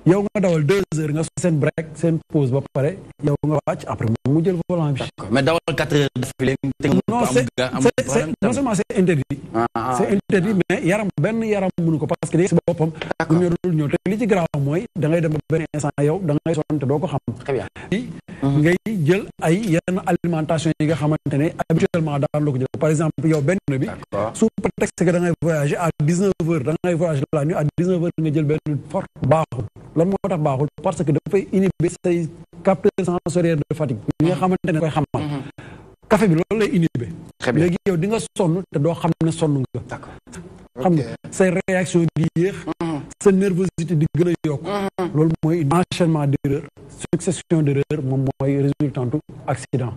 yow nga dawal 2 heures nga seen break seen pause ba pare yow nga wàcc après mu jël volant bi mais dawal 4 heures d'affilée non seulement c'est interdit c'est interdit mais benn yaram mënu ko parce que si boppam bu ñorul ñëw te li ci grave mooy da ngay dem ba benn instant yow da ngay sonn te doo ko xam ngay jël ay yenn alimentation yi nga xamante ne habituellement daan la ko jël par exemple yow benn bi sous prétexte que da ngay voyager à 19 heures da ngay voyager la nuit à 19 heures nga jël benn fort baaxul lan moo tax baaxul parce que dafay inhiber say capteurs sensoriels de fatigue yi nga xamante ne koy xamal café bi loolu lay inhiber léegi yow di nga sonn te doo xam ne sonn nga xam nga say réaction di yéex sa nervosité di gën a yokk loolu mooy enchaînement d'erreur succession d'erreur moom mooy résultantu accident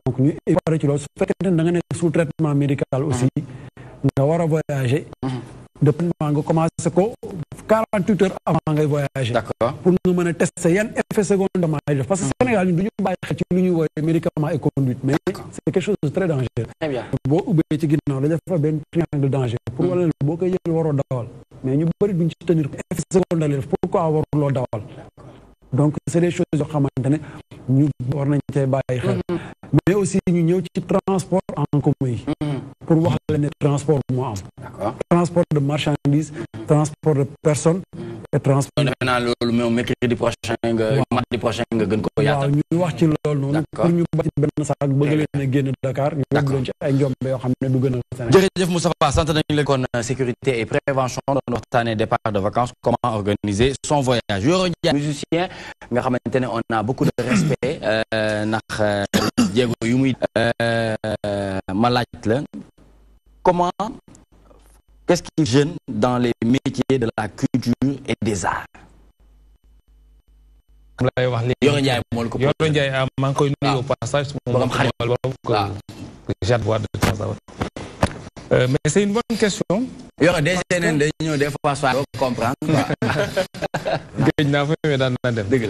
donc ñu pare ci loolu su fekkente ne da nga nekk sous traitement médical aussi nga war a voyager depuis nga commencé ko 48 heures avant ngay voyager pour nga mën a tester yan effet secondaire yi def parce que Sénégal ñun du ñu bàyyi xel ci lu ñuy woowee médicament et conduite mais c'est quelque chose de très dangereux boo ubbee ci ginnaaw dañu fa benn triangle de danger pour wala boo koy jël waroo dawal mais ñu bëri duñ ci tenir effet secondaire yi def pourquoi waruloo dawal donc c'est des choses yoo xamante ne ñu war nañ cay bàyyi xel mais aussi ñu ñëw ci transport en commun yi pour wax la ne transport moo am transport de marchandises transport de personnes et transport naa loolu moom mercredi prochain nga mardi prochain nga gën ko yaatal waaw ñu wax ci loolu noonu pour ñu ba ci benn saak bëgg leen a génn Dakar ñu yóbbu leen ci ay njombe yoo xam ne du gën a Sénégal jërëjëf Moustapha sant nañu la kon sécurité et prévention doon waxtaanee départ de vacances comment organiser son voyage Yoro Ndiaye musicien nga xamante ne on a beaucoup de respect ndax jéego yu muy ma laaj la comment qu'est-ce qui gêne dans les métiers de la culture et des arts lay wax léegi Yoro Ndiaye moo la ko Yoro Ndiaye maa ngi koy nuyu au passage moom xarit boobu que j'adore de temps à autre mais c'est une bonne question Yoro des neen day ñëw des fois doo comprendre géej naa fa mais daan na dem dëgg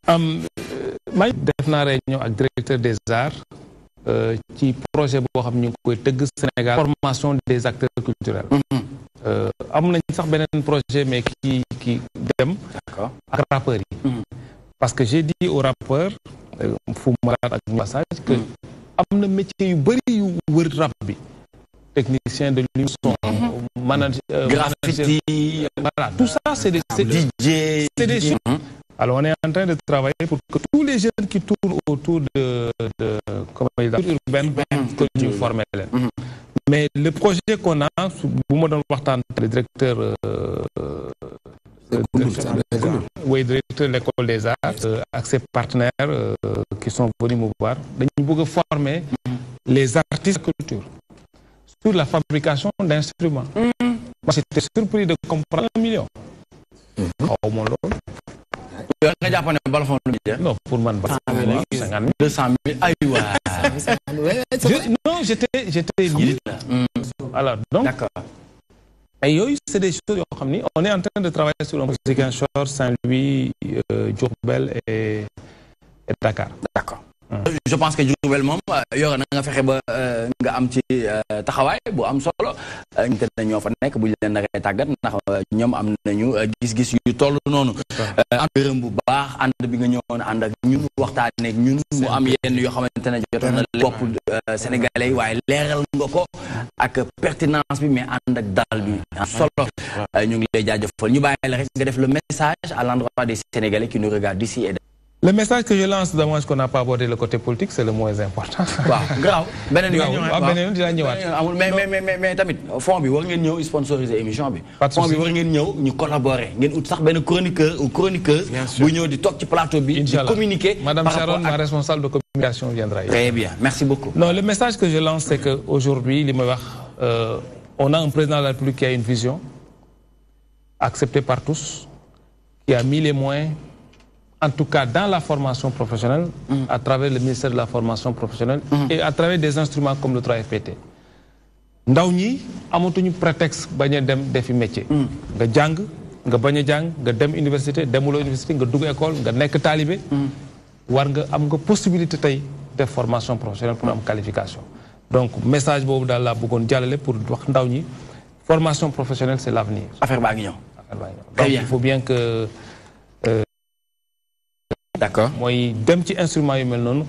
la may def naa réunion ak directeur des arts ci projet boo xam ñu ngi koy tëgg Sénégal formation des acteurs culturels am nañ sax beneen projet mais qui dem ak rappeurs yi parce que j'ai dit aux rappeurs Fou Malade ak Passage que am na métier yu bëri yu wër rap bi technicien de lumière son manager graffiti voilà tout ça c'est des DJ c'est des choses. Alors on est en train de travailler pour que tous les jeunes qui tournent autour de comment il dit urbaine que ñu former leen. Mais le projet qu'on a bu ma doon waxtaan le directeur directeur de l'école des arts ak ses partenaires qui sont venus me voir dañu bëgg a former les artistes de culture sur la fabrication d'instruments. Moi j'étais surpris de comprendre 1 million. xaw ma loolu. nga jàpp ne balafon lu ñu non pour man 50 000 200 000 aywa. non j'étais alors donc et yooyu c'est des choses yoo xam ni on est en train de travailler sur un Ziguinchor, Saint-Louis, Diourbel et Dakar. D'accord. Je pense que Diourbel moom yor na nga fexe ba nga am ci taxawaay bu am solo ñu te ñoo fa nekk bu ñu leen naree tàggat ndax ñoom am nañu gis-gis yu toll noonu. ànd gërëm bu baax ànd bi nga ñëwoon ànd ak ñun waxtaanee ak ñun mu am yenn yoo xamante ne jotoon na bopp sénégalais waaye leeral nga ko ak pertinence bi mais ànd ak dal bi solo ñu ngi lay jaajëfal ñu bàyyi la rek nga def le message à l'endroit des Sénégalais qui nous regardent d'ici et le message que je lance, dommage qu'on n'a pas abordé le côté politique, c'est le moins important. Waaw grave beneen yoon dinaa ñëwaat. mais tamit fond bi war ngeen ñëw sponsoriser émission bi. fond bi war ngeen ñëw ñu collaborer ngeen ut sax benn chroniqueur ou chroniqueuse. bu ñëw di toog ci plateau bi. di communiquer. Madame Sharon, ma responsable de communication, viendra ici. Très bien, merci beaucoup. Non, le message que je lance, c'est que aujourd'hui, li may wax, on a un président de la République qui a une vision acceptée par tous, qui a mis les moyens. En tout cas, dans la formation professionnelle, à travers le ministère de la formation professionnelle et à travers des instruments comme le 3FPT. ndaw ñi amatuñu prétexte bañ a dem defi métier. nga jàng nga bañ a jàng nga dem université demuloo université nga dugg école nga nekk talibé. war nga am nga possibilité tey def formation professionnelle pour am qualification. donc message boobu daal laa bëggoon jàllale pour wax ndaw ñi formation professionnelle c'est l'avenir. affaire baa ngi ñëw. Donc il faut bien que. D'accord. mooy dem ci instrument yu mel noonu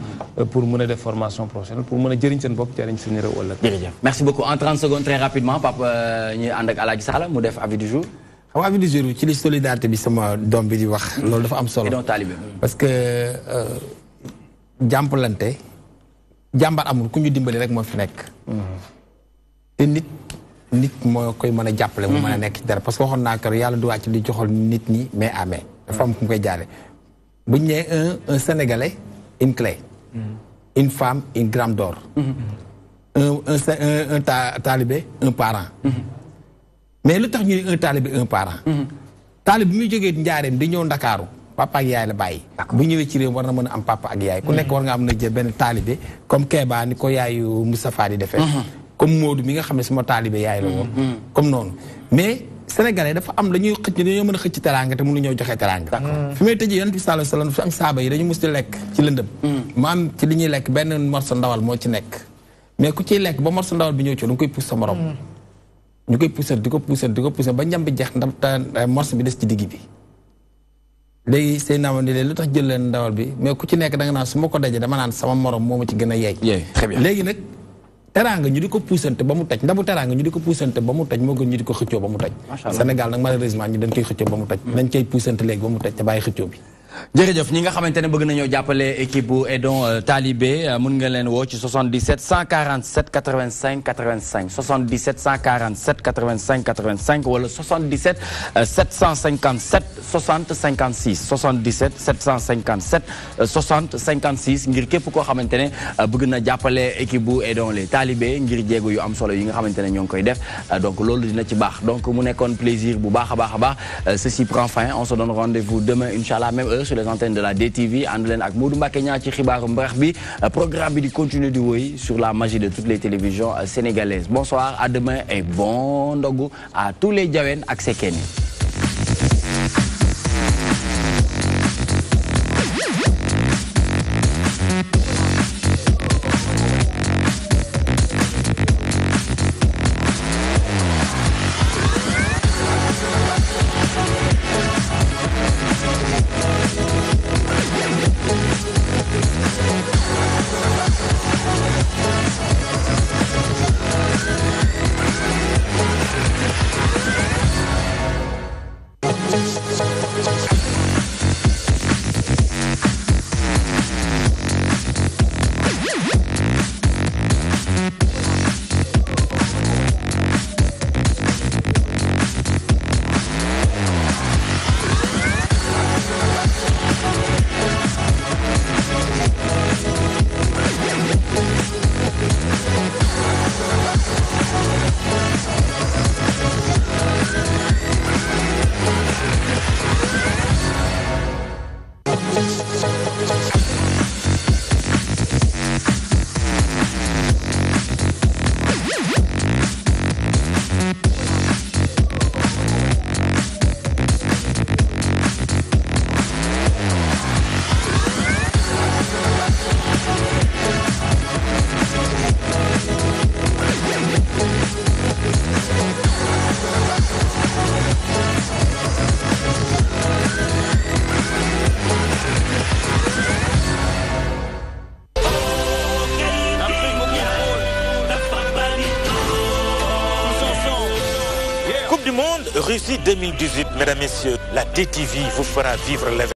pour mën a def formation professionnelle pour mën a jëriñ seen bopp jëriñ seen réew wala. jërëjëf merci beaucoup en 30 secondes très rapidement Papa ñu ànd ak Alaaji Sala mu def avis du jour. xam nga avis du jour ci li solidarité bi sama doom bi di wax. loolu dafa am solo parce que jàmpalante jàmbar amul ku ñu dimbali rek moo fi nekk. te nit moo koy mën a jàppale. mu mën a nekk ci dara parce que waxoon naa ko yàlla du wàcc di joxal nit ñi mais à main. dafa am ku mu koy jaale. bu ñu nee un Sénégalais une clé. une femme une gramme d'or. un talibé un parent. mais lu tax ñu un talibé un parent. talibé bi muy jógee njaareem di ñëw Ndakaaru papa ak yaay la bàyyi. bu ñëwee ci réew war na mën a am papa ak yaay. ku nekk war nga am na jël benn talibé comme Kéba ni ko yaayu Moustapha di defee. comme Modou mi nga xam ne suma talibé yaay la woon. comme noonu mais. Sénégalais dafa am dañuy xëcc dañoo mën a xëcc teraanga te mënu ñëw joxe teraanga. fi may tëjee yonent bi sallallahu alayhi wasallam fi am saaba yi dañu mus di lekk ci lëndëm. maam ci li ñuy lekk benn morso ndawal moo ci nekk. mais ku ciy lekk ba morso ndawal bi ñëw ci da nga koy pousse sa morom. ñu koy poussé di ko poussé ba njam bi jeex ndax morso bi des ci digg bi. léegi say naama ni leen lu tax jël leen ndawal bi mais ku ci nekk da nga naan su ma ko dajee dama naan sama morom moo ma ci gën a yeey. léegi nag. teraanga ñu di ko puusante ba mu taj ndabu teraanga ñu di ko puusante ba mu taj moo gën ñu di ko xëccoo ba mu taj. Sénégal nag malheureusement ñu dañ koy xëccoo ba mu taj. dañ koy puusante léegi ba mu taj te bàyyi xëccoo bi. jërëjëf ñi nga xamante ne bëgg nañoo jàppale équipe bu Aidons Talibé mun nga leen woo ci 77 147 85 85 77 147 85 85 wala 77 757 60 56 77 757 60 56 ngir képp koo xamante ne bëgg na jàppale équipe bu Aidons les Talibé ngir jéego yu am solo yi nga xamante ne ñoo ngi koy def donc loolu dina ci baax donc mu nekkoon plaisir bu baax a baax ceci prend fin on se donne rendez-vous demain inchallah même heure sur les antennes de la DTV ànd leen ak Modou Mbacké ñaa ci xibaaru mbarax bi programme bi di continuer di woy sur la magie de toutes les télévisions sénégalaises bonsoir à demain et bon ndogu à tous les Diawén ak Sekeni. Coupe du Monde Russie 2018, mesdames, messieurs, la DTV vous fera vivre l'événement.